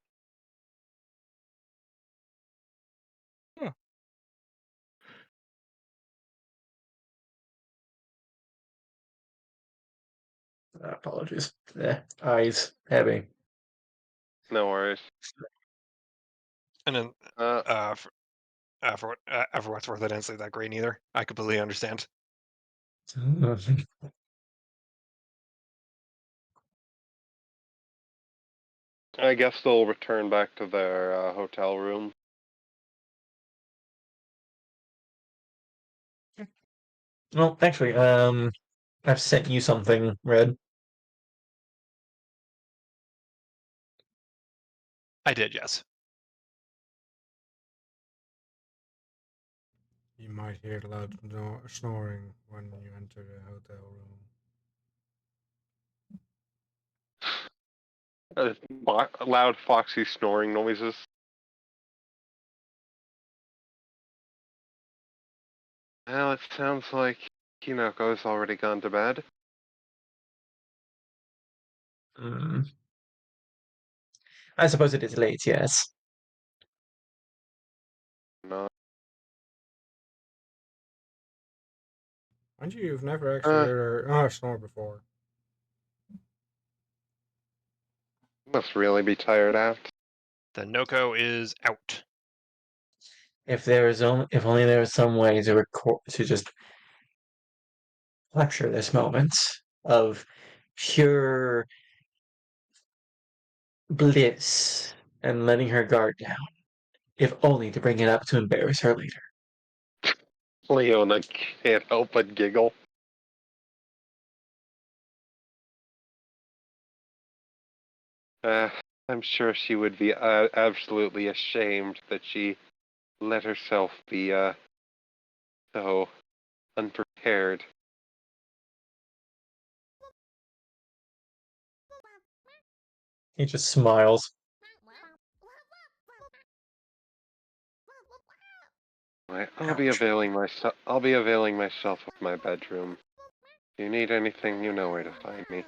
Apologies. Eyes heavy. No worries. And then, Uh, for, for what's worth, I didn't say that great either. I completely understand. I guess they'll return back to their hotel room. Well, actually, I've sent you something, Red. I did, yes. You might hear loud snoring when you enter the hotel room. Loud, foxy snoring noises. Well, it sounds like Kinoko's already gone to bed. Mm. I suppose it is late, yes. No. And you've never actually heard her snore before. Must really be tired out. The Noko is out. If only there was some way to record to just lecture this moment of pure bliss and letting her guard down, if only to bring it up to embarrass her later. Leona can't help but giggle. Uh, I'm sure she would be absolutely ashamed that she let herself be so unprepared. He just smiles. I'll be Ouch. availing myself. I'll be availing myself of my bedroom. If you need anything, you know where to find me.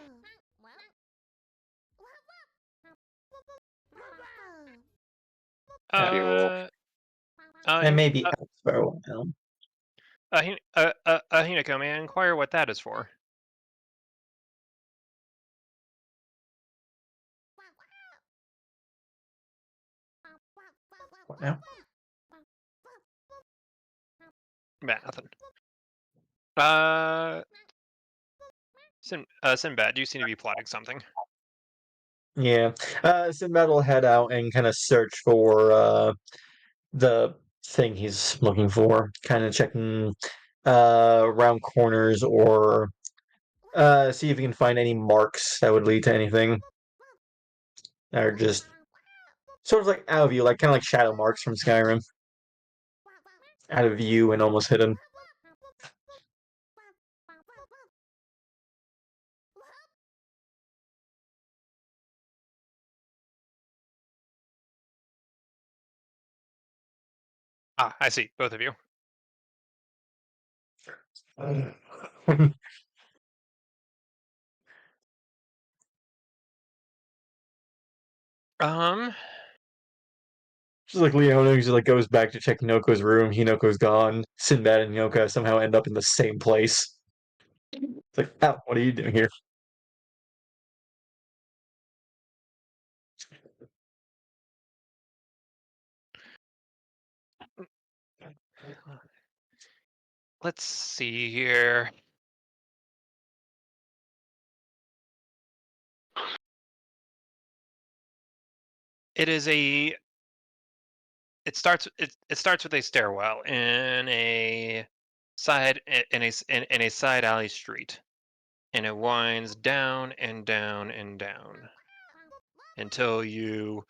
She will. Uh, I uh, may be out for a while. Hinako, may I inquire what that is for? What now? Nothing. Sinbad, you seem to be plotting something. Yeah. Sinbad will head out and kind of search for the thing he's looking for, kind of checking around corners or see if he can find any marks that would lead to anything. Or just sort of like out of view, like kind of like shadow marks from Skyrim. Out of view and almost hidden. Ah, I see, both of you. Um, Just like Leona, who like goes back to check Hinoko's room. Hinoko's gone. Sinbad and Hinoka somehow end up in the same place. It's like, oh, what are you doing here? Let's see here. It is a. It starts with a stairwell in a in a side alley street, and it winds down and down and down until you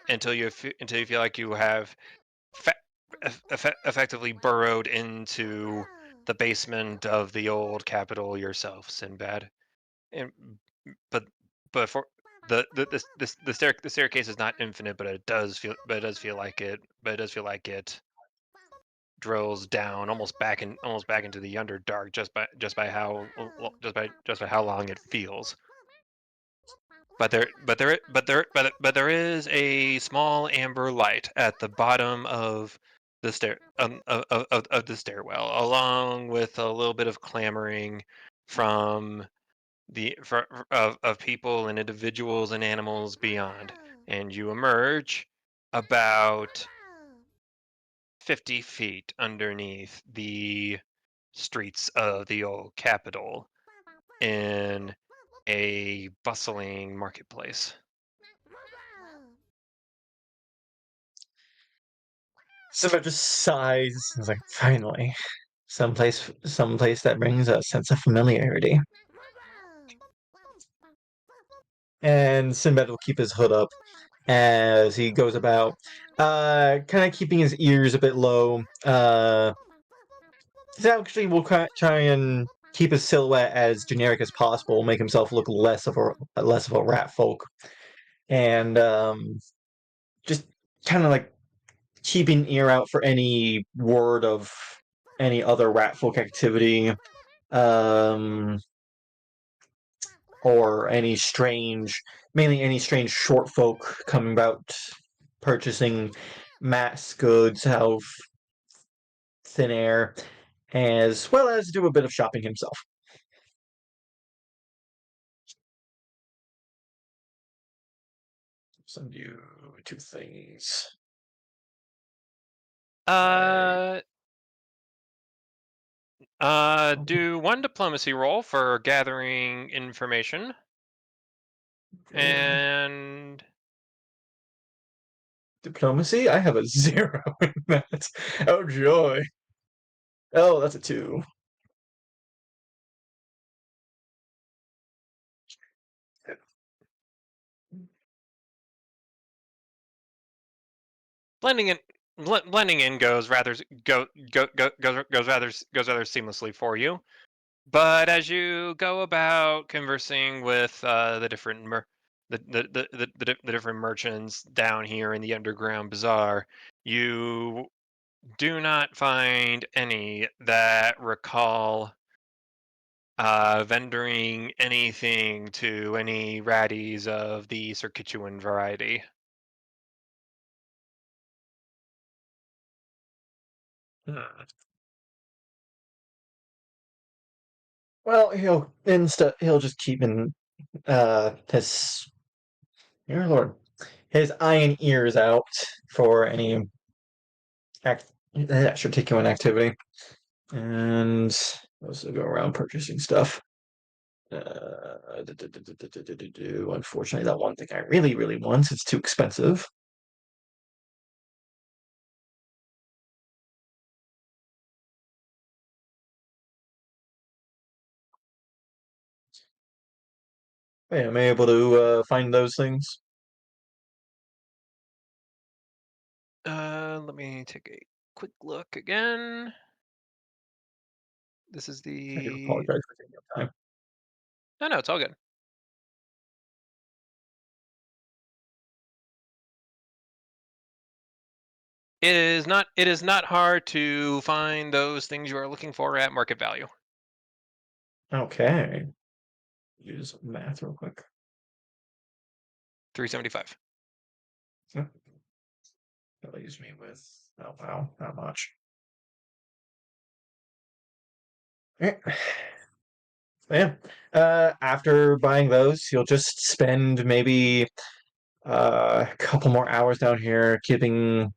until you feel like you have fe- effectively burrowed into the basement of the old capital yourself, Sinbad. And but for the staircase is not infinite, but it does feel like it. But it does feel like it drills down almost back into the underdark just by how long it feels. But there is a small amber light at the bottom of the of the stairwell, along with a little bit of clamoring from of people and individuals and animals beyond, and you emerge about 50 feet underneath the streets of the old capital in a bustling marketplace. Sinbad just sighs. He's like, finally, someplace that brings a sense of familiarity. And Sinbad will keep his hood up as he goes about, kind of keeping his ears a bit low. He actually will try and keep his silhouette as generic as possible, make himself look less of a rat folk, and just kind of like keeping an ear out for any word of any other rat folk activity, um, or mainly any strange short folk coming about purchasing mass goods out of thin air, as well as do a bit of shopping himself. Send you two things. Uh, do one diplomacy roll for gathering information, and Diplomacy? I have a 0 in that. Oh joy. Oh, that's a 2. blending in blending in goes rather goes rather seamlessly for you. But as you go about conversing with the different merchants down here in the underground bazaar, you do not find any that recall vendoring anything to any ratties of the Circuituan variety. Hmm. Well, he'll just keep in his dear lord his eye and ears out for any extraticular activity, and also go around purchasing stuff. Unfortunately, that one thing I really, really want is too expensive. Am I able to find those things? Let me take a quick look again. This is I do the apologize for taking up time. no, it's all good. It is not hard to find those things you are looking for at market value. Okay. Use math real quick. 375. Yeah. That leaves me with, oh wow, not much. Yeah. Yeah. After buying those, you'll just spend maybe a couple more hours down here keeping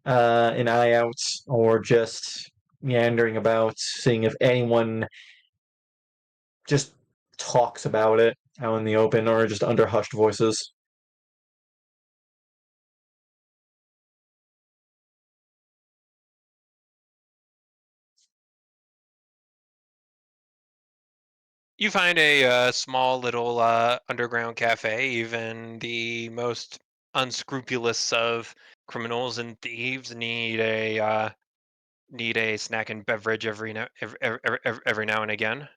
an eye out or just meandering about, seeing if anyone just talks about it out in the open or just under hushed voices. You find a small little underground cafe. Even the most unscrupulous of criminals and thieves need a snack and beverage every now and again.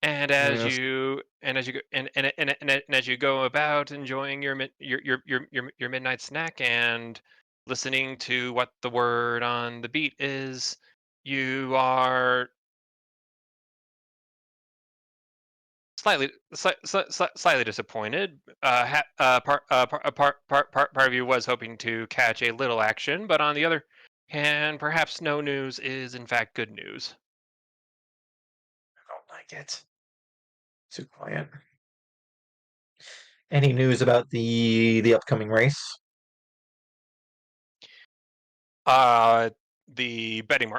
And Yes. as you go about enjoying your midnight snack and listening to what the word on the beat is, you are slightly disappointed. Part of you was hoping to catch a little action, but on the other hand, perhaps no news is in fact good news. I don't like it. Too quiet. Any news about the upcoming race? Uh, the betting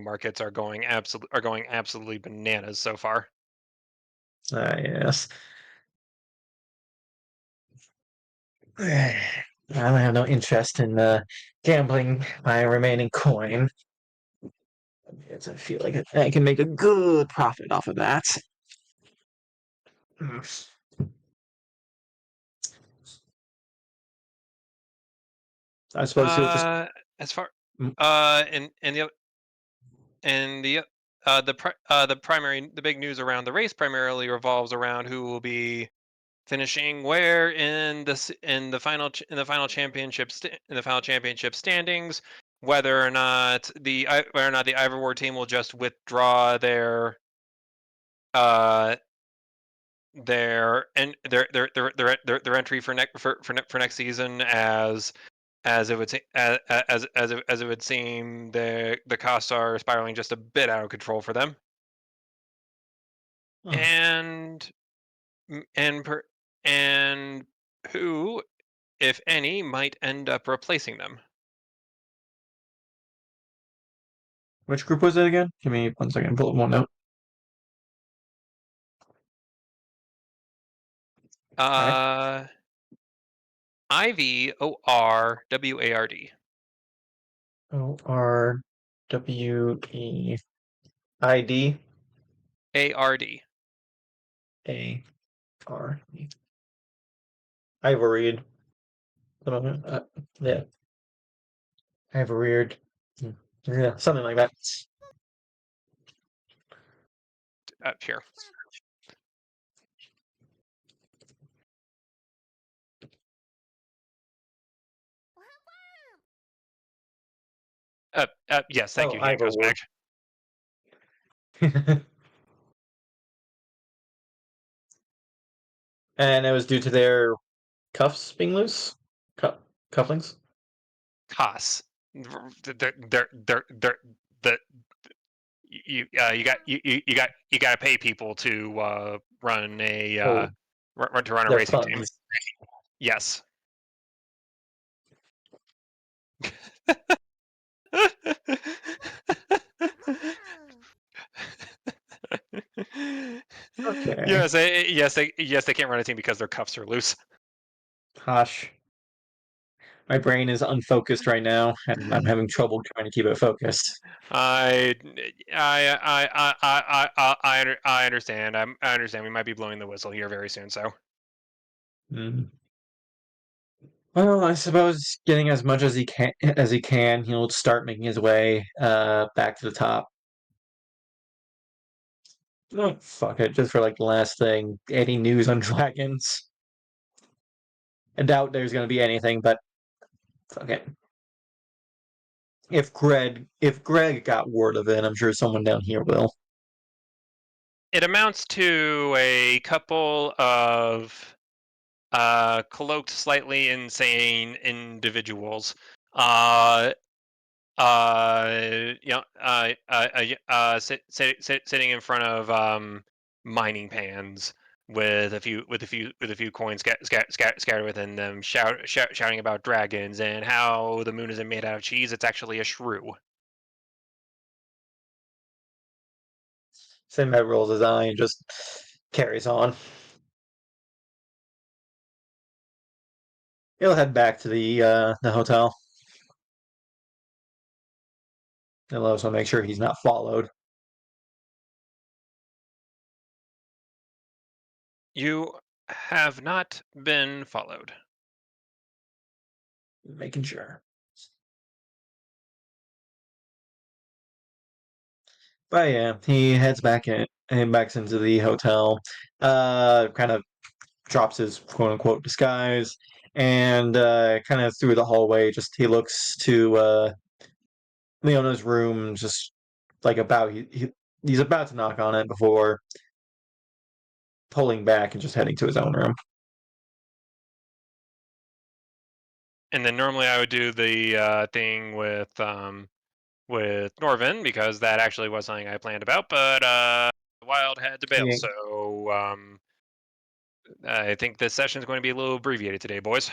markets are going absolutely bananas so far. Yes. I have no interest in gambling my remaining coin. I feel like I can make a good profit off of that. Hmm. I suppose you'll just. Uh, as far Mm. and the the big news around the race primarily revolves around who will be finishing where in in the final championship standings, whether or not the Ivorwar team will just withdraw uh their entry for next season, as it would as it would seem the costs are spiraling just a bit out of control for them, Oh, and and per, and who, if any, might end up replacing them. which group was it again? Give me 1 second. Pull up one note. Okay. Uh, IVORWARD. ORWEID ARD. ARE. Ivory. Yeah, Ivory. Yeah, something like that. Here. Yes, thank Oh, you. He goes Ivorwood. back. And it was due to their cuffs being loose? Cufflinks? Costs. They're the you got to pay people to Oh, run a their racing team. funds. Yes. Okay. Yes, they can't run a team because their cuffs are loose. Gosh. My brain is unfocused right now, and I'm having trouble trying to keep it focused. I I understand. I understand. We might be blowing the whistle here very soon. So Mm. Well, I suppose getting as much as he can, he'll start making his way back to the top. Oh, fuck it, just for like the last thing. Any news on dragons? I doubt there's gonna be anything, but fuck it. If Greg got word of it, I'm sure someone down here will. it amounts to a couple of cloaked, slightly insane individuals. Uh, sitting in front of mining pans with a few coins scattered within them, shouting about dragons and how the moon isn't made out of cheese; it's actually a shrew. Sinbad rolls his eye and just carries on. He'll head back to the hotel. He'll also make sure he's not followed. You have not been followed. Making sure. But yeah, he heads back in and backs into the hotel. Kind of drops his quote unquote disguise, and kind of through the hallway, just he looks to Leona's room, just like he's about to knock on it before pulling back and just heading to his own room. And then normally I would do the thing with Norvin, because that actually was something I planned about, but Wild had to bail, Yeah. so I think this session is going to be a little abbreviated today, boys.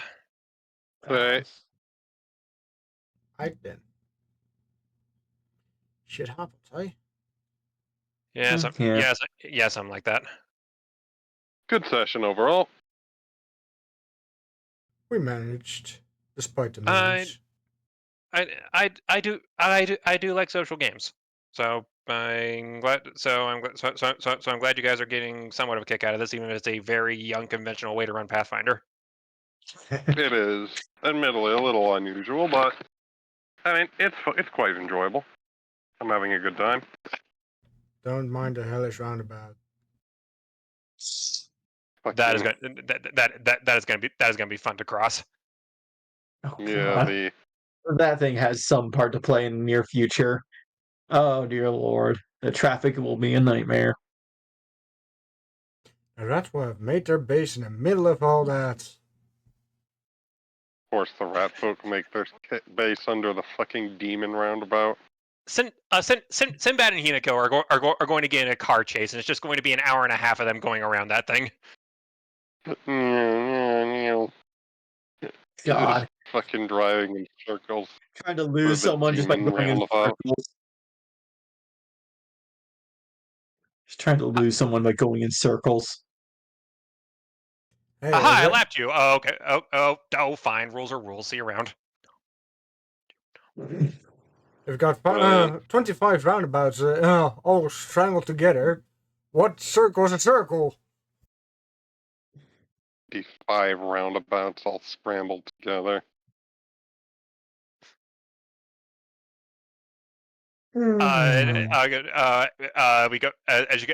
Right. I then. Shit happens, eh? Yeah, Yeah. something like that. Good session overall. We managed, despite the I news. I do like social games, so I'm glad. So I'm glad you guys are getting somewhat of a kick out of this, even if it's a very unconventional way to run Pathfinder. It is admittedly a little unusual, but I mean it's quite enjoyable. I'm having a good time. Don't mind the hellish roundabout. Fuck That is you. going that is going to be fun to cross. Oh Yeah, god. the That thing has some part to play in the near future. Oh dear lord. The traffic will be a nightmare. The rats will have made their base in the middle of all that. of course the rat folk make their base under the fucking demon roundabout. Sinbad and Hinako are going to get in a car chase, and it's just going to be an hour and a half of them going around that thing. Just God. fucking driving in circles Trying to for lose the someone just by demon going in roundabout. circles. Just trying to lose someone by going in circles. Hey, Aha! I lapped you. Oh, okay. Oh, fine. Rules are rules. See you around. we've got Brilliant. 25 roundabouts all strangled together. What circle is a circle? 5 roundabouts all scrambled together. We go as you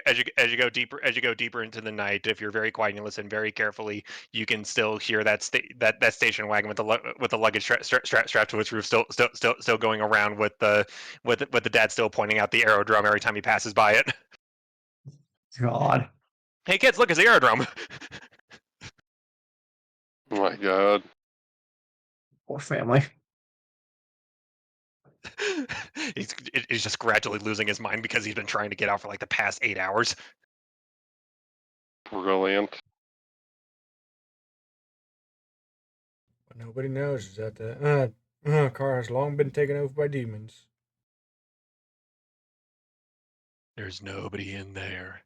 go deeper into the night. If you're very quiet and you listen very carefully, you can still hear that station wagon with the luggage strapped to its roof, still going around with the dad still pointing out the aerodrome every time he passes by it. God. Hey kids, look, it's the aerodrome. Oh my god. Poor family. He's just gradually losing his mind because he's been trying to get out for like the past 8 hours. Brilliant. What nobody knows is that the car has long been taken over by demons. There's nobody in there.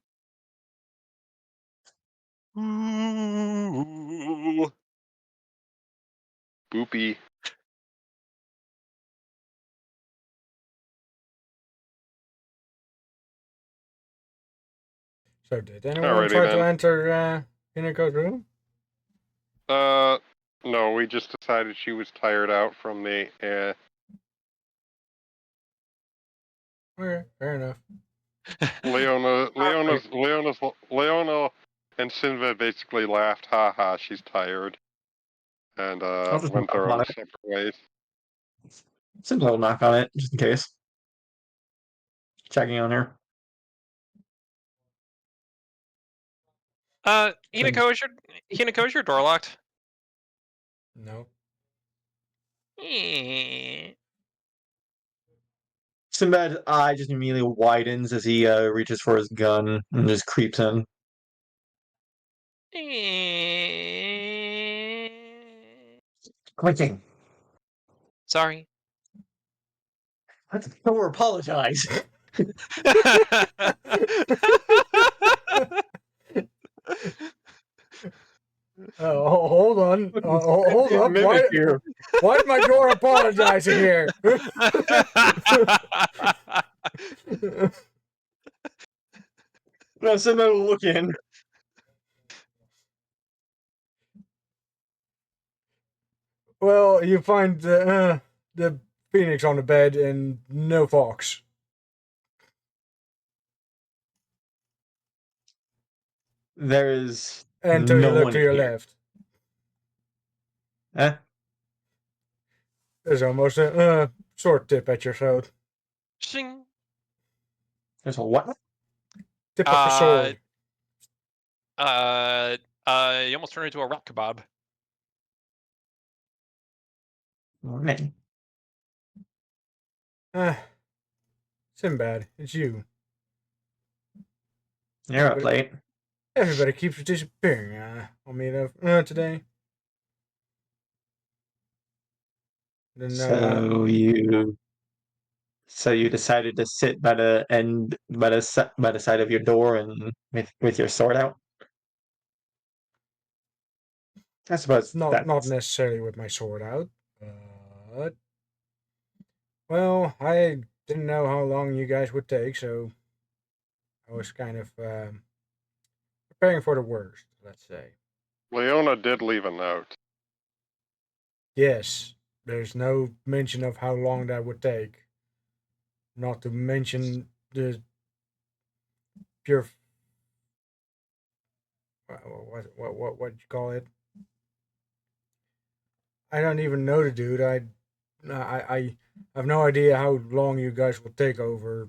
Ooh. Boopy. So, did anyone Alrighty try to then. enter Hinako's room? No, we just decided she was tired out from the Okay, fair enough. Leona and Sinva basically laughed, haha, she's tired, and I'll just went knock their on own it. separate ways. Simple knock on it, just in case. Checking on her. Hinako, is your door locked? No. Eh. Sinbad's eye just immediately widens as he reaches for his gun and just creeps in. Clinking. Sorry. Let the door apologize. Hold on. Hold up. Mimic here. Why is my door apologizing here? Now Sinbad will look in. Well, you find the phoenix on the bed and no fox. There is Until you no look one to your here. left. Huh? There's almost a sword tip at your throat. Shing. There's a what? Tip of a sword. You almost turned into a rat kebab. Morning. Sinbad, it's you. You're up late. Everybody keeps disappearing on me today. Then, So you decided to sit by the end by the side of your door and with your sword out? I suppose not that's necessarily with my sword out, but well, I didn't know how long you guys would take, so I was kind of preparing for the worst, let's say. Leona did leave a note. Yes, there's no mention of how long that would take. Not to mention the pure what you call it? I don't even know the dude. I have no idea how long you guys will take over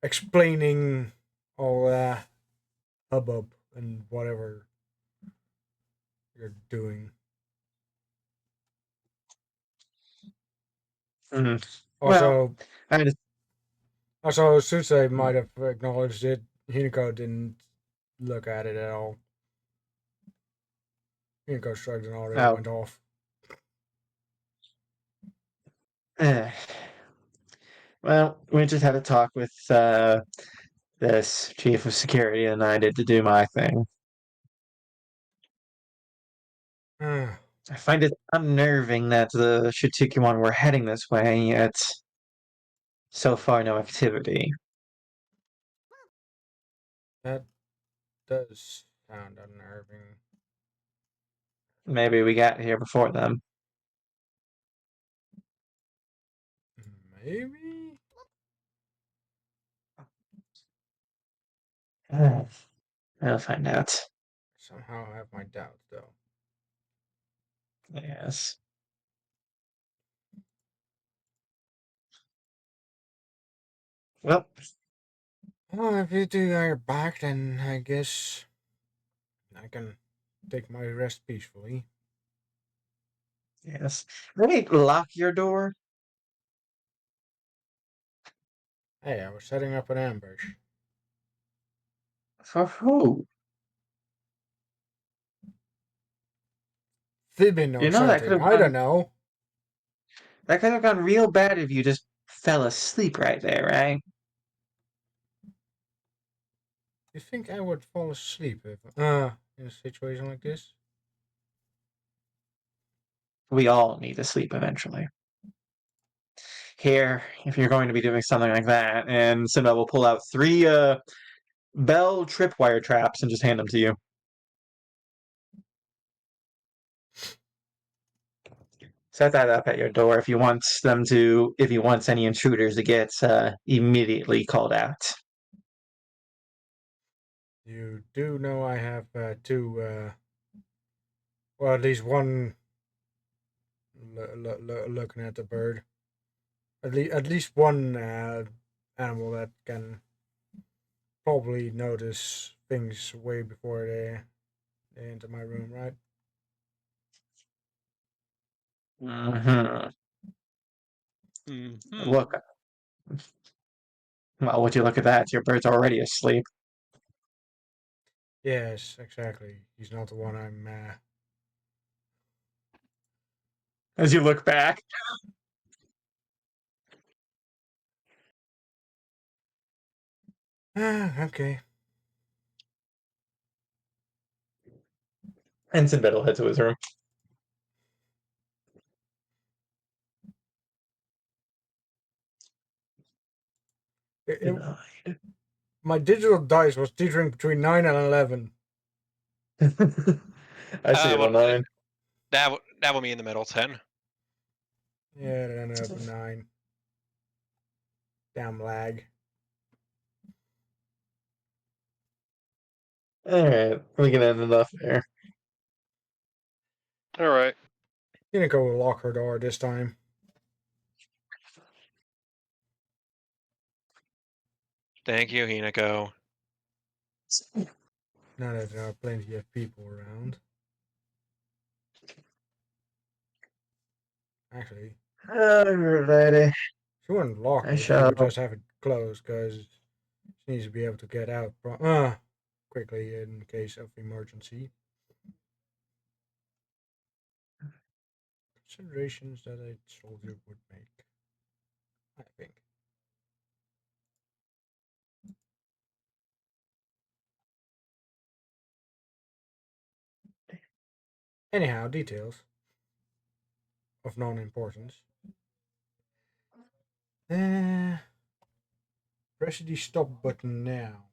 explaining all hubbub and whatever you're doing. well. Also, I just Susei might have acknowledged it. Hinako didn't look at it at all. Hinako shrugged and already oh, went off. eh. Well, we just had a talk with this chief of security, and I did to do my thing. Ah, I find it unnerving that the Shitukuan were heading this way, yet so far no activity. that does sound unnerving. Maybe we got here before them. Maybe? I'll find out. Somehow I have my doubts, though. Yes. Well, Well, if you two are back, then I guess I can take my rest peacefully. yes. Maybe lock your door. Hey, I was setting up an ambush. For who? Fibbing You or know that could something. have I don't gone. know. That could have gone real bad if you just fell asleep right there, right? You think I would fall asleep if in a situation like this? We all need to sleep eventually. Here, if you're going to be doing something like that, and Simba will pull out 3 bell tripwire traps and just hand them to you. Set that up at your door if you want if you want any intruders to get immediately called out. You do know I have two, well, at least one looking at the bird. At least one animal that can probably notice things way before they enter my room, right? Mm-hmm. Mhm. Look, well, would you look at that? Your bird's already asleep. Yes, exactly. He's not the one I'm. As you look back, Okay. and Sinbad will head to his room. It, Denied. my digital dice was teetering between 9 and 11. I see it Well, on 9. that will be in the middle. 10. Yeah, it ended up at 9. Damn lag. Alright, we can end it off there. All right. Didn't go lock her door this time. Thank you, Hinako. Now that there are plenty of people around. Actually, Alrighty. she wouldn't lock I it. She shall. would just have it closed because she needs to be able to get out quickly in case of emergency. Considerations that a soldier would make, I think. Anyhow, details of non-importance. Press the stop button now.